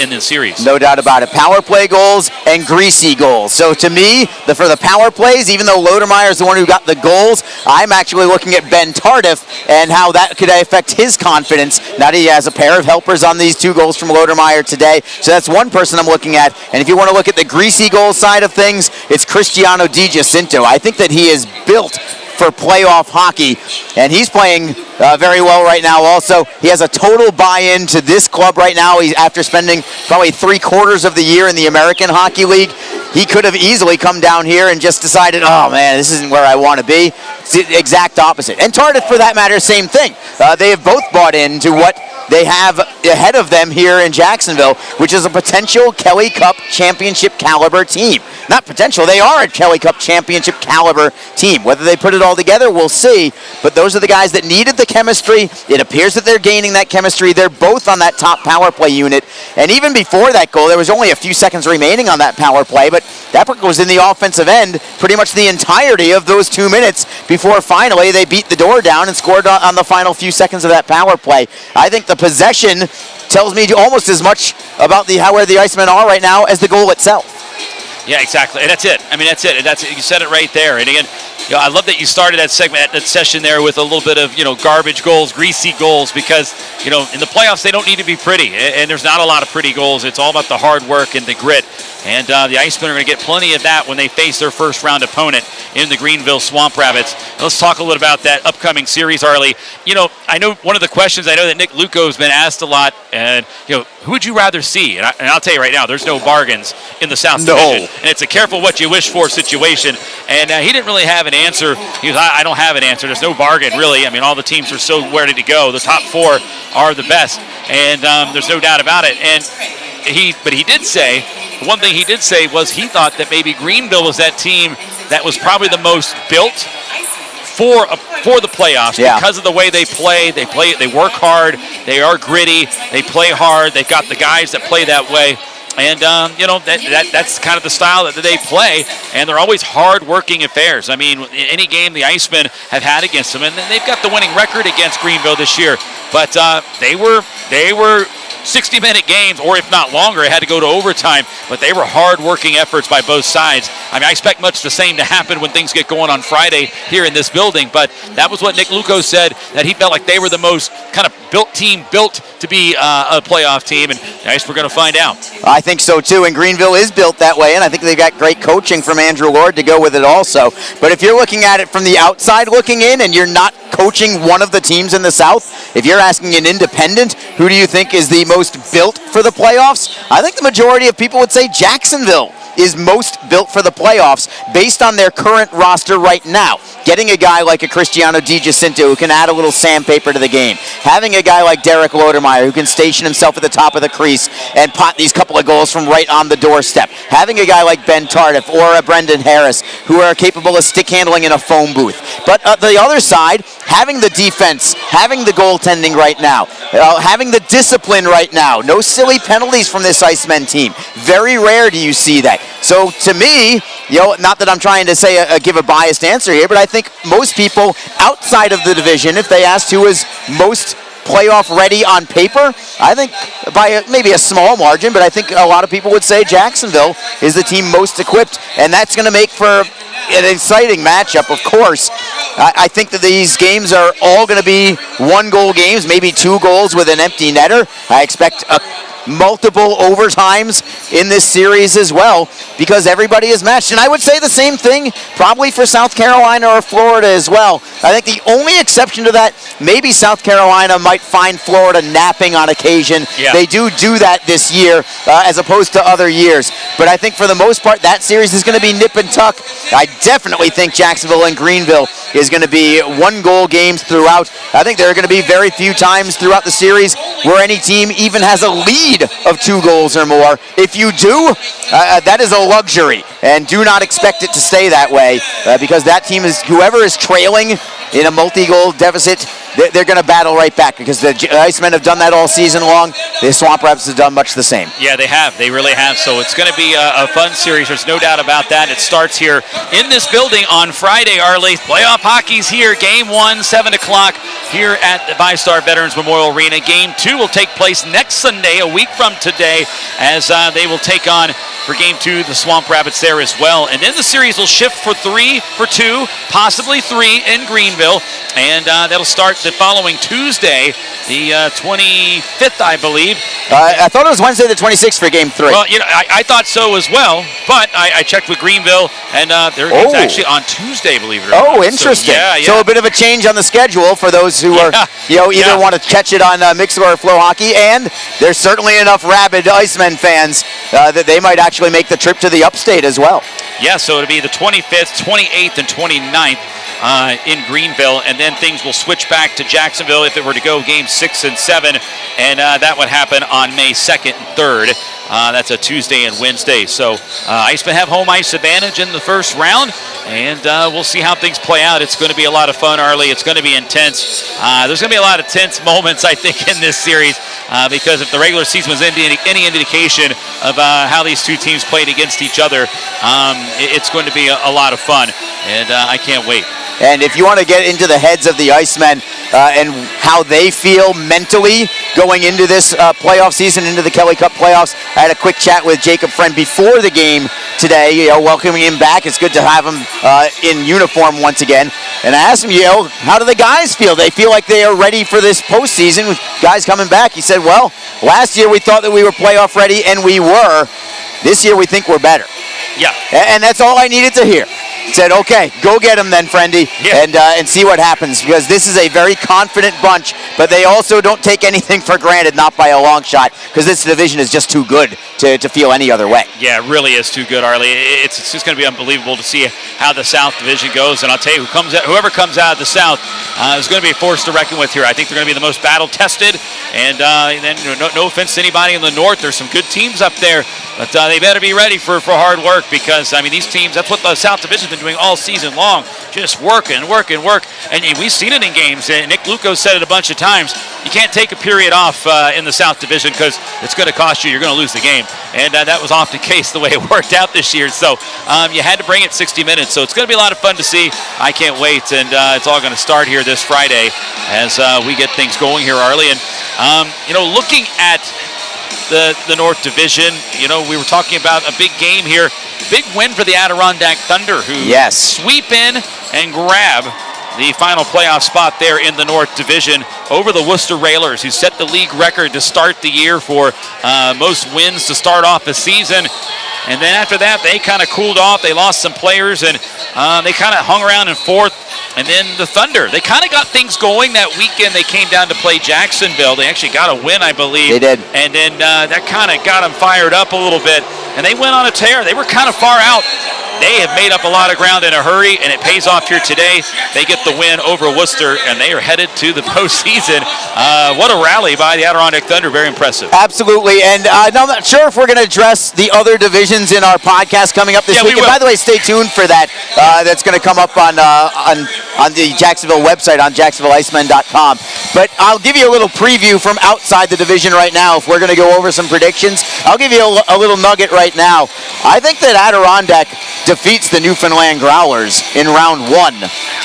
in the series. No doubt about it. Power play goals and greasy goals. So to me, for the power plays, even though Lodemeyer is the one who got the goals, I'm actually looking at Ben Tardif and how that could affect his confidence. Now that he has a pair of helpers on these 2 goals from Lodemeyer today. So that's one person I'm looking at. And if you want to look at the greasy goal side of things, it's Cristiano Di Jacinto. I think that he is built for playoff hockey, and he's playing very well right now also. He has a total buy-in to this club right now. He's after spending probably 3/4 of the year in the American Hockey League. He could have easily come down here and just decided, oh man, this isn't where I want to be. It's the exact opposite. And Tardif, for that matter, same thing. They have both bought into what they have ahead of them here in Jacksonville, which is a potential Kelly Cup championship caliber team. Not potential, they are a Kelly Cup championship caliber team. Whether they put it all together, we'll see. But those are the guys that needed the chemistry. It appears that they're gaining that chemistry. They're both on that top power play unit. And even before that goal, there was only a few seconds remaining on that power play, but that was in the offensive end pretty much the entirety of those 2 minutes before finally they beat the door down and scored on the final few seconds of that power play. I think the possession tells me almost as much about where the Icemen are right now as the goal itself. Yeah, exactly. And that's it. I mean, that's it. And you said it right there. And again, I love that you started that segment, that session there with a little bit of, garbage goals, greasy goals, because, in the playoffs, they don't need to be pretty. And there's not a lot of pretty goals. It's all about the hard work and the grit. And the Icemen are going to get plenty of that when they face their first round opponent in the Greenville Swamp Rabbits. And let's talk a little about that upcoming series, Arlie. I know one of the questions I know that Nick Luco has been asked a lot, and, who would you rather see? And I'll tell you right now, there's no bargains in the South Division. And it's a careful what you wish for situation. And he didn't really have an answer. He was, I don't have an answer. There's no bargain, really. I mean, all the teams are so ready to go. The top 4 are the best. And there's no doubt about it. But he did say, one thing he did say was he thought that maybe Greenville was that team that was probably the most built for the playoffs because of the way they play. They work hard. They are gritty. They play hard. They've got the guys that play that way. And, that's kind of the style that they play, and they're always hard-working affairs. I mean, any game the Icemen have had against them, and they've got the winning record against Greenville this year, but they were 60-minute games, or if not longer. It had to go to overtime, but they were hard-working efforts by both sides. I mean, I expect much the same to happen when things get going on Friday here in this building, but that was what Nick Luco said, that he felt like they were the most kind of built team, built to be a playoff team, and I guess we're going to find out. I think so, too, and Greenville is built that way, and I think they've got great coaching from Andrew Lord to go with it also. But if you're looking at it from the outside looking in, and you're not coaching one of the teams in the South, if you're asking an independent, who do you think is the most built for the playoffs? I think the majority of people would say Jacksonville is most built for the playoffs based on their current roster right now. Getting a guy like a Cristiano Di Jacinto who can add a little sandpaper to the game. Having a guy like Derek Lodermeyer who can station himself at the top of the crease and pot these couple of goals from right on the doorstep. Having a guy like Ben Tardif or a Brendan Harris who are capable of stick handling in a phone booth. But the other side, having the defense, having the goaltending right now, having the discipline right now. No silly penalties from this Icemen team. Very rare do you see that. So to me, not that I'm trying to say give a biased answer here, but I think most people outside of the division, if they asked who is most playoff ready on paper, I think by maybe a small margin, but I think a lot of people would say Jacksonville is the team most equipped, and that's going to make for an exciting matchup, of course. I think that these games are all going to be one-goal games, maybe 2 goals with an empty netter. I expect multiple overtimes in this series as well because everybody is matched. And I would say the same thing probably for South Carolina or Florida as well. I think the only exception to that, maybe South Carolina might find Florida napping on occasion. Yeah. They do that this year as opposed to other years. But I think for the most part, that series is going to be nip and tuck. I definitely think Jacksonville and Greenville is going to be 1-goal games throughout. I think there are going to be very few times throughout the series where any team even has a lead of 2 goals or more. If you do, that is a luxury, and do not expect it to stay that way because that team is, whoever is trailing in a multi-goal deficit, they're going to battle right back because the Icemen have done that all season long. The Swamp Rabbits have done much the same. Yeah, they have. They really have. So it's going to be a fun series. There's no doubt about that. It starts here in this building on Friday, Arlie. Playoff hockey's here. Game 1, 7 o'clock here at the VyStar Veterans Memorial Arena. Game 2 will take place next Sunday, a week from today, as they will take on, for Game 2, the Swamp Rabbits there as well. And then the series will shift for 3, for 2, possibly 3 in Greenville. And that'll start the following Tuesday, the 25th, I believe. I thought it was Wednesday the 26th for Game 3. Well, I thought so as well, but I checked with Greenville, and it's actually on Tuesday, believe it or not. Oh, interesting. So a bit of a change on the schedule for those who are, either want to catch it on Mixlr or Flow Hockey, and there's certainly enough rabid Icemen fans that they might actually make the trip to the upstate as well. Yeah, so it'll be the 25th, 28th, and 29th. In Greenville, and then things will switch back to Jacksonville if it were to go Game 6 and 7, and that would happen on May 2nd and 3rd. That's a Tuesday and Wednesday. So Icemen have home ice advantage in the first round, and we'll see how things play out. It's going to be a lot of fun, Arlie. It's going to be intense. There's going to be a lot of tense moments, I think, in this series because if the regular season was any indication of how these two teams played against each other, it's going to be a lot of fun, and I can't wait. And if you want to get into the heads of the Icemen and how they feel mentally going into this playoff season, into the Kelly Cup playoffs, I had a quick chat with Jacob Friend before the game today, welcoming him back. It's good to have him in uniform once again. And I asked him, how do the guys feel? They feel like they are ready for this postseason with guys coming back. He said, well, last year we thought that we were playoff ready, and we were. This year we think we're better. Yeah. And that's all I needed to hear. Said, okay, go get him then, Friendy, and see what happens, because this is a very confident bunch, but they also don't take anything for granted, not by a long shot, because this division is just too good to feel any other way. Yeah, it really is too good, Arlie. It's just going to be unbelievable to see how the South Division goes, and I'll tell you, whoever comes out of the South is going to be a force to reckon with here. I think they're going to be the most battle-tested, and then no offense to anybody in the North, there's some good teams up there, but they better be ready for hard work, because, I mean, these teams, that's what the South Division's been been doing all season long, just work. And we've seen it in games. Nick Luco said it a bunch of times. You can't take a period off in the South Division because it's going to cost you. You're going to lose the game. And that was often the case the way it worked out this year. So you had to bring it 60 minutes. So it's going to be a lot of fun to see. I can't wait. And it's all going to start here this Friday as we get things going here early. And, looking at the North Division, we were talking about a big game here. Big win for the Adirondack Thunder, who sweep in and grab the final playoff spot there in the North Division over the Worcester Railers, who set the league record to start the year for most wins to start off the season. And then after that, they kind of cooled off. They lost some players, and they kind of hung around in fourth. And then the Thunder, they kind of got things going that weekend. They came down to play Jacksonville. They actually got a win, I believe. They did. And then that kind of got them fired up a little bit. And they went on a tear. They were kind of far out. They have made up a lot of ground in a hurry, and it pays off here today. They get the win over Worcester, and they are headed to the postseason. What a rally by the Adirondack Thunder. Very impressive. Absolutely. And I'm not sure if we're going to address the other divisions in our podcast coming up this week. And by the way, stay tuned for that. That's going to come up on the Jacksonville website, on JacksonvilleIcemen.com. But I'll give you a little preview from outside the division right now. If we're going to go over some predictions, I'll give you a little nugget right now. I think that Adirondack defeats the Newfoundland Growlers in round 1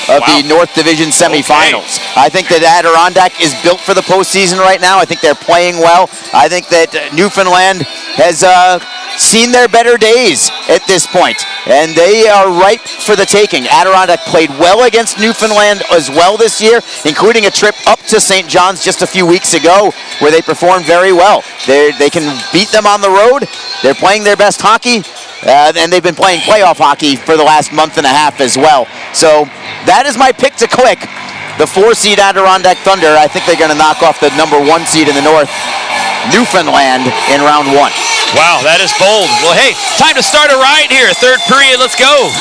of the North Division semifinals. I think that Adirondack is built for the postseason right now. I think they're playing well. I think that Newfoundland has seen their better days at this point, and they are ripe for the taking. Adirondack played well against Newfoundland as well this year, including a trip up to St. John's just a few weeks ago where they performed very well. They can beat them on the road. They're playing their best hockey. And they've been playing playoff hockey for the last month and a half as well. So that is my pick to click. The 4-seed Adirondack Thunder. I think they're going to knock off the number 1 seed in the North, Newfoundland, in round 1. Wow, that is bold. Well, hey, time to start a ride here. Third period, let's go.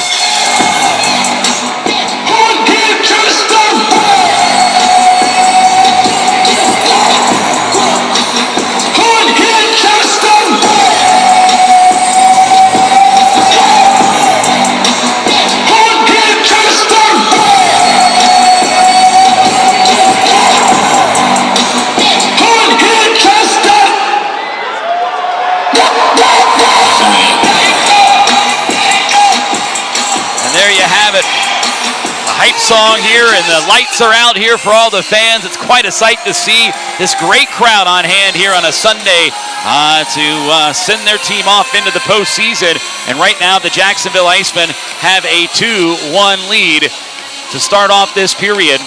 Hype song here, and the lights are out here for all the fans. It's quite a sight to see this great crowd on hand here on a Sunday to send their team off into the postseason. And right now, the Jacksonville Icemen have a 2-1 lead to start off this period,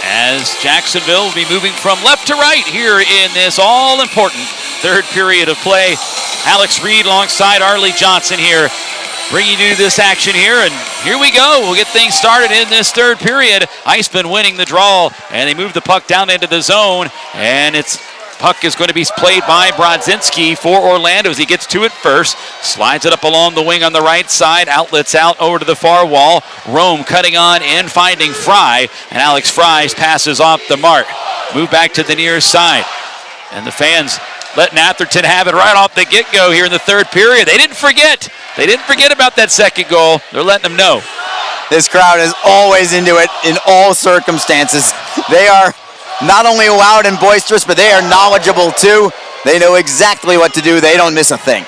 as Jacksonville will be moving from left to right here in this all-important third period of play. Alex Reed alongside Arlie Johnson here, bringing you this action here, and here we go. We'll get things started in this third period. Iceman winning the draw, and they move the puck down into the zone, and puck is going to be played by Brodzinski for Orlando as he gets to it first. Slides it up along the wing on the right side. Outlets out over to the far wall. Rome cutting on in, finding Fry, and Alex Fry's passes off the mark. Move back to the near side, and the fans letting Atherton have it right off the get-go here in the third period. They didn't forget. They didn't forget about that second goal. They're letting them know. This crowd is always into it in all circumstances. They are not only loud and boisterous, but they are knowledgeable too. They know exactly what to do. They don't miss a thing.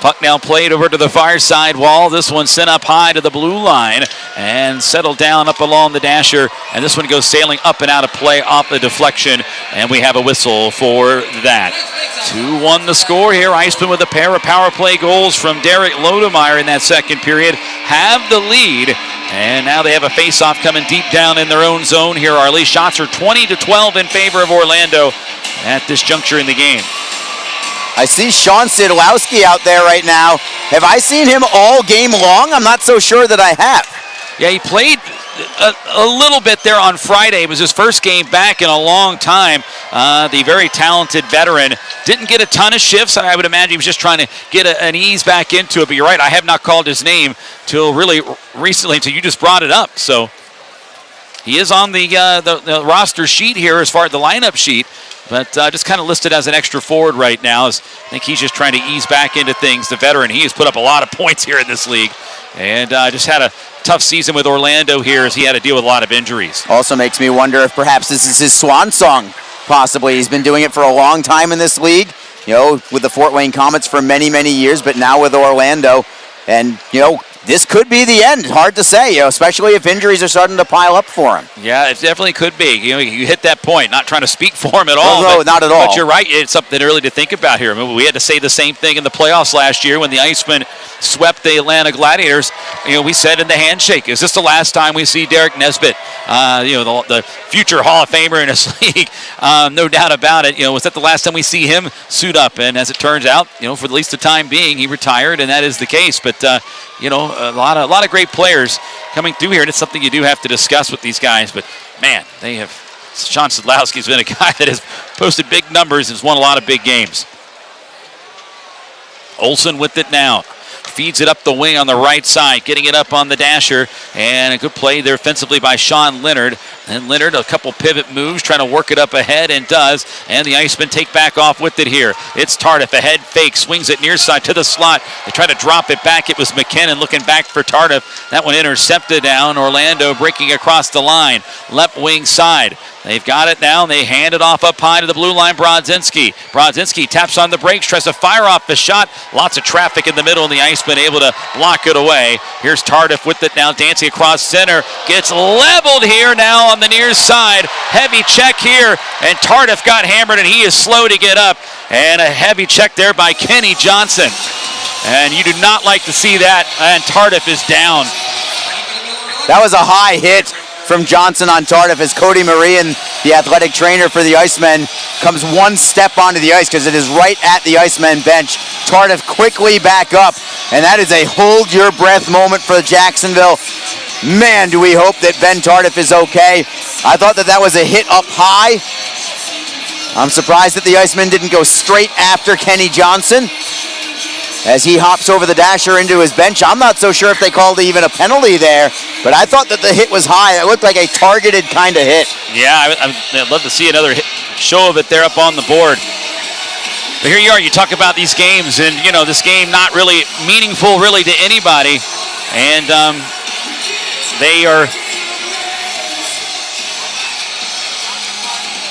Puck now played over to the far side wall. This one sent up high to the blue line and settled down up along the dasher. And this one goes sailing up and out of play off the deflection. And we have a whistle for that. 2-1 the score here. Iceman with a pair of power play goals from Derek Lodemeyer in that second period have the lead. And now they have a face-off coming deep down in their own zone here. Our lead shots are 20-12 in favor of Orlando at this juncture in the game. I see Sean Sidlowski out there right now. Have I seen him all game long? I'm not so sure that I have. Yeah, he played a little bit there on Friday. It was his first game back in a long time. The very talented veteran didn't get a ton of shifts. I would imagine he was just trying to get an ease back into it. But you're right, I have not called his name till really recently, until you just brought it up. So he is on the roster sheet here as far as the lineup sheet. but just kind of listed as an extra forward right now. I think he's just trying to ease back into things. The veteran, he has put up a lot of points here in this league, and just had a tough season with Orlando here as he had to deal with a lot of injuries. Also makes me wonder if perhaps this is his swan song, possibly. He's been doing it for a long time in this league, with the Fort Wayne Comets for many, many years, but now with Orlando. And, this could be the end. Hard to say, especially if injuries are starting to pile up for him. Yeah, it definitely could be. You hit that point. Not trying to speak for him at all. No, not at all. But you're right. It's something really to think about here. I mean, we had to say the same thing in the playoffs last year when the Icemen swept the Atlanta Gladiators. We said in the handshake, is this the last time we see Derek Nesbitt, the future Hall of Famer in this league? No doubt about it. Was that the last time we see him suit up? And as it turns out, for at least the time being, he retired, and that is the case. But a lot of great players coming through here, and it's something you do have to discuss with these guys. But man, Sean Sadlowski's been a guy that has posted big numbers and has won a lot of big games. Olsen with it now. Feeds it up the wing on the right side, getting it up on the dasher, and a good play there offensively by Sean Leonard. And Leonard, a couple pivot moves, trying to work it up ahead, and does. And the Icemen take back off with it here. It's Tardif, a head fake, swings it near side to the slot. They try to drop it back. It was McKinnon looking back for Tardif. That one intercepted down. Orlando breaking across the line. Left wing side. They've got it now, and they hand it off up high to the blue line, Brodzinski. Brodzinski taps on the brakes, tries to fire off the shot. Lots of traffic in the middle, and the Icemen able to block it away. Here's Tardif with it now, dancing across center. Gets leveled here now on the near side. Heavy check here, and Tardif got hammered, and he is slow to get up. And a heavy check there by Kenny Johnson. And you do not like to see that, and Tardif is down. That was a high hit from Johnson on Tardif as Cody Marian, the athletic trainer for the Icemen, comes one step onto the ice because it is right at the Icemen bench. Tardif quickly back up, and that is a hold your breath moment for Jacksonville. Man, do we hope that Ben Tardif is okay. I thought that was a hit up high. I'm surprised that the Icemen didn't go straight after Kenny Johnson as he hops over the dasher into his bench. I'm not so sure if they called even a penalty there, but I thought that the hit was high. It looked like a targeted kind of hit. Yeah, I'd love to see another show of it there up on the board. But here you are, you talk about these games, and this game not really meaningful really to anybody, and they are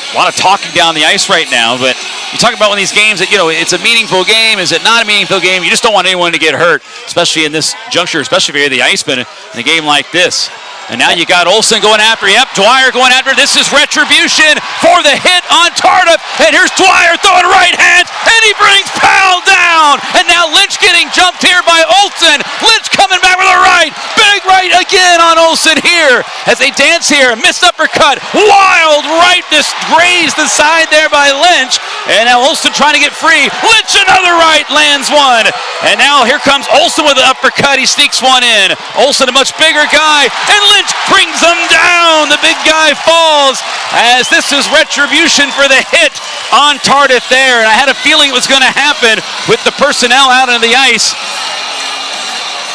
a lot of talking down the ice right now, but you talk about when these games that, it's a meaningful game, is it not a meaningful game? You just don't want anyone to get hurt, especially in this juncture, especially if you're the Icemen in a game like this. And now you got Olsen going after, Dwyer going after. This is retribution for the hit on Tardif. And here's Dwyer throwing right hand, and he brings Powell down. And now Lynch getting jumped here by Olsen. Lynch coming back with a right. Big right again on Olsen here as they dance here. Missed uppercut. Wild right, just grazed the side there by Lynch. And now Olsen trying to get free. Lynch another right, lands one. And now here comes Olsen with an uppercut. He sneaks one in. Olsen, a much bigger guy. And Lynch brings him down. The big guy falls as this is retribution for the hit on Tardif there. And I had a feeling it was going to happen with the personnel out on the ice.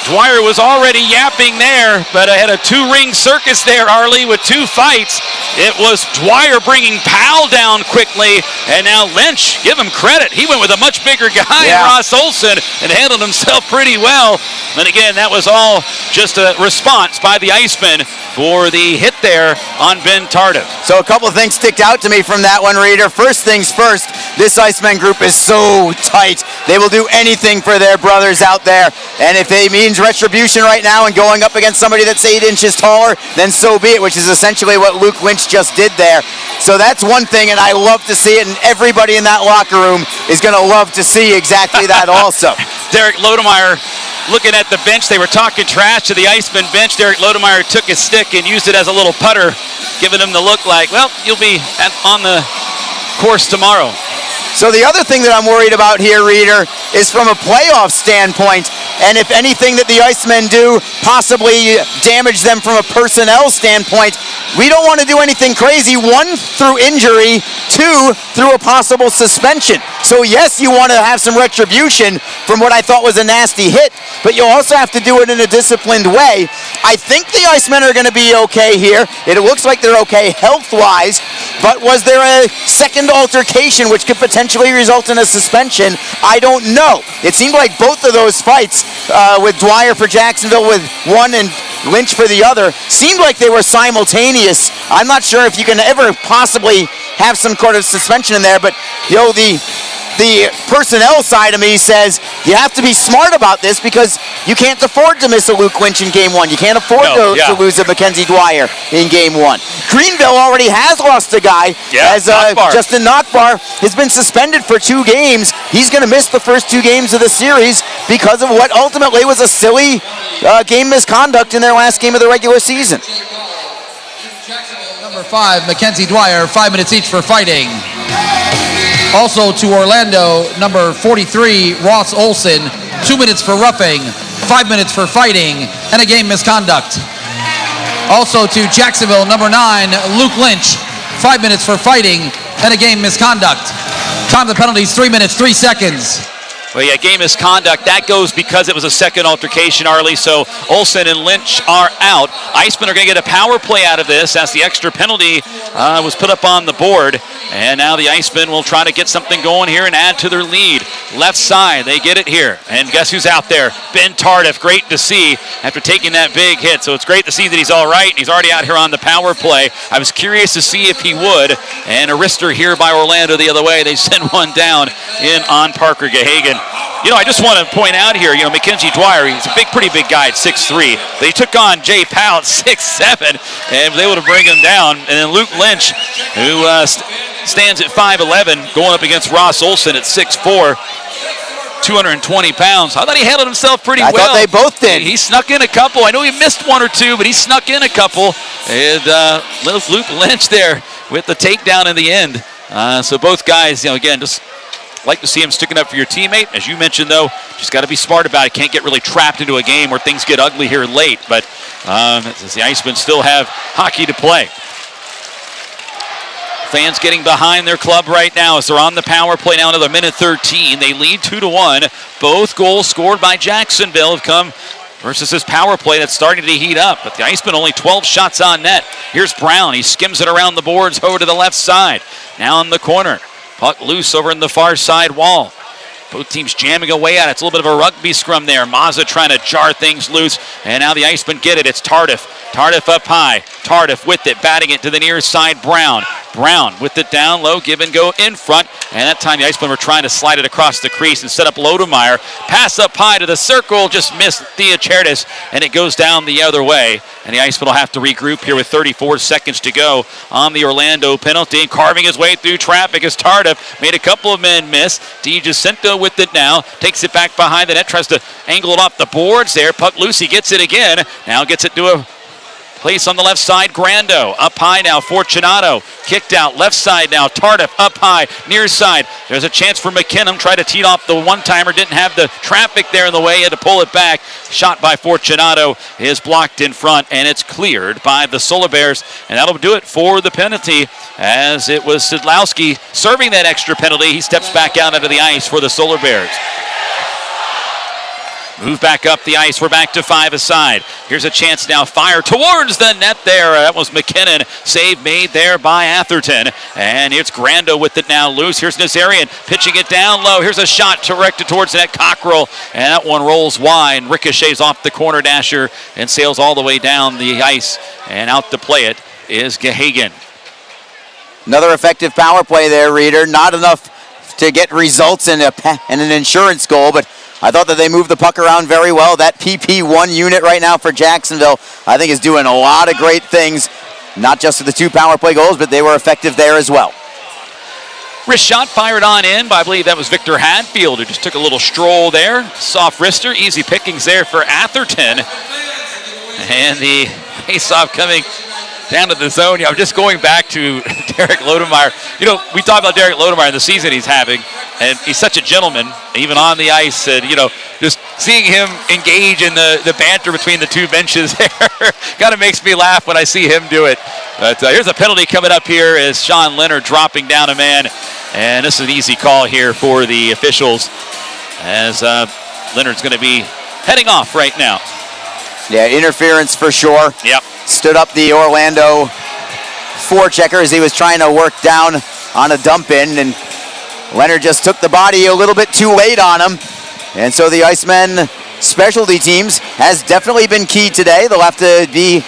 Dwyer was already yapping there, but I had a two-ring circus there, Arlie, with two fights. It was Dwyer bringing Powell down quickly, and now Lynch, give him credit. He went with a much bigger guy, Ross Olsen, and handled himself pretty well. And again, that was all just a response by the Icemen for the hit there on Ben Tardif. So a couple of things sticked out to me from that one, Reader. First things first, this Icemen group is so tight. They will do anything for their brothers out there, and if it means retribution right now and going up against somebody that's 8 inches taller, then so be it, which is essentially what Luke Lynch just did there. So that's one thing, and I love to see it, and everybody in that locker room is going to love to see exactly that also. Derek Lodemeyer looking at the bench. They were talking trash to the Icemen bench. Derek Lodemeyer took his stick and used it as a little putter, giving him the look like, well, you'll be on the course tomorrow. So the other thing that I'm worried about here, Reader, is from a playoff standpoint, and if anything that the Icemen do possibly damage them from a personnel standpoint, we don't want to do anything crazy. 1, through injury. 2, through a possible suspension. So yes, you want to have some retribution from what I thought was a nasty hit, but you also have to do it in a disciplined way. I think the Icemen are going to be okay here. It looks like they're okay health-wise, but was there a second altercation which could potentially result in a suspension? I don't know. It seemed like both of those fights with Dwyer for Jacksonville with one and Lynch for the other seemed like they were simultaneous. I'm not sure if you can ever possibly have some sort of suspension in there, but you know, the personnel side of me says you have to be smart about this because you can't afford to miss a Luke Lynch in game 1. You can't afford to lose a Mackenzie Dwyer in game 1. Greenville already has lost a guy as Justin Knockbar has been suspended for 2 games. He's going to miss the first 2 games of the series because of what ultimately was a silly game misconduct in their last game of the regular season. Number 5, Mackenzie Dwyer, 5 minutes each for fighting. Also to Orlando, number 43, Ross Olson, 2 minutes for roughing, 5 minutes for fighting, and a game misconduct. Also to Jacksonville, number 9, Luke Lynch, 5 minutes for fighting, and a game misconduct. Time of the penalties, 3 minutes, 3 seconds. Well, yeah, game misconduct. That goes because it was a second altercation, Arlie. So Olsen and Lynch are out. Icemen are going to get a power play out of this as the extra penalty was put up on the board. And now the Icemen will try to get something going here and add to their lead. Left side, they get it here. And guess who's out there? Ben Tardif. Great to see after taking that big hit. So it's great to see that he's all right. He's already out here on the power play. I was curious to see if he would. And a wrister here by Orlando the other way. They send one down in on Parker Gahagan. You know, I just want to point out here, you know, Mackenzie Dwyer, he's a pretty big guy at 6'3". They took on Jay Powell at 6'7", and was able to bring him down. And then Luke Lynch, who stands at 5'11", going up against Ross Olson at 6'4", 220 pounds. I thought he handled himself pretty well. I thought they both did. He snuck in a couple. I know he missed 1 or 2, but he snuck in a couple. And Luke Lynch there with the takedown in the end. So both guys, you know, again, just like to see him sticking up for your teammate. As you mentioned, though, just got to be smart about it. Can't get really trapped into a game where things get ugly here late. But the Icemen still have hockey to play. Fans getting behind their club right now as they're on the power play now, another minute 13. They lead 2-1. Both goals scored by Jacksonville have come versus this power play that's starting to heat up. But the Icemen only 12 shots on net. Here's Brown. He skims it around the boards over to the left side. Now in the corner. Puck loose over in the far side wall. Both teams jamming away at it. It's a little bit of a rugby scrum there. Mazza trying to jar things loose. And now the Icemen get it. It's Tardif. Tardif up high. Tardif with it, batting it to the near side. Brown. Brown with it down low. Give and go in front. And that time the Icemen were trying to slide it across the crease and set up Lodemeyer. Pass up high to the circle. Just missed Thea Chertis. And it goes down the other way. And the Icemen will have to regroup here with 34 seconds to go on the Orlando penalty. Carving his way through traffic as Tardif made a couple of men miss. DiGiacinto with it now. Takes it back behind the net. Tries to angle it off the boards there. Puck loose. He gets it again. Now gets it to a place on the left side. Grando up high now. Fortunato kicked out left side now. Tardif up high near side. There's a chance for McKinnon. Tried to tee off the one-timer. Didn't have the traffic there in the way. Had to pull it back. Shot by Fortunato is blocked in front, and it's cleared by the Solar Bears. And that'll do it for the penalty, as it was Sidlowski serving that extra penalty. He steps back out onto the ice for the Solar Bears. Move back up the ice. We're back to 5 aside. Here's a chance now. Fire towards the net there. That was McKinnon. Save made there by Atherton. And it's Grando with it now loose. Here's Nazarian pitching it down low. Here's a shot directed towards the net. Cockrell. And that one rolls wide. Ricochets off the corner dasher and sails all the way down the ice. And out to play it is Gahagan. Another effective power play there, Reader. Not enough to get results in an insurance goal, but I thought that they moved the puck around very well. That PP1 unit right now for Jacksonville, I think, is doing a lot of great things, not just for the 2 power play goals, but they were effective there as well. Wrist shot fired on in by, I believe that was Victor Hadfield, who just took a little stroll there. Soft wrister, easy pickings there for Atherton. And the face-off coming down to the zone. I'm just going back to Derek Lodemeyer. You know, we talked about Derek Lodemeyer and the season he's having. And he's such a gentleman, even on the ice. And, just seeing him engage in the banter between the two benches there kind of makes me laugh when I see him do it. But here's a penalty coming up here as Sean Leonard dropping down a man. And this is an easy call here for the officials as Leonard's going to be heading off right now. Yeah, interference for sure. Yep. Stood up the Orlando forechecker as he was trying to work down on a dump in, and Leonard just took the body a little bit too late on him. And so the Icemen specialty teams has definitely been key today. They'll have to be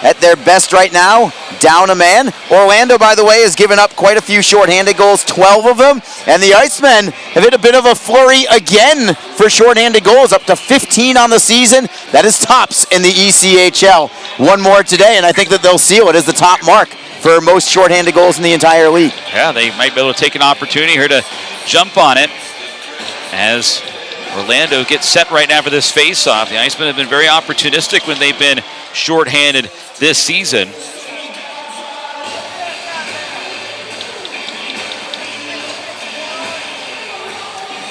at their best right now, down a man. Orlando, by the way, has given up quite a few shorthanded goals, 12 of them. And the Icemen have hit a bit of a flurry again for shorthanded goals, up to 15 on the season. That is tops in the ECHL. One more today, and I think that they'll seal it as the top mark for most shorthanded goals in the entire league. Yeah, they might be able to take an opportunity here to jump on it as Orlando gets set right now for this face-off. The Icemen have been very opportunistic when they've been shorthanded this season.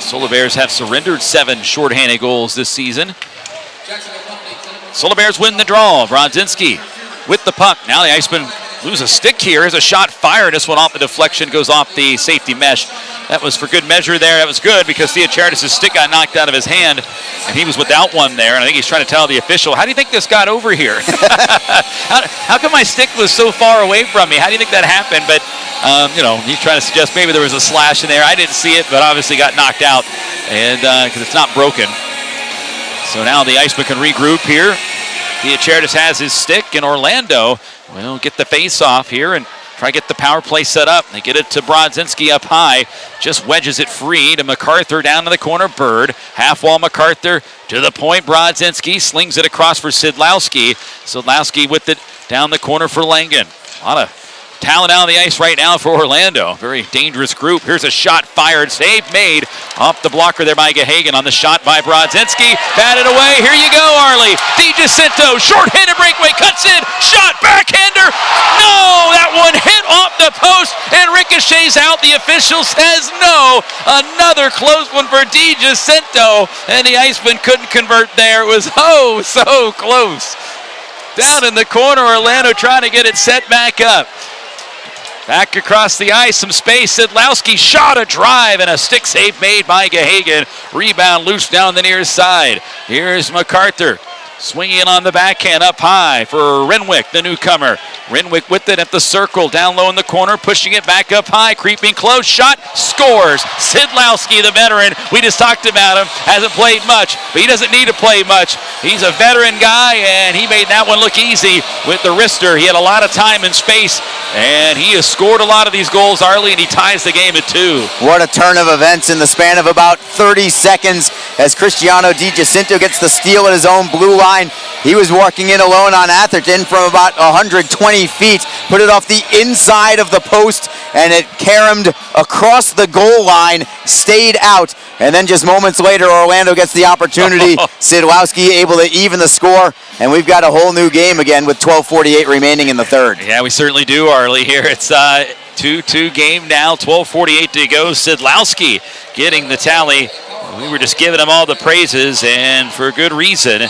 Solar Bears have surrendered 7 shorthanded goals this season. Solar Bears win the draw. Brodzinski with the puck. Now the Icemen lose a stick here. Here's a shot fired. This one off the deflection, goes off the safety mesh. That was for good measure there. That was good because Theocharidis' stick got knocked out of his hand, and he was without one there. And I think he's trying to tell the official, how do you think this got over here? how come my stick was so far away from me? How do you think that happened? But, he's trying to suggest maybe there was a slash in there. I didn't see it, but obviously got knocked out and because it's not broken. So now the Icemen can regroup here. Theocharidis has his stick, and Orlando will get the face-off here and try to get the power play set up. They get it to Brodzinski up high. Just wedges it free to MacArthur down to the corner. Bird. Half wall MacArthur to the point. Brodzinski slings it across for Sidlowski. Sidlowski with it down the corner for Langen. A lot of talent out on the ice right now for Orlando. Very dangerous group. Here's a shot fired. Save made off the blocker there by Gahagan on the shot by Brodzinski. Batted away. Here you go, Arlie. DiGiacinto. Short-handed breakaway. Cuts in. Shot. Backhander. No! That one hit off the post and ricochets out. The official says no. Another close one for DiGiacinto. And the Icemen couldn't convert there. It was so close. Down in the corner, Orlando trying to get it set back up. Back across the ice, some space. Sidlowski shot a drive and a stick save made by Gahagan. Rebound loose down the near side. Here's MacArthur swinging on the backhand up high for Renwick, the newcomer. Renwick with it at the circle, down low in the corner, pushing it back up high, creeping close, shot, scores. Sidlowski, the veteran, we just talked about him, hasn't played much, but he doesn't need to play much. He's a veteran guy, and he made that one look easy with the wrister. He had a lot of time and space, and he has scored a lot of these goals, Arlie, and he ties the game at 2. What a turn of events in the span of about 30 seconds as Cristiano DiGiacinto gets the steal at his own blue line. He was walking in alone on Atherton from about 120 feet, put it off the inside of the post, and it caromed across the goal line, stayed out, and then just moments later, Orlando gets the opportunity. Sidlowski able to even the score, and we've got a whole new game again with 12:48 remaining in the third. Yeah, we certainly do, Arlie, here. It's 2-2 game now, 12:48 to go. Sidlowski getting the tally. We were just giving him all the praises, and for good reason.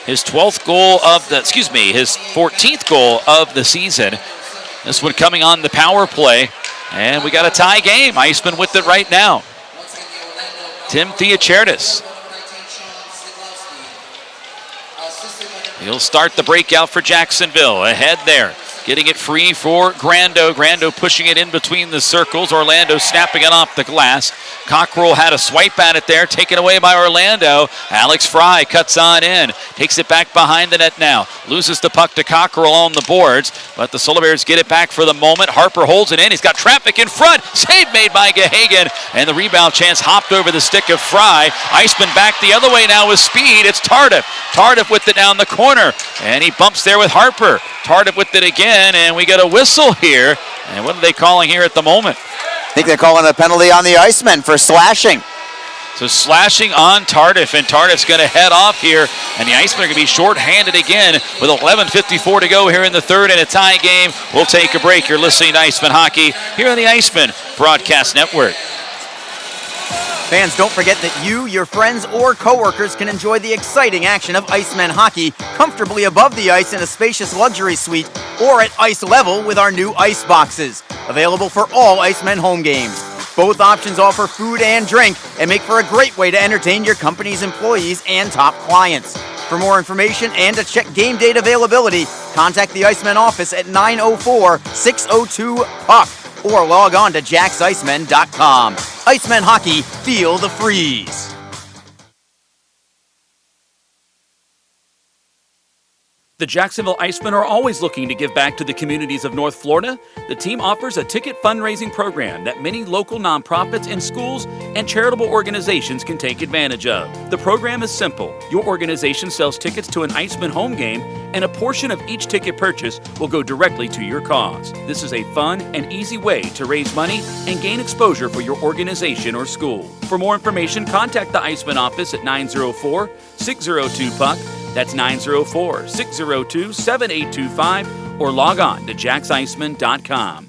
His 14th goal of the season. This one coming on the power play. And we got a tie game. Iceman with it right now. Tim Theocharidis. He'll start the breakout for Jacksonville. Ahead there. Getting it free for Grando. Grando pushing it in between the circles. Orlando snapping it off the glass. Cockrell had a swipe at it there, taken away by Orlando. Alex Fry cuts on in. Takes it back behind the net now. Loses the puck to Cockrell on the boards, but the Solar Bears get it back for the moment. Harper holds it in. He's got traffic in front. Save made by Gahagan, and the rebound chance hopped over the stick of Fry. Iceman back the other way now with speed. It's Tardif. Tardif with it down the corner, and he bumps there with Harper. Tardif with it again, and we get a whistle here. And what are they calling here at the moment? I think they're calling a penalty on the Icemen for slashing. So slashing on Tardif, and Tardif's going to head off here, and the Icemen are going to be short-handed again with 11:54 to go here in the third in a tie game. We'll take a break. You're listening to Icemen Hockey here on the Icemen Broadcast Network. Fans, don't forget that you, your friends, or coworkers can enjoy the exciting action of Icemen Hockey comfortably above the ice in a spacious luxury suite or at ice level with our new ice boxes, available for all Icemen home games. Both options offer food and drink and make for a great way to entertain your company's employees and top clients. For more information and to check game date availability, contact the Icemen office at 904-602-PUCK. or log on to jacksicemen.com. Icemen Hockey, feel the freeze. The Jacksonville Icemen are always looking to give back to the communities of North Florida. The team offers a ticket fundraising program that many local nonprofits and schools and charitable organizations can take advantage of. The program is simple. Your organization sells tickets to an Icemen home game, and a portion of each ticket purchase will go directly to your cause. This is a fun and easy way to raise money and gain exposure for your organization or school. For more information, contact the Icemen office at 904-602-PUCK. That's 904-602-7825, or log on to jacksicemen.com.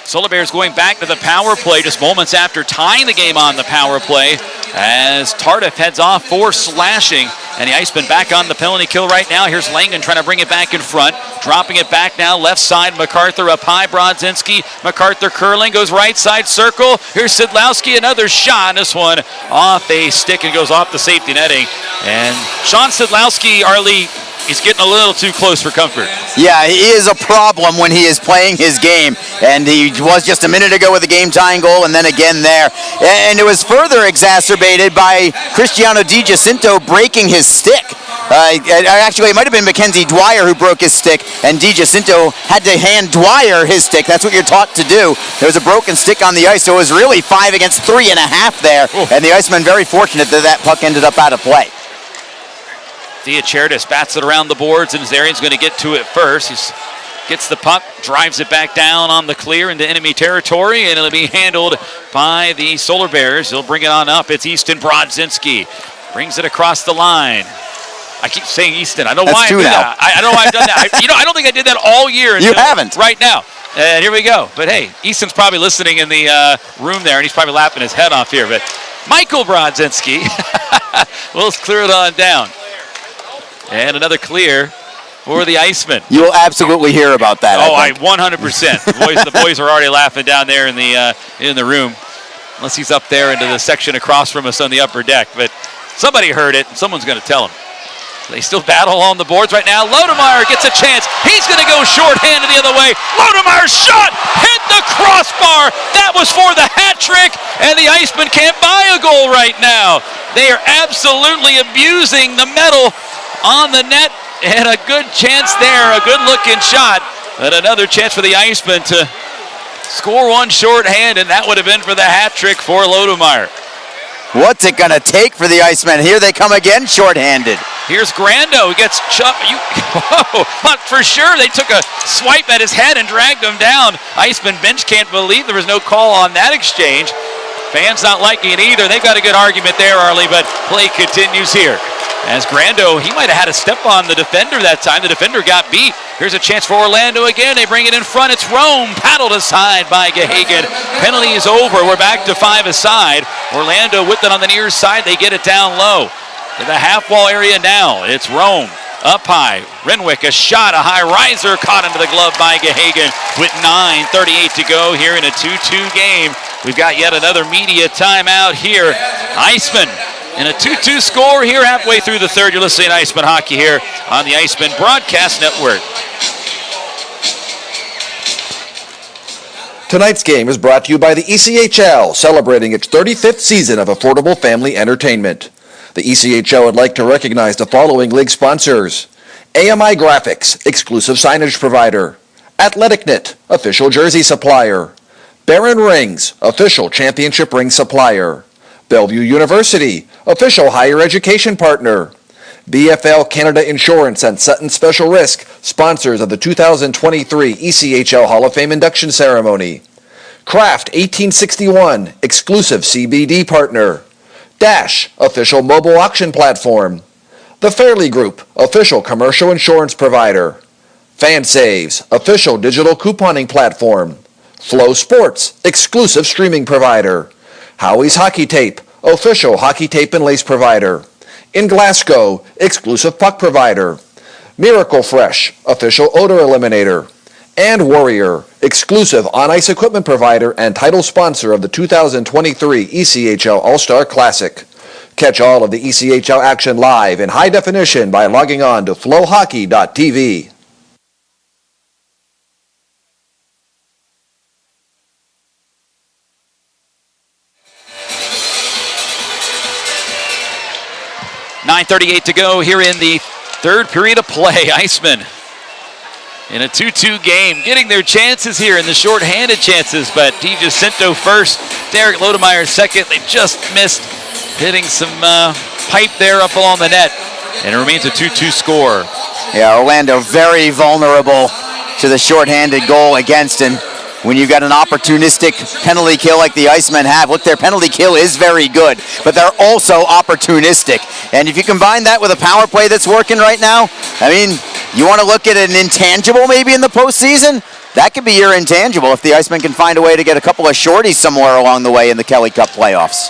Solar Bears going back to the power play just moments after tying the game on the power play as Tardif heads off for slashing. And the Icemen back on the penalty kill right now. Here's Langan trying to bring it back in front. Dropping it back now, left side, MacArthur up high, Brodzinski. MacArthur curling, goes right side circle. Here's Sidlowski, another shot. This one off a stick and goes off the safety netting. And Sean Sidlowski, Arlie, he's getting a little too close for comfort. Yeah, he is a problem when he is playing his game, and he was just a minute ago with a game-tying goal, and then again there. And it was further exacerbated by Cristiano Di Giacinto breaking his stick. Actually, it might have been Mackenzie Dwyer who broke his stick, and Di Giacinto had to hand Dwyer his stick. That's what you're taught to do. There was a broken stick on the ice, so it was really 5 against 3.5 there, and the Icemen very fortunate that that puck ended up out of play. Diachertis bats it around the boards, and Zarian's going to get to it first. He gets the puck, drives it back down on the clear into enemy territory, and it'll be handled by the Solar Bears. They'll bring it on up. It's Easton Brodzinski. Brings it across the line. I keep saying Easton. I don't know why I did that. I don't know why I've done that. I don't think I did that all year. You haven't. Right now. And here we go. But hey, Easton's probably listening in the room there, and he's probably laughing his head off here. But Michael Brodzinski will clear it on down. And another clear for the Icemen. You will absolutely hear about that. I 100%. The boys are already laughing down there in the room, unless he's up there into the section across from us on the upper deck. But somebody heard it, and someone's going to tell him. They still battle on the boards right now. Lodemeyer gets a chance. He's going to go shorthanded the other way. Lodemeyer's shot hit the crossbar. That was for the hat trick, and the Icemen can't buy a goal right now. They are absolutely abusing the metal on the net, and a good chance there, a good-looking shot, and another chance for the Icemen to score one shorthand, and that would have been for the hat trick for Lodemeyer. What's it going to take for the Icemen? Here they come again, shorthanded. Here's Grando, who gets but for sure they took a swipe at his head and dragged him down. Icemen bench can't believe there was no call on that exchange. Fans not liking it either. They've got a good argument there, Arlie, but play continues here. As Grando, he might have had a step on the defender that time. The defender got beat. Here's a chance for Orlando again. They bring it in front. It's Rome, paddled aside by Gahagan. Penalty is over. We're back to 5 aside. Orlando with it on the near side. They get it down low. In the half-wall area now, it's Rome. Up high, Renwick, a shot, a high riser, caught into the glove by Gahagan with 9:38 to go here in a 2-2 game. We've got yet another media timeout here. Icemen in a 2-2 score here halfway through the third. You're listening to Icemen Hockey here on the Icemen Broadcast Network. Tonight's game is brought to you by the ECHL, celebrating its 35th season of affordable family entertainment. The ECHL would like to recognize the following league sponsors: AMI Graphics, exclusive signage provider; AthleticNet, official jersey supplier; Barron Rings, official championship ring supplier; Bellevue University, official higher education partner; BFL Canada Insurance and Sutton Special Risk, sponsors of the 2023 ECHL Hall of Fame induction ceremony. Kraft 1861, exclusive CBD partner. Dash, official mobile auction platform. The Fairley Group, official commercial insurance provider. FanSaves, official digital couponing platform. Flow Sports, exclusive streaming provider. Howie's Hockey Tape, official hockey tape and lace provider. In Glasgow, exclusive puck provider. Miracle Fresh, official odor eliminator. And Warrior, exclusive on-ice equipment provider and title sponsor of the 2023 ECHL All-Star Classic. Catch all of the ECHL action live in high definition by logging on to flowhockey.tv. .9:38 to go here in the third period of play. Icemen in a 2-2 game, getting their chances here in the short-handed chances, but DiGiacinto first, Derek Lodemeyer second. They just missed hitting some pipe there up along the net, and it remains a 2-2 score. Yeah, Orlando very vulnerable to the short-handed goal against, and when you've got an opportunistic penalty kill like the Icemen have, look, their penalty kill is very good, but they're also opportunistic. And if you combine that with a power play that's working right now, I mean, you want to look at an intangible maybe in the postseason? That could be your intangible if the Icemen can find a way to get a couple of shorties somewhere along the way in the Kelly Cup playoffs.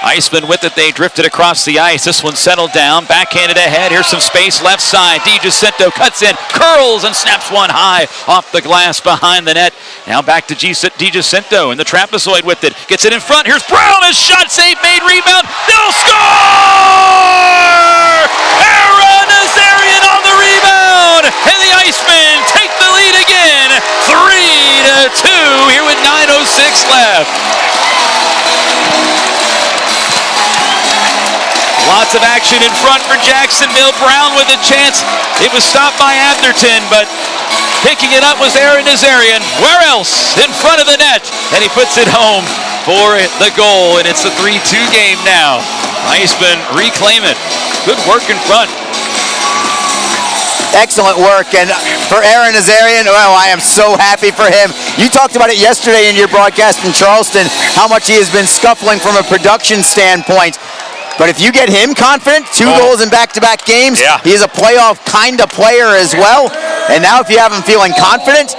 Icemen with it, they drifted across the ice. This one settled down, backhanded ahead. Here's some space left side. DiGiacinto cuts in, curls, and snaps one high off the glass behind the net. Now back to DiGiacinto, and the trapezoid with it. Gets it in front. Here's Brown, a shot save made, rebound. They'll score! Aaron Nazarian on the rebound, and the Icemen take the lead again. 3-2 here with 9:06 left. Lots of action in front for Jacksonville. Brown with a chance. It was stopped by Atherton, but picking it up was Aaron Nazarian. Where else? In front of the net. And he puts it home for the goal, and it's a 3-2 game now. Icemen reclaim it. Good work in front. Excellent work, and for Aaron Nazarian, well, I am so happy for him. You talked about it yesterday in your broadcast in Charleston, how much he has been scuffling from a production standpoint. But if you get him confident, 2 goals in back-to-back games, he is a playoff kind of player as well. And now if you have him feeling confident,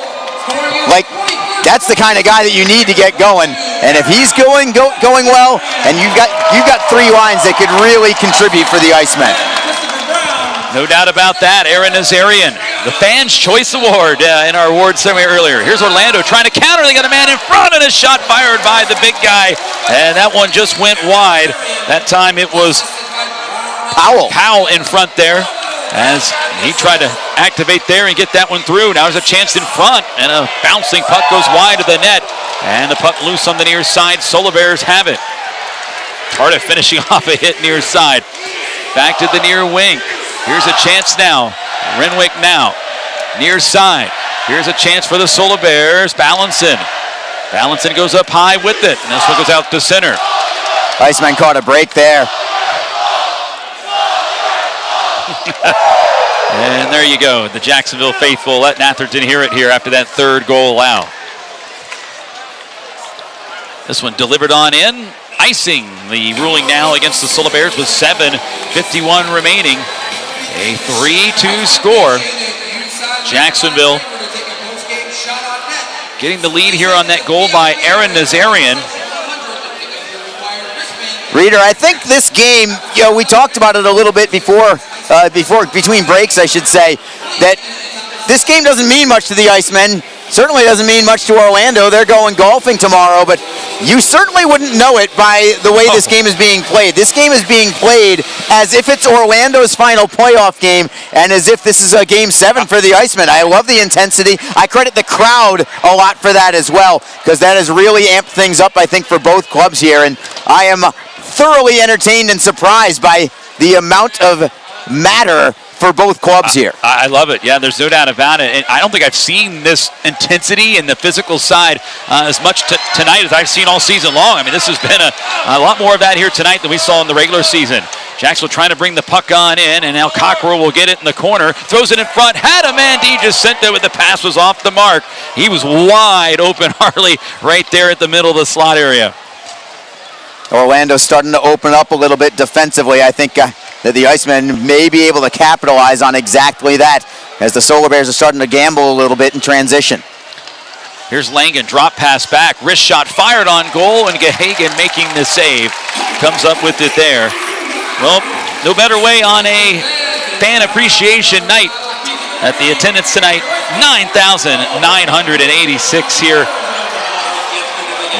like, that's the kind of guy that you need to get going. And if he's going well, and you've got 3 lines that could really contribute for the Icemen. No doubt about that. Aaron Nazarian, the Fans' Choice Award in our award ceremony earlier. Here's Orlando trying to counter. They got a man in front, and a shot fired by the big guy. And that one just went wide. That time it was Powell in front there as he tried to activate there and get that one through. Now there's a chance in front, and a bouncing puck goes wide of the net. And the puck loose on the near side. Solar Bears have it. Tardif finishing off a hit near side. Back to the near wing. Here's a chance now. Renwick now. Near side. Here's a chance for the Solar Bears. Ballinson goes up high with it. And this one goes out to center. Icemen caught a break there. And there you go. The Jacksonville faithful letting Atherton hear it here after that third goal allowed. This one delivered on in. Icing the ruling now against the Solar Bears with 7:51 remaining. A 3-2 score. Jacksonville getting the lead here on that goal by Aaron Nazarian. Reader, I think this game, we talked about it a little bit before between breaks, I should say, that this game doesn't mean much to the Icemen. Certainly doesn't mean much to Orlando. They're going golfing tomorrow, but you certainly wouldn't know it by the way this game is being played. This game is being played as if it's Orlando's final playoff game and as if this is a Game 7 for the Icemen. I love the intensity. I credit the crowd a lot for that as well, because that has really amped things up, I think, for both clubs here. And I am thoroughly entertained and surprised by the amount of matter for both clubs here. I love it. Yeah, there's no doubt about it. And I don't think I've seen this intensity and the physical side as much tonight as I've seen all season long. I mean, this has been a lot more of that here tonight than we saw in the regular season. Jacksonville trying to bring the puck on in, and now Cockrell will get it in the corner. Throws it in front. Had a man. DiGiacinto, but the pass was off the mark. He was wide open, Harley, right there at the middle of the slot area. Orlando's starting to open up a little bit defensively. I think that the Icemen may be able to capitalize on exactly that as the Solar Bears are starting to gamble a little bit in transition. Here's Langen, drop pass back, wrist shot fired on goal, and Gahagan making the save. Comes up with it there. Well, no better way on a fan appreciation night at the attendance tonight. 9,986 here.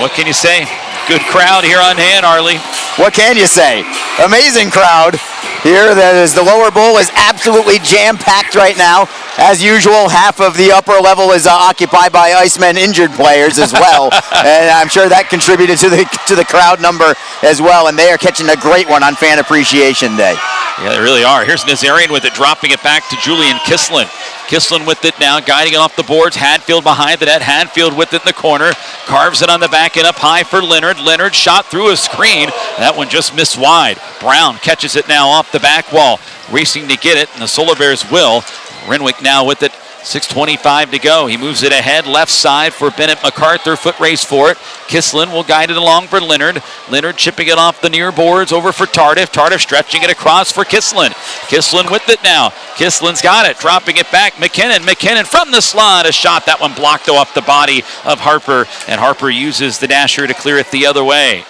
What can you say? Good crowd here on hand, Harley. What can you say? Amazing crowd here. That is, the lower bowl is absolutely jam-packed right now. As usual, half of the upper level is occupied by Icemen injured players as well, and I'm sure that contributed to the crowd number as well. And they are catching a great one on Fan Appreciation Day. Yeah, they really are. Here's Nazarian with it, dropping it back to Julian Kislin. Kislin with it now, guiding it off the boards. Hadfield behind the net. Hadfield with it in the corner. Carves it on the back and up high for Leonard. Leonard shot through a screen. That one just missed wide. Brown catches it now off the back wall. Racing to get it, and the Solar Bears will. Renwick now with it. 6:25 to go. He moves it ahead, left side for Bennett MacArthur. Foot race for it. Kislin will guide it along for Leonard. Leonard chipping it off the near boards over for Tardif. Tardif stretching it across for Kislin. Kislin with it now. Kislin's got it, dropping it back. McKinnon from the slot. A shot, that one blocked off the body of Harper, and Harper uses the dasher to clear it the other way.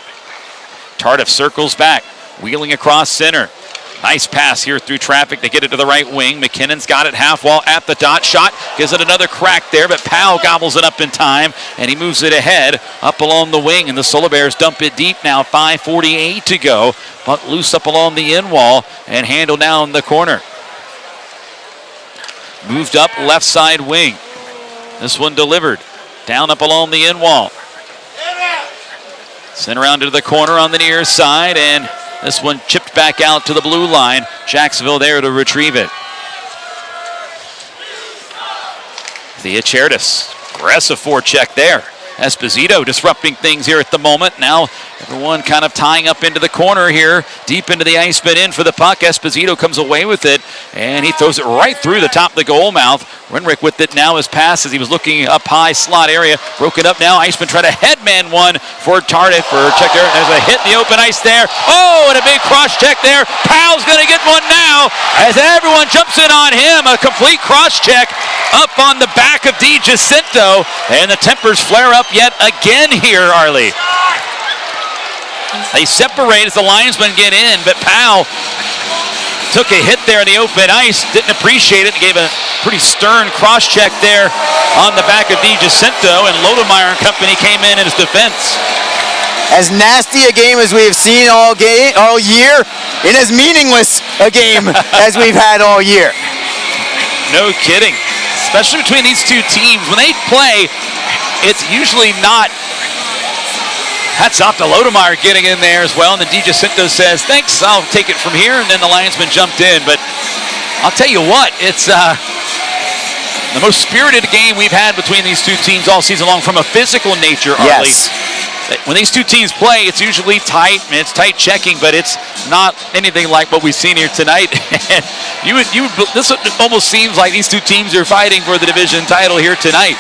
Tardif circles back, wheeling across center. Nice pass here through traffic to get it to the right wing. McKinnon's got it half wall at the dot. Shot gives it another crack there, but Powell gobbles it up in time, and he moves it ahead up along the wing, and the Solar Bears dump it deep now. 5:48 to go. Puck loose up along the end wall and handled down the corner. Moved up left side wing. This one delivered. Down up along the end wall. Sent around to the corner on the near side, and this one chipped back out to the blue line. Jacksonville there to retrieve it. Thea Chertis, aggressive forecheck there. Esposito disrupting things here at the moment. Now everyone kind of tying up into the corner here, deep into the Icemen in for the puck. Esposito comes away with it, and he throws it right through the top of the goal mouth. Renwick with it now. His pass as he was looking up high slot area. Broken up now. Icemen try to headman one for Tardif for check there. There's a hit in the open ice there. Oh, and a big cross check there. Powell's going to get one now as everyone jumps in on him. A complete cross check up on the back of DiGiacinto, and the tempers flare up yet again here, Arlie. They separate as the linesmen get in, but Powell took a hit there in the open ice, didn't appreciate it, gave a pretty stern cross check there on the back of DiGiacinto, and Lodemeyer and company came in his defense. As nasty a game as we have seen all year, and as meaningless a game as we've had all year. No kidding. Especially between these two teams. When they play, it's usually not. Hats off to Lodemeyer getting in there as well. And then DiGiacinto says, thanks, I'll take it from here. And then the linesman jumped in. But I'll tell you what, it's the most spirited game we've had between these two teams all season long from a physical nature, Arlie. Yes. When these two teams play, it's usually tight, and it's tight checking, but it's not anything like what we've seen here tonight. And this almost seems like these two teams are fighting for the division title here tonight.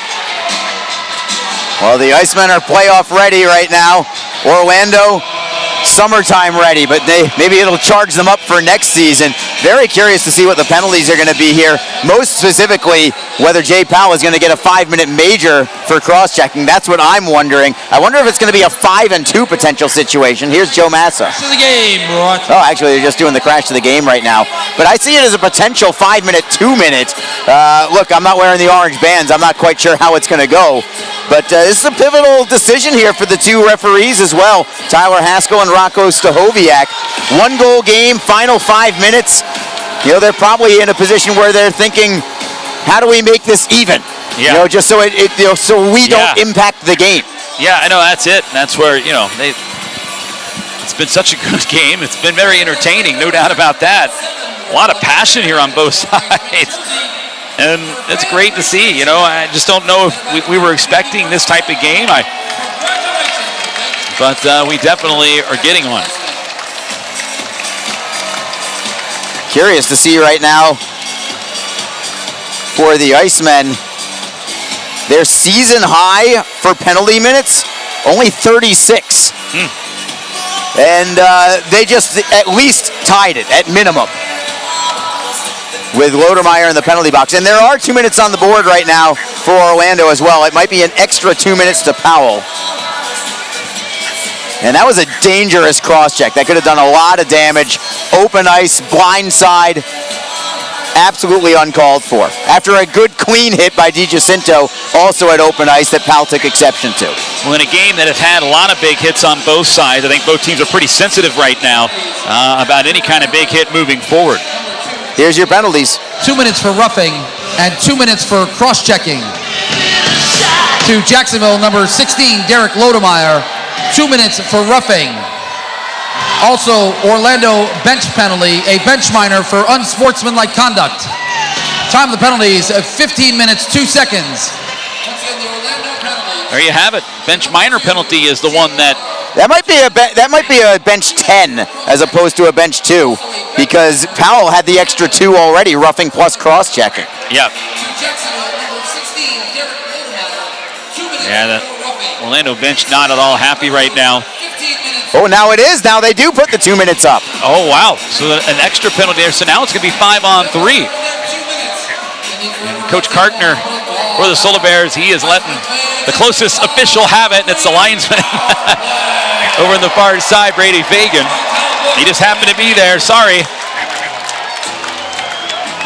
Well, the Icemen are playoff ready right now. Orlando, summertime ready, but maybe it'll charge them up for next season. Very curious to see what the penalties are going to be here. Most specifically, whether Jay Powell is going to get a 5-minute major for cross-checking. That's what I'm wondering. I wonder if it's going to be a 5-and-2 potential situation. Here's Joe Massa. To the game, right? Oh, actually, they're just doing the crash to the game right now. But I see it as a potential 5-minute, 2-minute. Look, I'm not wearing the orange bands. I'm not quite sure how it's going to go. But this is a pivotal decision here for the two referees as well. Tyler Haskell and Rocco Stahoviak. 1-goal game, final 5 minutes. You know, they're probably in a position where they're thinking, how do we make this even? Yeah. You know, just so so we don't impact the game. Yeah, I know, that's it. That's where, you know, it's been such a good game. It's been very entertaining, no doubt about that. A lot of passion here on both sides. And it's great to see. I just don't know if we were expecting this type of game. But we definitely are getting one. Curious to see right now for the Icemen. Their season high for penalty minutes, only 36. And they just at least tied it, at minimum, with Lodermeyer in the penalty box. And there are 2 minutes on the board right now for Orlando as well. It might be an extra 2 minutes to Powell. And that was a dangerous cross-check. That could have done a lot of damage. Open ice, blind side, absolutely uncalled for. After a good clean hit by DiGiacinto, also at open ice, that Powell took exception to. Well, in a game that has had a lot of big hits on both sides, I think both teams are pretty sensitive right now about any kind of big hit moving forward. Here's your penalties. 2 minutes for roughing and 2 minutes for cross-checking. To Jacksonville, number 16, Derek Lodemeyer. 2 minutes for roughing. Also, Orlando bench penalty, a bench minor for unsportsmanlike conduct. Time of the penalties, 15 minutes, 2 seconds. There you have it. Bench minor penalty is the one that... That might be a bench 10 as opposed to a bench 2, because Powell had the extra 2 already, roughing plus cross-checking. Yep. Yeah, the Orlando bench not at all happy right now. Oh, now it is. Now they do put the 2 minutes up. Oh, wow. So an extra penalty there. So now it's going to be 5-on-3. And Coach Kartner for the Solar Bears, he is letting the closest official have it, and it's the linesman over on the far side, Brady Fagan. He just happened to be there. Sorry.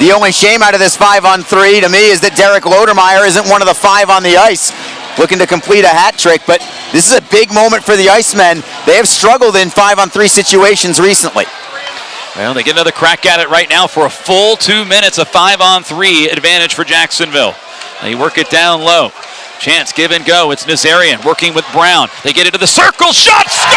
The only shame out of this 5-on-3 to me is that Derek Lodermeyer isn't one of the 5 on the ice looking to complete a hat trick, but this is a big moment for the Icemen. They have struggled in 5-on-3 situations recently. Well, they get another crack at it right now for a full 2 minutes, a 5-on-3 advantage for Jacksonville. They work it down low. Chance, give and go. It's Nazarian working with Brown. They get into the circle. Shot! Score!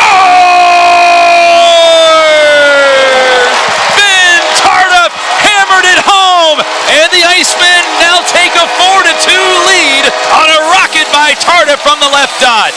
Ben Tardif hammered it home. And the Icemen now take a 4-2 lead on a rocket by Tardif from the left dot.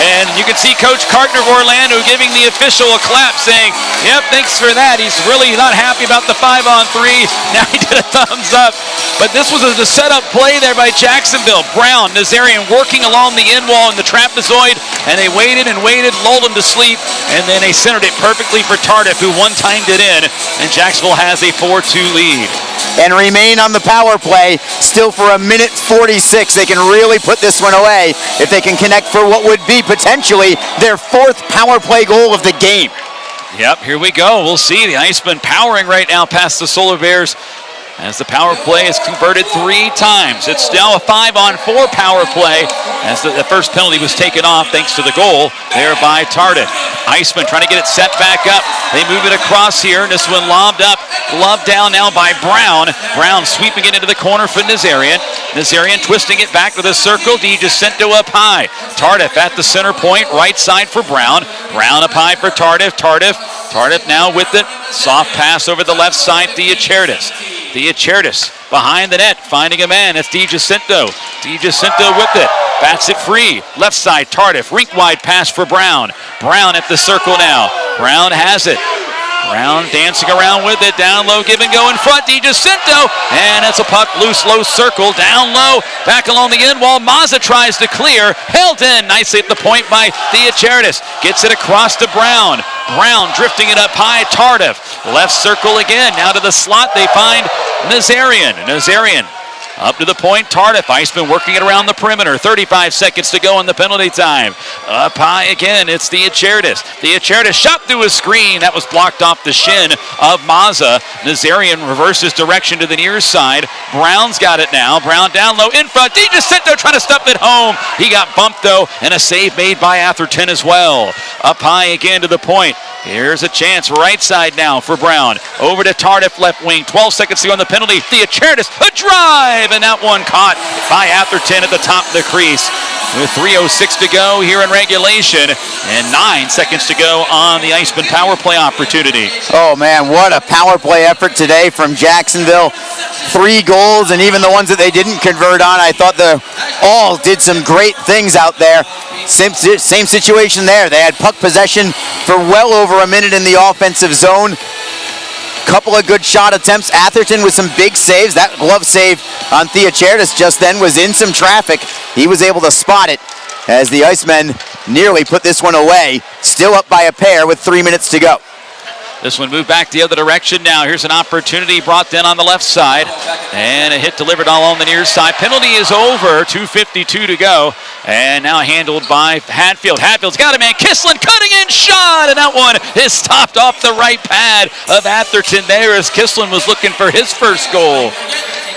And you can see Coach Kartner of Orlando giving the official a clap, saying, yep, thanks for that. He's really not happy about the 5-on-3. Now he did a thumbs up. But this was a setup play there by Jacksonville. Brown, Nazarian working along the end wall in the trapezoid, and they waited and waited, lulled him to sleep, and then they centered it perfectly for Tardif, who one-timed it in, and Jacksonville has a 4-2 lead. And remain on the power play still for a minute 46. They can really put this one away if they can connect for what would be potentially their 4th power play goal of the game. Yep, here we go. We'll see the Icemen powering right now past the Solar Bears as the power play is converted 3 times. It's now a 5-on-4 power play as the first penalty was taken off thanks to the goal there by Tardif. Icemen trying to get it set back up. They move it across here, and this one lobbed up. Glove down now by Brown. Brown sweeping it into the corner for Nazarian. Nazarian twisting it back to the circle. DiGiacinto up high. Tardif at the center point, right side for Brown. Brown up high for Tardif. Tardif now with it. Soft pass over the left side, DiGiacinto. DiGiacinto behind the net, finding a man. That's DiGiacinto. DiGiacinto with it. Bats it free. Left side, Tardif. Rink wide pass for Brown. Brown at the circle now. Brown has it. Brown dancing around with it. Down low, give and go in front. DiGiacinto. And it's a puck loose, low circle. Down low. Back along the end wall. Mazza tries to clear. Held in nicely at the point by DiGiacinto. Gets it across to Brown. Brown drifting it up high. Tardif. Left circle again. Now to the slot. They find Nazarian. Nazarian up to the point. Tardif. Icemen working it around the perimeter. 35 seconds to go in the penalty time. Up high again. It's DiGiacinto. DiGiacinto shot through a screen. That was blocked off the shin of Mazza. Nazarian reverses direction to the near side. Brown's got it now. Brown down low in front. DiGiacinto trying to stuff it home. He got bumped though, and a save made by Atherton as well. Up high again to the point. Here's a chance right side now for Brown. Over to Tardif left wing. 12 seconds to go on the penalty. DiGiacinto, a drive, and that one caught by Atherton at the top of the crease. with 3:06 to go here in regulation and 9 seconds to go on the Iceman power play opportunity. Oh man, what a power play effort today from Jacksonville. 3 goals, and even the ones that they didn't convert on, I thought the all did some great things out there. Same situation there. They had puck possession for well over a minute in the offensive zone. Couple of good shot attempts. Atherton with some big saves. That glove save on Theocharidis just then was in some traffic. He was able to spot it as the Icemen nearly put this one away. Still up by a pair with 3 minutes to go. This one moved back the other direction now. Here's an opportunity brought in on the left side. And a hit delivered all on the near side. Penalty is over. 2:52 to go. And now handled by Hatfield. Hatfield's got it, man. Kislin cutting in shot. And that one is stopped off the right pad of Atherton there as Kislin was looking for his first goal.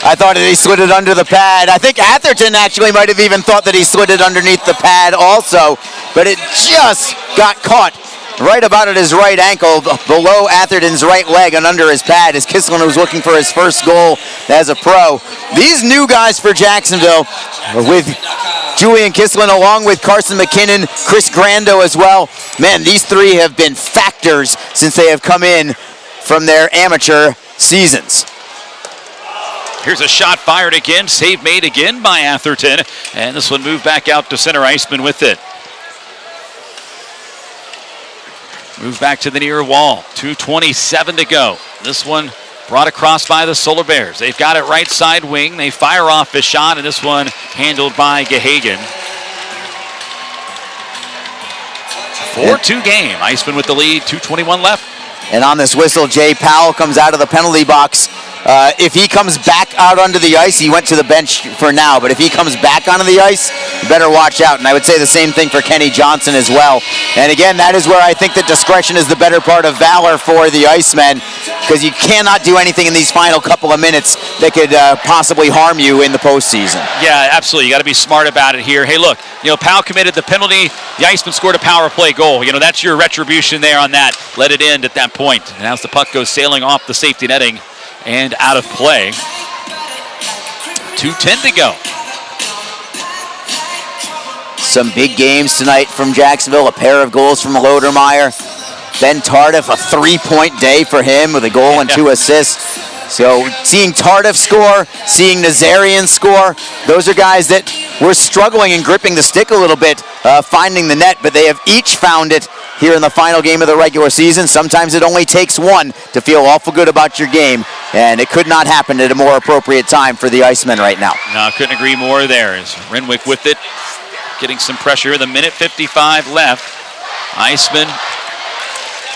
I thought that he slid it under the pad. I think Atherton actually might have even thought that he slid it underneath the pad also. But it just got caught right about at his right ankle, below Atherton's right leg and under his pad as Kislin was looking for his first goal as a pro. These new guys for Jacksonville with Julian Kislin along with Carson McKinnon, Chris Grando as well. Man, these 3 have been factors since they have come in from their amateur seasons. Here's a shot fired again, save made again by Atherton, and this one moved back out to center. Iceman with it. Moves back to the near wall. 2:27 to go. This one brought across by the Solar Bears. They've got it right side wing. They fire off a shot, and this one handled by Gahagan. 4-2 game. Iceman with the lead. 2:21 left. And on this whistle, Jay Powell comes out of the penalty box. If he comes back out onto the ice, he went to the bench for now, but if he comes back onto the ice, you better watch out. And I would say the same thing for Kenny Johnson as well. And again, that is where I think that discretion is the better part of valor for the Icemen, because you cannot do anything in these final couple of minutes that could possibly harm you in the postseason. Yeah, absolutely. You got to be smart about it here. Hey, look, Powell committed the penalty. The Icemen scored a power play goal. That's your retribution there on that. Let it end at that point. And as the puck goes sailing off the safety netting and out of play. 2:10 to go. Some big games tonight from Jacksonville. A pair of goals from Lodermeyer. Ben Tardif, a 3-point day for him with a goal and 2 assists. So seeing Tardif score, seeing Nazarian score, those are guys that were struggling and gripping the stick a little bit, finding the net, but they have each found it here in the final game of the regular season. Sometimes it only takes one to feel awful good about your game, and it could not happen at a more appropriate time for the Icemen right now. No, I couldn't agree more there. As Renwick with it, getting some pressure. The minute 55 left. Icemen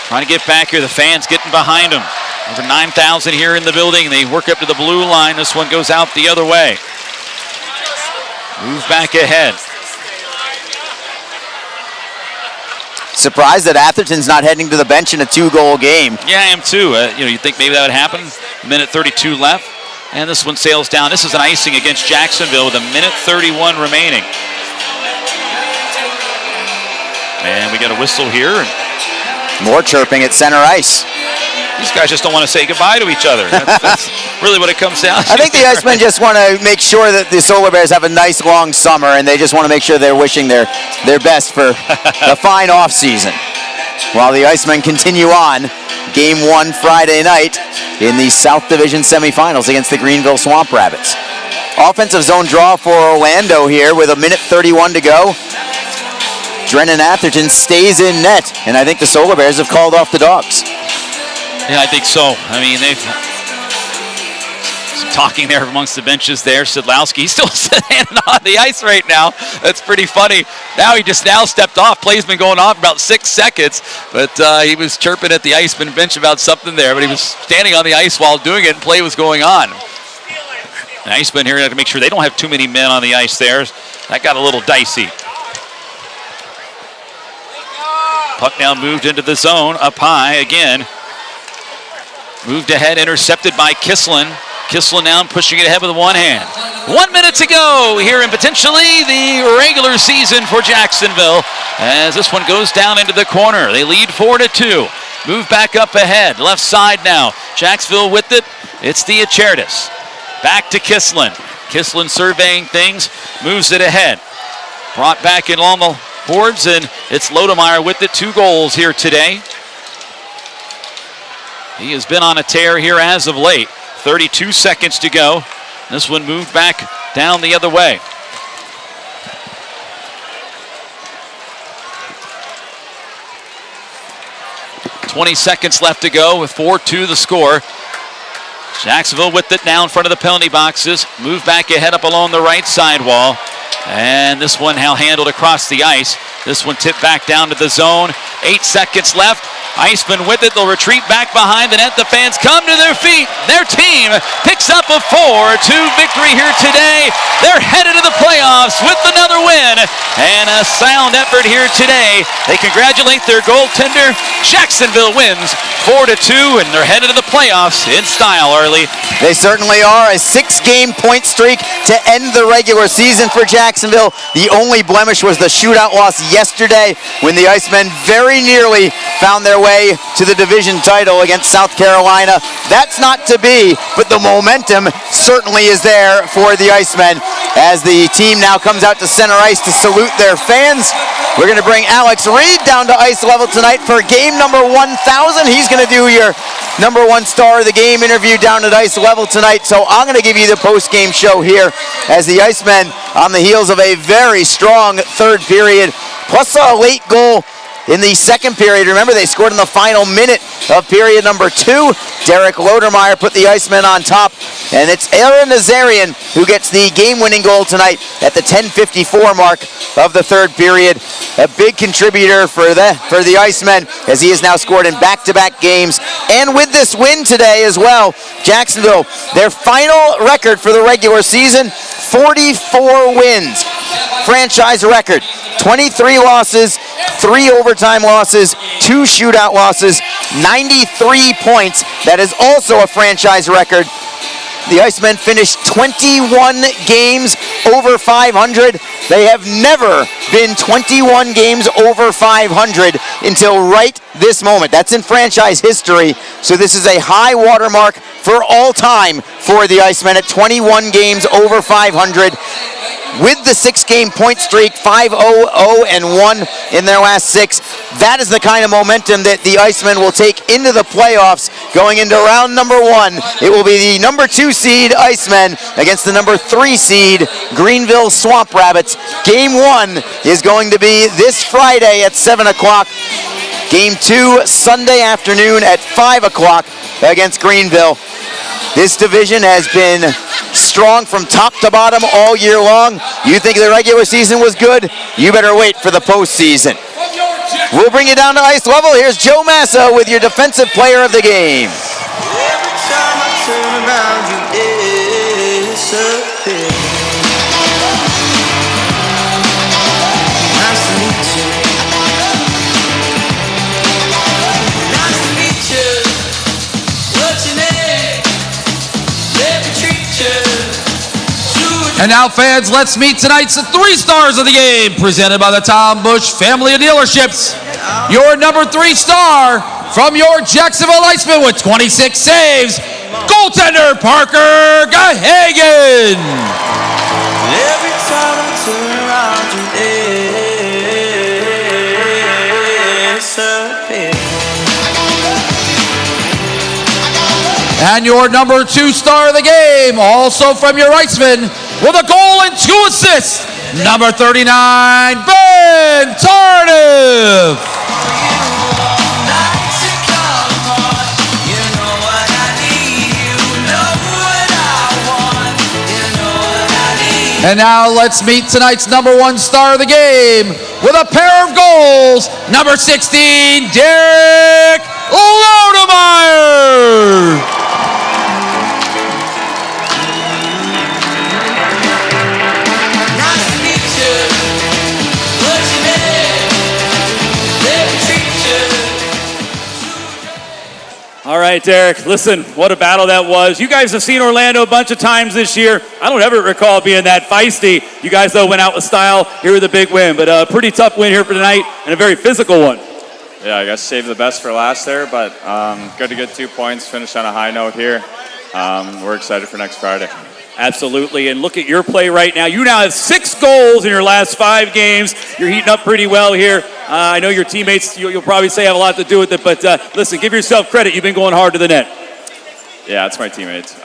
trying to get back here. The fans getting behind them. Over 9,000 here in the building. They work up to the blue line. This one goes out the other way. Move back ahead. Surprised that Atherton's not heading to the bench in a 2-goal game. Yeah, I am too. You think maybe that would happen. Minute 32 left. And this one sails down. This is an icing against Jacksonville with a minute 31 remaining. And we got a whistle here. More chirping at center ice. These guys just don't want to say goodbye to each other. That's really what it comes down to. I think the Icemen just want to make sure that the Solar Bears have a nice long summer, and they just want to make sure they're wishing their best for a fine off season. While the Icemen continue on, Game 1 Friday night in the South Division semifinals against the Greenville Swamp Rabbits. Offensive zone draw for Orlando here with a minute 31 to go. Drennan Atherton stays in net, and I think the Solar Bears have called off the Dogs. Yeah, I think so. I mean, they've some talking there amongst the benches there. Sidlowski, he's still standing on the ice right now. That's pretty funny. Now he just stepped off. Play's been going on for about 6 seconds, but he was chirping at the Iceman bench about something there, but he was standing on the ice while doing it, and play was going on. The Iceman here have to make sure they don't have too many men on the ice there. That got a little dicey. Puck now moved into the zone, up high again. Moved ahead, intercepted by Kislin. Kislin now pushing it ahead with one hand. 1 minute to go here in potentially the regular season for Jacksonville as this one goes down into the corner. They lead 4-2. Move back up ahead, left side now. Jacksonville with it. It's Theocharidis. Back to Kislin. Kislin surveying things, moves it ahead. brought back in on the boards, and it's Lodemeyer with it. 2 goals here today. He has been on a tear here as of late. 32 seconds to go. This one moved back down the other way. .20 seconds left to go with 4-2 the score. Jacksonville with it now in front of the penalty boxes. Move back ahead up along the right side wall. And this one now handled across the ice. This one tipped back down to the zone. 8 seconds left. Icemen with it. They'll retreat back behind the net. The fans come to their feet. Their team picks up a 4-2 victory here today. They're headed to the playoffs with another win and a sound effort here today. They congratulate their goaltender. Jacksonville wins 4-2, and they're headed to the playoffs in style, Early. They certainly are. A 6-game point streak to end the regular season for Jacksonville. The only blemish was the shootout loss yesterday when the Icemen very nearly found their way to the division title against South Carolina. That's not to be, but the momentum certainly is there for the Icemen as the team now comes out to center ice to salute their fans. We're going to bring Alex Reed down to ice level tonight for game number 1,000. He's going to do your number 1 star of the game interview down at ice level tonight. So I'm going to give you the post-game show here as the Icemen, on the heels of a very strong third period, plus a late goal in the second period. Remember, they scored in the final minute of period number 2. Derek Lodemeyer put the Icemen on top, and it's Aaron Nazarian who gets the game-winning goal tonight at the 10:54 mark of the third period. A big contributor for the Icemen, as he has now scored in back-to-back games. And with this win today as well, Jacksonville, their final record for the regular season, 44 wins. Franchise record. 23 losses, 3 overtime losses, 2 shootout losses, 93 points. That is also a franchise record. The Icemen finished 21 games over 500. They have never been 21 games over 500 until right this moment. That's in franchise history. So this is a high watermark for all time for the Icemen at 21 games over 500. With the 6-game point streak, 5-0-0-1 in their last 6. That is the kind of momentum that the Icemen will take into the playoffs going into round number 1. It will be the number 2 seed Icemen against the number 3 seed Greenville Swamp Rabbits. Game 1 is going to be this Friday at 7 o'clock. Game 2 Sunday afternoon at 5 o'clock against Greenville. This division has been strong from top to bottom all year long. You think the regular season was good? You better wait for the postseason. We'll bring you down to ice level. Here's Joe Massa with your defensive player of the game. Every time I turn around, you disappear. Nice to meet you. Nice to meet you. What's your name? Let me treat you. And now, fans, let's meet tonight's 3 stars of the game, presented by the Tom Bush Family of Dealerships. Your number 3 star from your Jacksonville Icemen with 26 saves, goaltender Parker Gahagan. Every time I turn around, you disappear. And your number 2 star of the game, also from your Icemen, with a goal and 2 assists, number 39, Ben Tardiff. And now let's meet tonight's number 1 star of the game with a pair of goals, number 16, Derek Lodemeyer. All right, Derek, listen, what a battle that was. You guys have seen Orlando a bunch of times this year. I don't ever recall being that feisty. You guys, though, went out with style here with a big win, but a pretty tough win here for tonight and a very physical one. Yeah, I guess save the best for last there, but good to get 2 points, finish on a high note here. We're excited for next Friday. Absolutely, and look at your play right now. You now have 6 goals in your last 5 games. You're heating up pretty well here. I know your teammates, you'll probably say, have a lot to do with it, but listen, give yourself credit. You've been going hard to the net. Yeah, it's my teammates.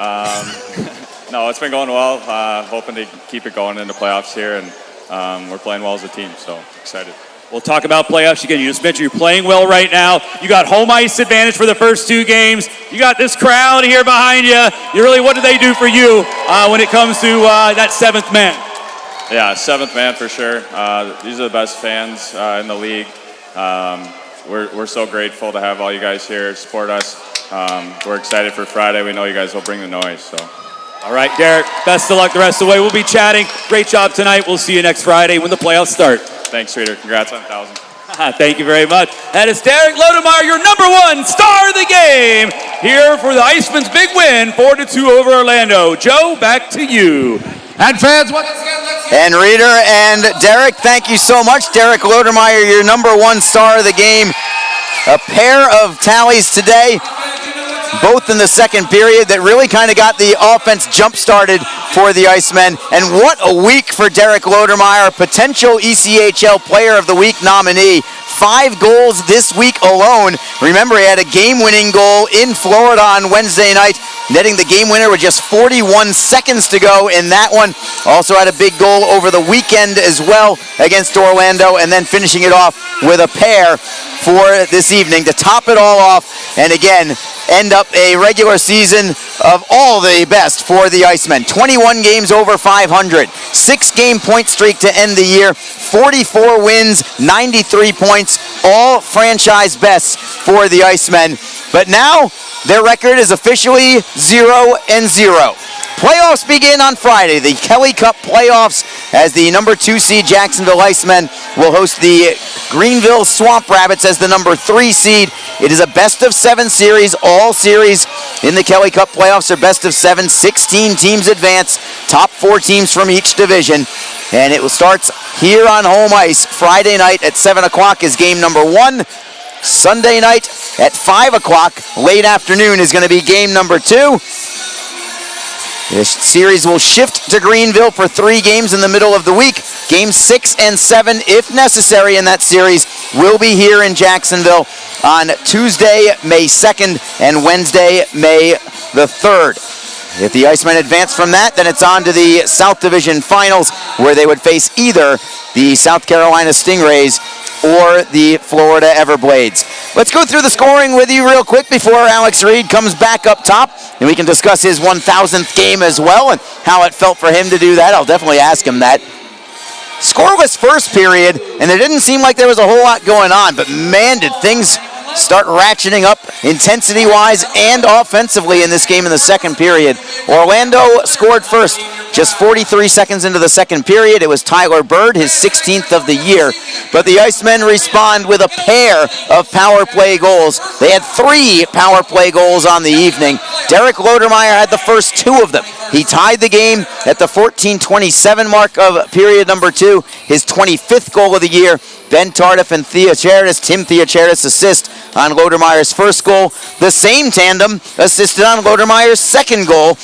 No, it's been going well. Hoping to keep it going in the playoffs here, and we're playing well as a team, so excited. We'll talk about playoffs again. You just mentioned you're playing well right now. You got home ice advantage for the first 2 games. You got this crowd here behind you. What do they do for you when it comes to that 7th man? Yeah, 7th man for sure. These are the best fans in the league. We're so grateful to have all you guys here support us. We're excited for Friday. We know you guys will bring the noise. So. All right, Derek, best of luck the rest of the way. We'll be chatting. Great job tonight. We'll see you next Friday when the playoffs start. Thanks, Reader. Congrats on 1,000. Thank you very much. That is Derek Lodemeyer, your number 1 star of the game, here for the Icemen's big win, 4-2 over Orlando. Joe, back to you. And fans, once again, let's And Reader and Derek, thank you so much. Derek Lodemeyer, your number 1 star of the game. A pair of tallies today, both in the second period, that really kind of got the offense jump-started for the Icemen. And what a week for Derek Lodemeyer, potential ECHL Player of the Week nominee. 5 goals this week alone. Remember, he had a game-winning goal in Florida on Wednesday night, netting the game winner with just 41 seconds to go in that one. Also had a big goal over the weekend as well against Orlando, and then finishing it off with a pair for this evening to top it all off, and again, end up a regular season of all the best for the Icemen. 21 games over 500, 6-game point streak to end the year, 44 wins, 93 points, all franchise bests for the Icemen. But now, their record is officially 0-0. Playoffs begin on Friday, the Kelly Cup playoffs, as the number 2 seed Jacksonville Icemen will host the Greenville Swamp Rabbits as the number 3 seed. It is a best-of-7 series. All series in the Kelly Cup playoffs are best-of-7. 16 teams advance, top 4 teams from each division. And it starts here on home ice. Friday night at 7 o'clock is game number 1. Sunday night at 5 o'clock, late afternoon, is going to be game number 2. This series will shift to Greenville for 3 games in the middle of the week. Games 6 and 7, if necessary in that series, will be here in Jacksonville on Tuesday, May 2nd, and Wednesday, May the 3rd. If the Icemen advance from that, then it's on to the South Division Finals, where they would face either the South Carolina Stingrays or the Florida Everblades. Let's go through the scoring with you real quick before Alex Reed comes back up top, and we can discuss his 1,000th game as well and how it felt for him to do that. I'll definitely ask him that. Scoreless first period, and there didn't seem like there was a whole lot going on, but man, did things start ratcheting up intensity-wise and offensively in this game in the second period. Orlando scored first just 43 seconds into the second period. It was Tyler Bird, his 16th of the year. But the Icemen respond with a pair of power play goals. They had 3 power play goals on the evening. Derek Lodemeyer had the first 2 of them. He tied the game at the 14:27 mark of period number 2, his 25th goal of the year. Ben Tardif and Tim Theocharidis assist on Lodermeyer's first goal. The same tandem assisted on Lodermeyer's second goal.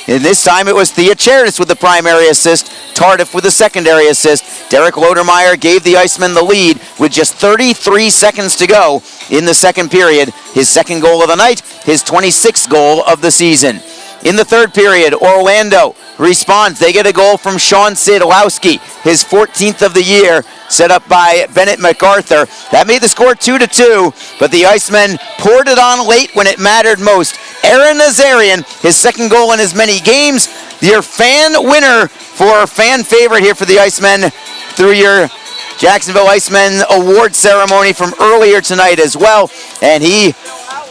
And this time it was Theocharidis with the primary assist, Tardif with the secondary assist. Derek Lodemeyer gave the Icemen the lead with just 33 seconds to go in the second period. His second goal of the night, his 26th goal of the season. In the third period, Orlando responds. They get a goal from Sean Sadlowski, his 14th of the year, set up by Bennett MacArthur. That made the score 2-2, but the Icemen poured it on late when it mattered most. Aaron Nazarian, his second goal in as many games, your fan winner for fan favorite here for the Icemen through your Jacksonville Icemen award ceremony from earlier tonight as well, and he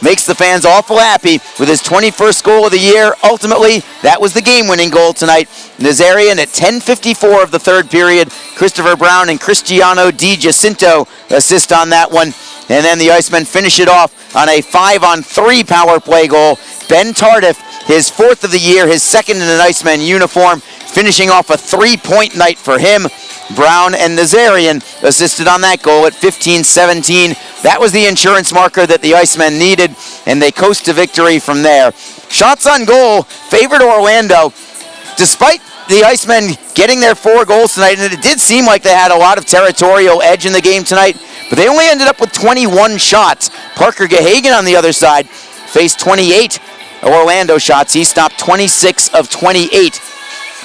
makes the fans awful happy with his 21st goal of the year. Ultimately, that was the game-winning goal tonight. Nazarian at 10:54 of the third period. Christopher Brown and Cristiano Di Jacinto assist on that one. And then the Icemen finish it off on a 5-on-3 power play goal. Ben Tardif, his 4th of the year, his second in an Icemen uniform, finishing off a 3-point night for him. Brown and Nazarian assisted on that goal at 15-17. That was the insurance marker that the Icemen needed, and they coast to victory from there. Shots on goal favored Orlando. despite the Icemen getting their 4 goals tonight, and it did seem like they had a lot of territorial edge in the game tonight, but they only ended up with 21 shots. Parker Gahagan on the other side faced 28 Orlando shots. He stopped 26 of 28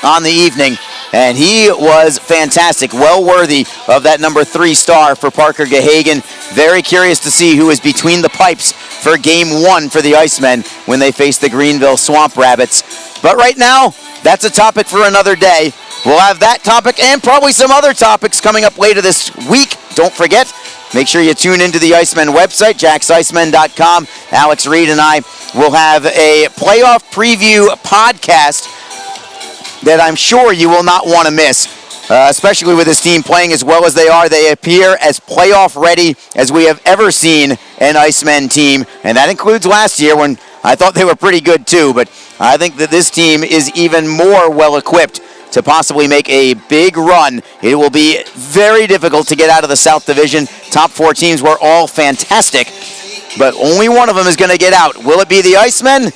on the evening, and he was fantastic. Well worthy of that number 3 star for Parker Gahagan. Very curious to see who is between the pipes for game 1 for the Icemen when they face the Greenville Swamp Rabbits. But right now, that's a topic for another day. We'll have that topic and probably some other topics coming up later this week. Don't forget, make sure you tune into the Icemen website, jaxicemen.com. Alex Reed and I will have a playoff preview podcast that I'm sure you will not want to miss, especially with this team playing as well as they are. They appear as playoff ready as we have ever seen an Icemen team, and that includes last year when I thought they were pretty good too, but I think that this team is even more well-equipped to possibly make a big run. It will be very difficult to get out of the South Division. Top 4 teams were all fantastic, but only one of them is going to get out. Will it be the Icemen?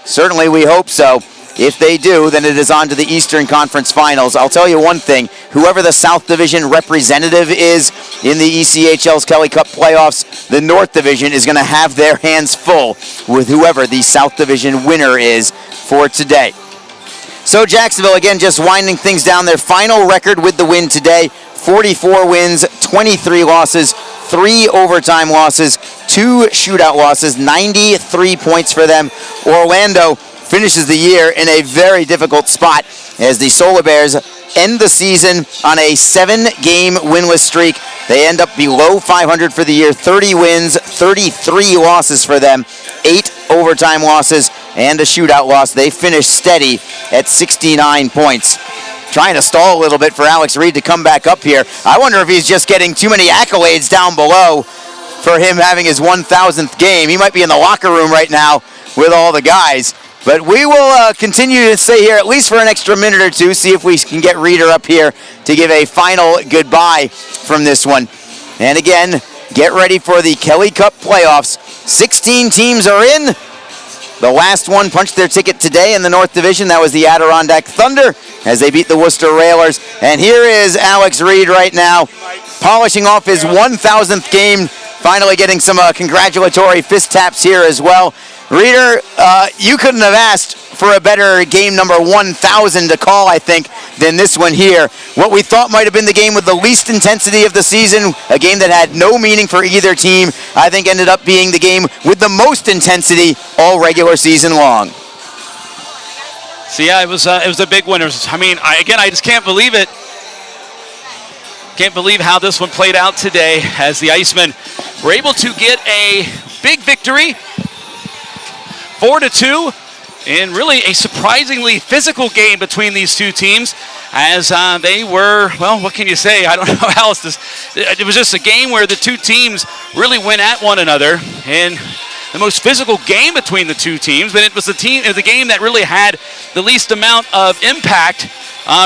Certainly we hope so. If they do, then it is on to the Eastern Conference Finals. I'll tell you one thing, whoever the South Division representative is in the ECHL's Kelly Cup playoffs, the North Division is going to have their hands full with whoever the South Division winner is for today. So Jacksonville, again, just winding things down. Their final record with the win today, 44 wins, 23 losses, 3 overtime losses, 2 shootout losses, 93 points for them. Orlando finishes the year in a very difficult spot as the Solar Bears end the season on a 7-game winless streak. They end up below 500 for the year, 30 wins, 33 losses for them, 8 overtime losses, and a shootout loss. They finish steady at 69 points. Trying to stall a little bit for Alex Reed to come back up here. I wonder if he's just getting too many accolades down below for him having his 1,000th game. He might be in the locker room right now with all the guys. But we will continue to stay here at least for an extra minute or two, see if we can get Reeder up here to give a final goodbye from this one. And again, get ready for the Kelly Cup playoffs. 16 teams are in. The last one punched their ticket today in the North Division. That was the Adirondack Thunder as they beat the Worcester Railers. And here is Alex Reed right now, polishing off his 1,000th game, finally getting some congratulatory fist taps here as well. Reeder, you couldn't have asked for a better game number 1,000 to call, I think, than this one here. What we thought might have been the game with the least intensity of the season, a game that had no meaning for either team, I think ended up being the game with the most intensity all regular season long. So yeah, it was a big one. I just can't believe it. Can't believe how this one played out today as the Icemen were able to get a big victory, 4-2, in really a surprisingly physical game between these two teams as they were, well, what can you say? I don't know how else it was just a game where the two teams really went at one another, and the most physical game between the two teams, but it was the game that really had the least amount of impact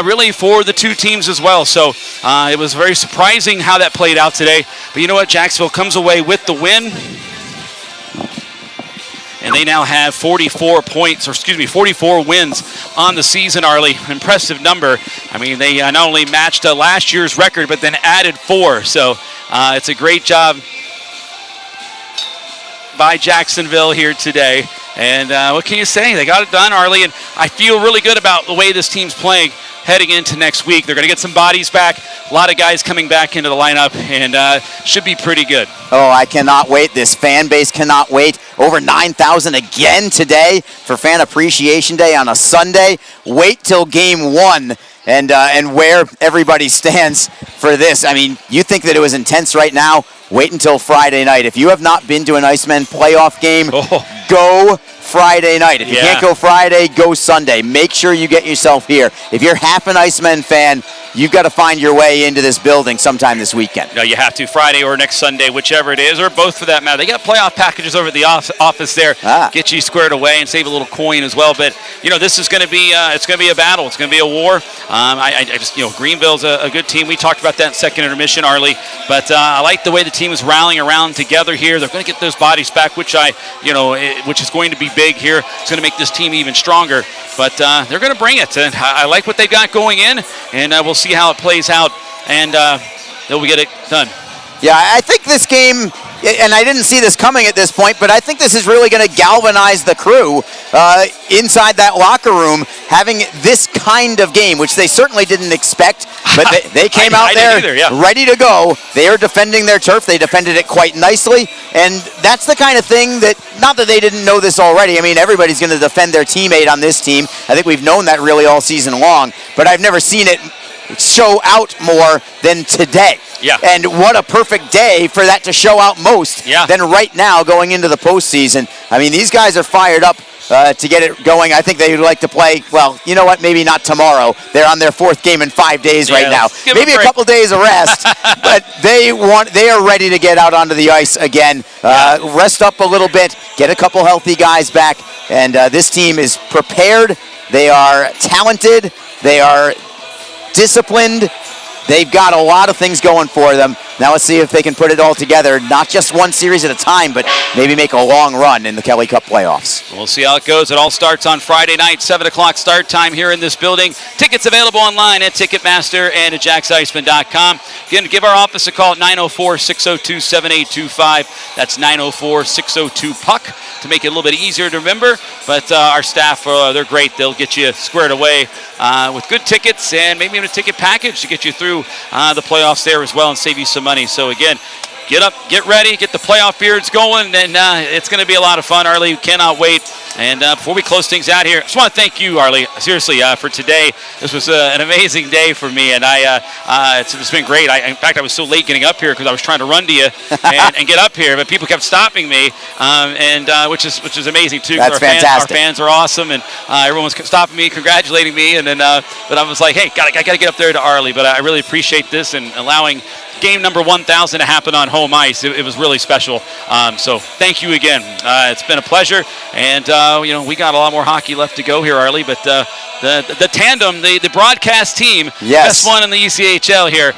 really for the two teams as well. So it was very surprising how that played out today. But you know what? Jacksonville comes away with the win. And they now have 44 wins on the season, Arlie. Impressive number. I mean, they not only matched last year's record, but then added 4. So it's a great job by Jacksonville here today. And what can you say? They got it done, Arlie. And I feel really good about the way this team's playing heading into next week. They're going to get some bodies back. A lot of guys coming back into the lineup, and should be pretty good. Oh, I cannot wait. This fan base cannot wait. Over 9,000 again today for Fan Appreciation Day on a Sunday. Wait till game 1 and where everybody stands for this. I mean, you think that it was intense right now? Wait until Friday night. If you have not been to an Icemen playoff game, go Friday night. If you can't go Friday, go Sunday. Make sure you get yourself here. If you're half an Icemen fan, you've got to find your way into this building sometime this weekend. No, you have to. Friday or next Sunday, whichever it is, or both for that matter. They got playoff packages over at the office there. Get you squared away and save a little coin as well. But you know, this is going to be it's going to be a battle. It's going to be a war. Greenville's a good team. We talked about that in second intermission, Arlie. But I like the way the team is rallying around together here. They're going to get those bodies back, which is going to be big here. It's going to make this team even stronger. But they're going to bring it. And I like what they've got going in, and we'll see how it plays out, and they'll get it done. Yeah, I think this game, and I didn't see this coming at this point, but I think this is really going to galvanize the crew inside that locker room, having this kind of game, which they certainly didn't expect, but they came out there ready to go. They are defending their turf. They defended it quite nicely, and that's the kind of thing that, not that they didn't know this already. I mean, everybody's going to defend their teammate on this team. I think we've known that really all season long, but I've never seen it show out more than today. Yeah. And what a perfect day for that to show out most than right now going into the postseason. I mean, these guys are fired up to get it going. I think they would like to play, well, you know what, maybe not tomorrow. They're on their 4th game in 5 days right now. Maybe a couple days of rest, but they are ready to get out onto the ice again, rest up a little bit, get a couple healthy guys back, and this team is prepared. They are talented. They are disciplined. They've got a lot of things going for them. Now let's see if they can put it all together, not just one series at a time, but maybe make a long run in the Kelly Cup playoffs. We'll see how it goes. It all starts on Friday night, 7 o'clock start time here in this building. Tickets available online at Ticketmaster and at JacksIceman.com. Again, give our office a call at 904-602-7825. That's 904-602-PUCK to make it a little bit easier to remember. But our staff, they're great. They'll get you squared away with good tickets and maybe even a ticket package to get you through the playoffs there as well and save you some money. So again, get up, get ready, get the playoff beards going, and it's going to be a lot of fun. Arlie, cannot wait. And before we close things out here, I just want to thank you, Arlie, seriously, for today. This was an amazing day for me, and it's been great. In fact, I was so late getting up here because I was trying to run to you and get up here, but people kept stopping me, which is amazing too. That's fantastic. Our fans are awesome, and everyone was stopping me, congratulating me, and then but I was like, hey, I got to get up there to Arlie. But I really appreciate this and allowing game number 1,000 to happen on home ice. It was really special. So thank you again. It's been a pleasure, and we got a lot more hockey left to go here, Arlie. But the tandem, the broadcast team, best one in the ECHL here.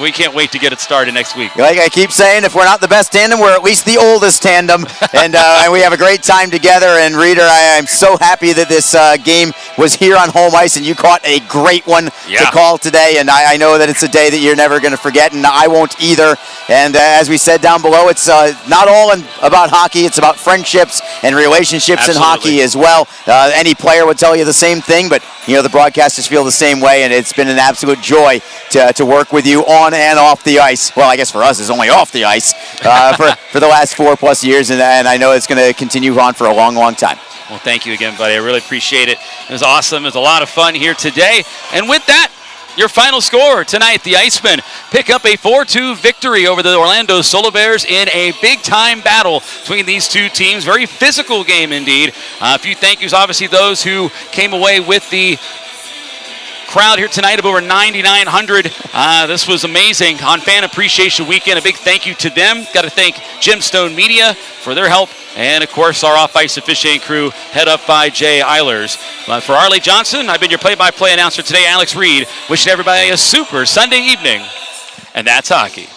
We can't wait to get it started next week. Like I keep saying, if we're not the best tandem, we're at least the oldest tandem, and we have a great time together. And Reader, I am so happy that this game was here on home ice, and you caught a great one to call today. And I know that it's a day that you're never going to forget, and I won't either. And as we said down below, it's not all about hockey. It's about friendships and relationships in hockey as well. Any player would tell you the same thing, but the broadcasters feel the same way, and it's been an absolute joy to work with you on and off the ice. Well, I guess for us, it's only off the ice for the last 4+ years, and I know it's going to continue on for a long, long time. Well, thank you again, buddy. I really appreciate it. It was awesome. It was a lot of fun here today. And with that, your final score tonight, the Icemen pick up a 4-2 victory over the Orlando Solar Bears in a big-time battle between these two teams. Very physical game indeed. A few thank yous, obviously, those who came away with the crowd here tonight of over 9,900. This was amazing on Fan Appreciation Weekend. A big thank you to them. Got to thank Gemstone Media for their help. And, of course, our off-ice officiating crew, head up by Jay Eilers. For Arlie Johnson, I've been your play-by-play announcer today, Alex Reed. Wishing everybody a super Sunday evening. And that's hockey.